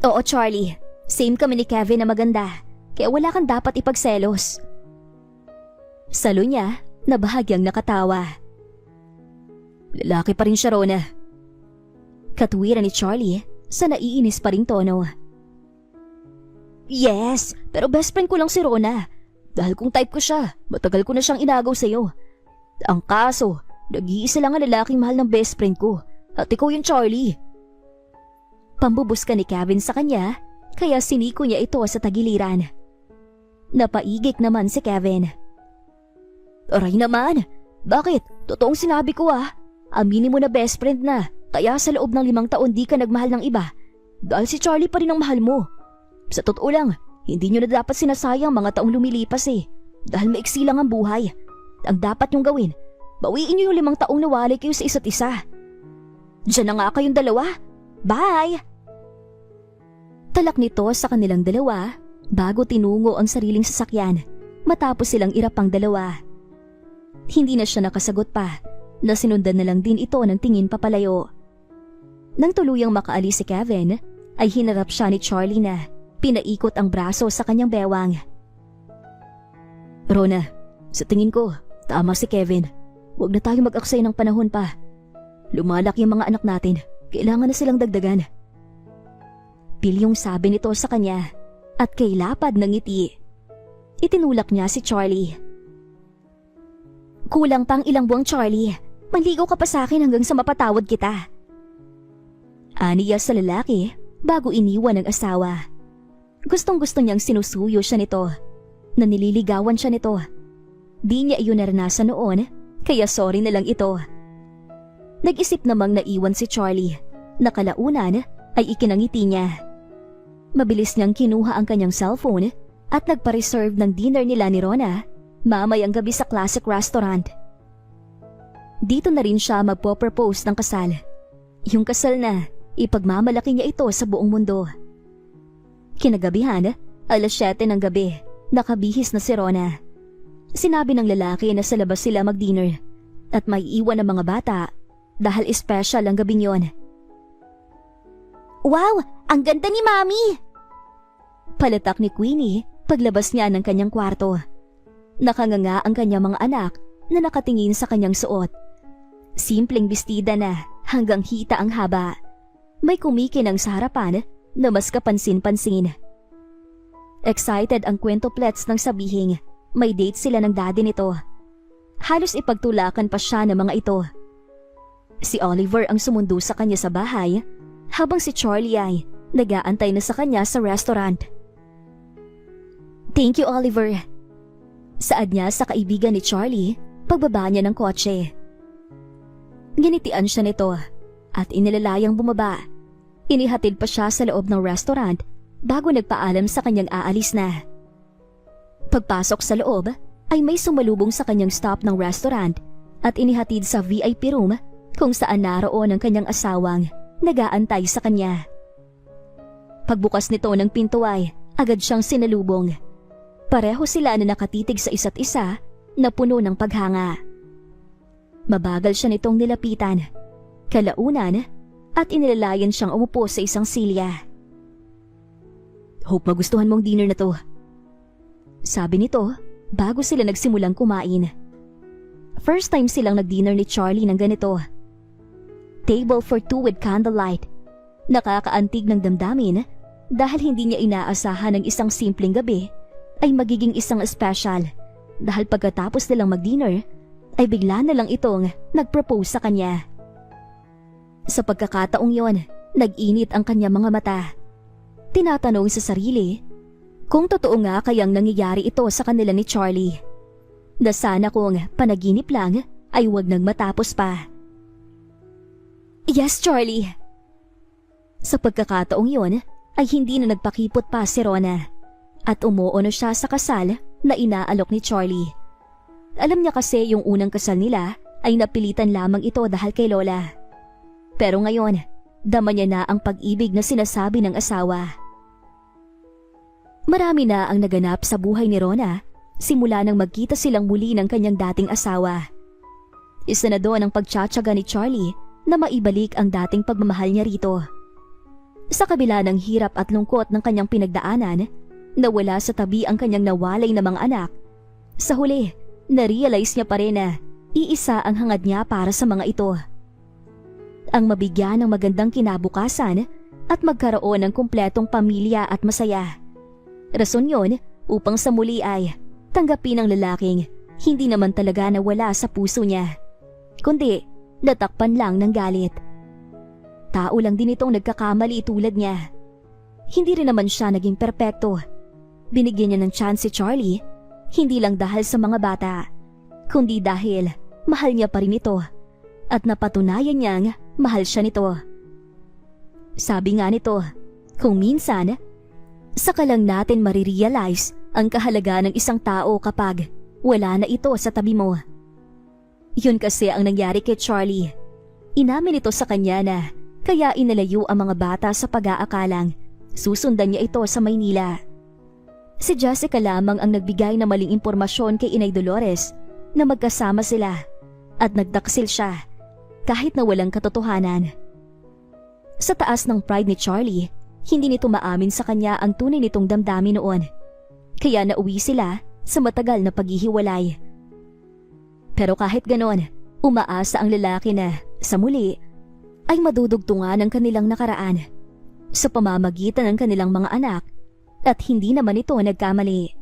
Oo Charlie, same kami ni Kevin na maganda, kaya wala kang dapat ipagselos. Salo niya na bahagyang nakatawa. Lalaki pa rin siya, Rona. Katwiran ni Charlie sa naiinis pa ring tono. Yes, pero best friend ko lang si Rona. Dahil kung type ko siya, matagal ko na siyang inagaw sa'yo. Ang kaso, nag-iisa lang ang lalaking mahal ng best friend ko at ikaw yung Charlie. Pambubus ka ni Kevin sa kanya, kaya siniko niya ito sa tagiliran. Napaigik naman si Kevin. Aray naman, bakit? Totoong sinabi ko ah. Aminin mo na best friend na, kaya sa loob ng 5 taon di ka nagmahal ng iba. Dahil si Charlie pa rin ang mahal mo. Sa totoo lang, hindi nyo na dapat sinasayang mga taong lumilipas eh. Dahil maiksi lang ang buhay. Ang dapat nyong gawin, bawiin nyo yung 5 taong nawali kayo sa isa't isa. Diyan na nga kayong dalawa. Bye! Talak nito sa kanilang dalawa bago tinungo ang sariling sasakyan matapos silang irapang dalawa. Hindi na siya nakasagot pa, na sinundan na lang din ito ng tingin papalayo. Nang tuluyang makaalis si Kevin, ay hinarap siya ni Charlie na pinaikot ang braso sa kanyang bewang. Rona, sa tingin ko, tama si Kevin. Huwag na tayo mag-aksay ng panahon pa. Lumalaki ang mga anak natin, kailangan na silang dagdagan. Pilyong sabi nito sa kanya at kay lapad ng ngiti. Itinulak niya si Charlie. Kulang pang ilang buwang Charlie, manligaw ka pa sa akin hanggang sa mapatawad kita. Aniya sa lalaki bago iniwan ng asawa. Gustong gusto niyang sinusuyo siya nito, na nililigawan siya nito. Di niya iyon naranasan noon, kaya sorry na lang ito. Nag-isip namang naiwan si Charlie, na kalaunan ay ikinangiti niya. Mabilis niyang kinuha ang kanyang cellphone at nagpa-reserve ng dinner nila ni Rona mamayang gabi sa classic restaurant. Dito na rin siya magpo-propose ng kasal. Yung kasal na ipagmamalaki niya ito sa buong mundo. Kinagabihan, 7:00 ng gabi, nakabihis na si Rona. Sinabi ng lalaki na sa labas sila mag-dinner at may iwan ng mga bata dahil special ang gabing yon. Wow! Ang ganda ni Mami! Palatak ni Queenie paglabas niya ng kanyang kwarto. Nakanganga ang kanyang mga anak na nakatingin sa kanyang suot. Simpleng bestida na hanggang hita ang haba. May kumikinang sa harapan na mas kapansin-pansin. Excited ang kwentoplets ng sabihing may date sila ng daddy nito. Halos ipagtulakan pa siya ng mga ito. Si Oliver ang sumundo sa kanya sa bahay habang si Charlie ay nag-aantay na sa kanya sa restaurant. Thank you, Oliver. Saad niya sa kaibigan ni Charlie pagbaba niya ng kotse. Ginitian siya nito at inilalayang bumaba. Inihatid pa siya sa loob ng restaurant bago nagpaalam sa kanyang aalis na. Pagpasok sa loob ay may sumalubong sa kanyang stop ng restaurant at inihatid sa VIP room kung saan naroon ang kanyang asawang nag-aantay sa kanya. Pagbukas nito ng pinto ay agad siyang sinalubong. Pareho sila na nakatitig sa isa't isa na puno ng paghanga. Mabagal siya nitong nilapitan, kalaunan at inilalayan siyang umupo sa isang silya. Hope magustuhan mong dinner na to. Sabi nito bago sila nagsimulang kumain. First time silang nag-dinner ni Charlie ng ganito. Table for 2 with candlelight. Nakakaantig ng damdamin dahil hindi niya inaasahan ng isang simpleng gabi ay magiging isang special dahil pagkatapos nilang mag-dinner ay bigla na lang itong nag-propose sa kanya. Sa pagkakataong yon, nag-init ang kanyang mga mata. Tinatanong sa sarili kung totoo nga kayang nangyayari ito sa kanila ni Charlie. Na sana kung panaginip lang ay huwag nang matapos pa. Yes, Charlie. Sa pagkakataong yon ay hindi na nagpakipot pa si Rona at umuuno siya sa kasal na inaalok ni Charlie. Alam niya kasi yung unang kasal nila ay napilitan lamang ito dahil kay Lola. Pero ngayon, dama niya na ang pag-ibig na sinasabi ng asawa. Marami na ang naganap sa buhay ni Rona simula nang magkita silang muli ng kanyang dating asawa. Isa na doon ang pagtsatsaga ni Charlie na maibalik ang dating pagmamahal niya rito. Sa kabila ng hirap at lungkot ng kanyang pinagdaanan, nawala sa tabi ang kanyang nawalay na mga anak. Sa huli, na-realize niya pa rin na iisa ang hangad niya para sa mga ito. Ang mabigyan ng magandang kinabukasan at magkaroon ng kumpletong pamilya at masaya. Rason yon upang sa muli ay tanggapin ng lalaking hindi naman talaga nawala sa puso niya, kundi natakpan lang ng galit. Tao lang din itong nagkakamali tulad niya. Hindi rin naman siya naging perpekto. Binigyan niya ng chance si Charlie, hindi lang dahil sa mga bata, kundi dahil mahal niya pa rin ito at napatunayan niyang mahal siya nito. Sabi nga nito, kung minsan, saka lang natin marirealize ang kahalaga ng isang tao kapag wala na ito sa tabi mo. Yun kasi ang nangyari kay Charlie. Inamin ito sa kanya na kaya inalayo ang mga bata sa pag-aakalang susundan niya ito sa Maynila. Si Jessica lamang ang nagbigay ng maling impormasyon kay Inay Dolores na magkasama sila at nagtaksil siya kahit na walang katotohanan. Sa taas ng pride ni Charlie, hindi nito maamin sa kanya ang tunay nitong damdamin noon. Kaya nauwi sila sa matagal na paghihiwalay. Pero kahit ganon, umaasa ang lalaki na sa muli ay madudugtungan ang kanilang nakaraan sa pamamagitan ng kanilang mga anak at hindi naman ito nagkamali.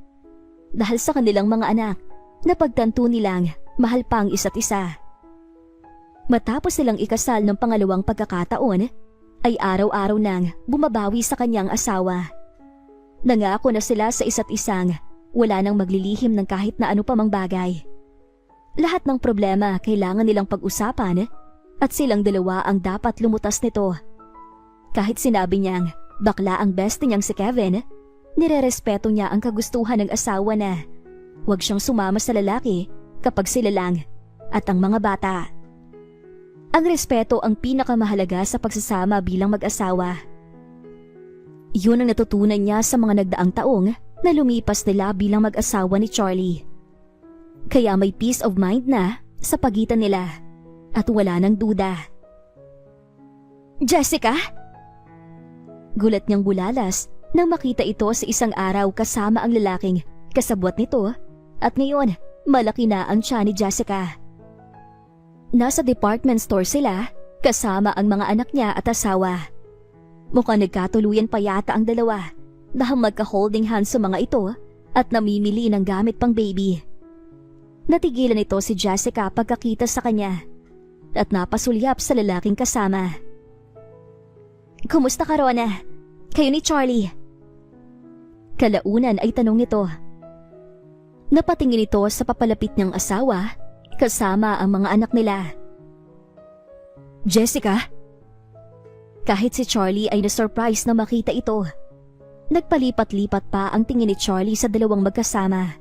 Dahil sa kanilang mga anak, napagtanto nilang mahal pa ang isa't isa. Matapos silang ikasal ng pangalawang pagkakataon, ay araw-araw nang bumabawi sa kanyang asawa. Nangako na sila sa isa't isang wala nang maglilihim ng kahit na ano pa mang bagay. Lahat ng problema kailangan nilang pag-usapan at silang dalawa ang dapat lumutas nito. Kahit sinabi niyang bakla ang bestie niyang si Kevin, nirerespeto niya ang kagustuhan ng asawa na huwag siyang sumama sa lalaki kapag sila lang at ang mga bata. Ang respeto ang pinakamahalaga sa pagsasama bilang mag-asawa. Yun ang natutunan niya sa mga nagdaang taong na lumipas nila bilang mag-asawa ni Charlie. Kaya may peace of mind na sa pagitan nila at wala nang duda. Jessica? Gulat niyang bulalas nang makita ito sa isang araw kasama ang lalaking kasabwat nito at ngayon malaki na ang tiyan ni Jessica. Nasa department store sila kasama ang mga anak niya at asawa. Mukhang nagkatuluyan pa yata ang dalawa dahil magka-holding hands sa mga ito at namimili ng gamit pang baby. Natigilan ito si Jessica pagkakita sa kanya at napasulyap sa lalaking kasama. Kumusta ka, Rona? Kayo ni Charlie? Kalaunan ay tanong nito. Napatingin ito sa papalapit niyang asawa kasama ang mga anak nila. Jessica? Kahit si Charlie ay na-surprise na makita ito. Nagpalipat-lipat pa ang tingin ni Charlie sa dalawang magkasama.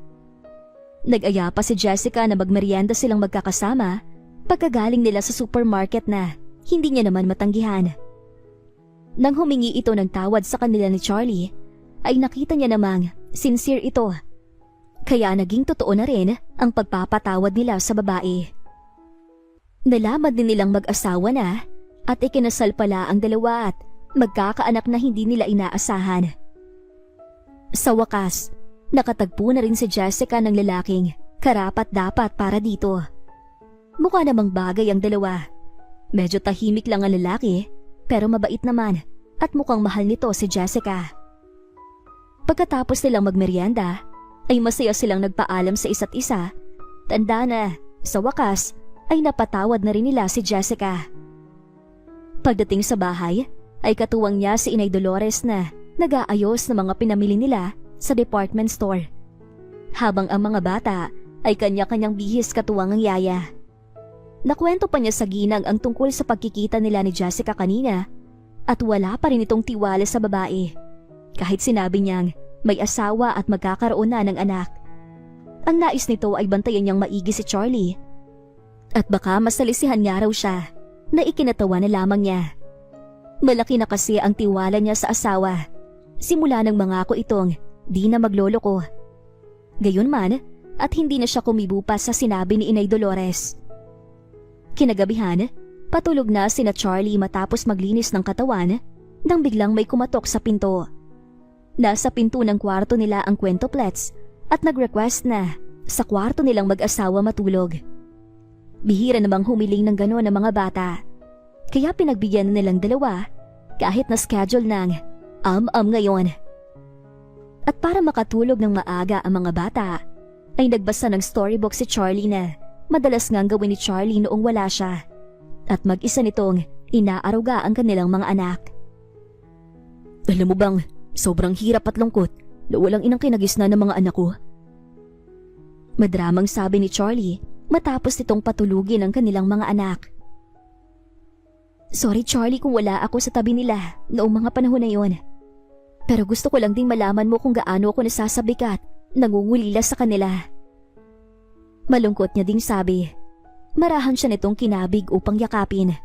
Nag-aya pa si Jessica na magmerienda silang magkakasama pagkagaling nila sa supermarket na hindi niya naman matanggihan. Nang humingi ito ng tawad sa kanila ni Charlie, ay nakita niya namang sincere ito. Kaya naging totoo na rin ang pagpapatawad nila sa babae. Nalaman din nilang mag-asawa na at ikinasal pala ang dalawa at magkakaanak na hindi nila inaasahan. Sa wakas, nakatagpo na rin si Jessica ng lalaking karapat-dapat para dito. Mukha namang bagay ang dalawa. Medyo tahimik lang ang lalaki pero mabait naman at mukhang mahal nito si Jessica. Pagkatapos nilang magmerienda ay masaya silang nagpaalam sa isa't isa. Tanda na, sa wakas ay napatawad na rin nila si Jessica. Pagdating sa bahay ay katuwang niya si Inay Dolores na nag-aayos ng mga pinamili nila sa department store. Habang ang mga bata ay kanya-kanyang bihis katuwang ang yaya. Nakwento pa niya sa ginang ang tungkol sa pagkikita nila ni Jessica kanina at wala pa rin itong tiwala sa babae. Kahit sinabi niyang may asawa at magkakaroon na ng anak. Ang nais nito ay bantayan niyang maigi si Charlie. At baka masalisihan nga raw siya na ikinatawa na lamang niya. Malaki na kasi ang tiwala niya sa asawa. Simula nang mangako itong di na magloloko. Gayunman at hindi na siya kumibo pa sa sinabi ni Inay Dolores. Kinagabihan, patulog na sina Charlie matapos maglinis ng katawan nang biglang may kumatok sa pinto. Nasa pinto ng kwarto nila ang kwentoplets at nag-request na sa kwarto nilang mag-asawa matulog. Bihira namang humiling ng gano'n ang mga bata. Kaya pinagbigyan na nilang dalawa kahit na schedule ng ngayon. At para makatulog ng maaga ang mga bata, ay nagbasa ng storybook si Charlie na madalas ngang gawin ni Charlie noong wala siya. At mag-isa nitong inaaruga ang kanilang mga anak. Alam mo bang, sobrang hirap at lungkot na walang inang kinagisna ng mga anak ko. Madramang sabi ni Charlie matapos nitong patulugin ang kanilang mga anak. Sorry Charlie kung wala ako sa tabi nila noong mga panahon na yon. Pero gusto ko lang ding malaman mo kung gaano ako nasasabik at nangungulila sa kanila. Malungkot niya ding sabi. Marahan siya nitong kinabig upang yakapin.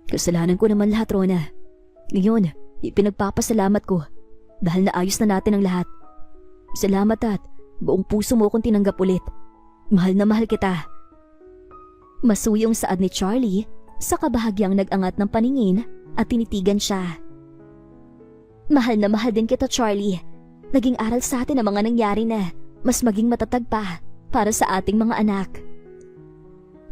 Kasalanan ko naman lahat, Rona. Ngayon, ipinagpapasalamat ko dahil naayos na natin ang lahat. Salamat at buong puso mo kong tinanggap ulit. Mahal na mahal kita. Masuyong saad ni Charlie sa kabahagyang nag-angat ng paningin at tinitigan siya. Mahal na mahal din kita, Charlie. Naging aral sa atin ang mga nangyari na mas maging matatag pa para sa ating mga anak.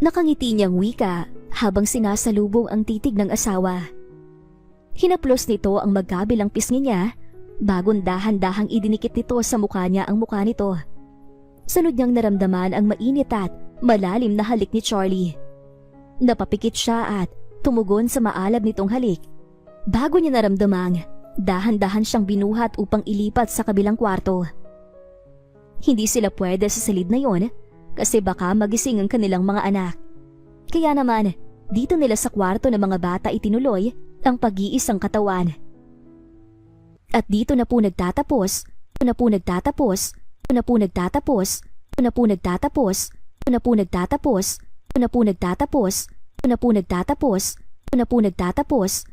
Nakangiti niyang wika habang sinasalubong ang titig ng asawa. Hinaplos nito ang magkabilang pisngi niya bagong dahan-dahang idinikit nito sa mukha niya ang mukha nito. Sunod niyang naramdaman ang mainit at malalim na halik ni Charlie. Napapikit siya at tumugon sa maalab nitong halik. Bago niya naramdamang dahan-dahan siyang binuhat upang ilipat sa kabilang kwarto. Hindi sila pwede sa silid na yon kasi baka magising ang kanilang mga anak. Kaya naman, dito nila sa kwarto ng mga bata itinuloy ang pag-iisang katawan. At dito na po nagtatapos, na po nagtatapos, na po nagtatapos, na po nagtatapos, na po nagtatapos, na po nagtatapos, na po nagtatapos, na po nagtatapos,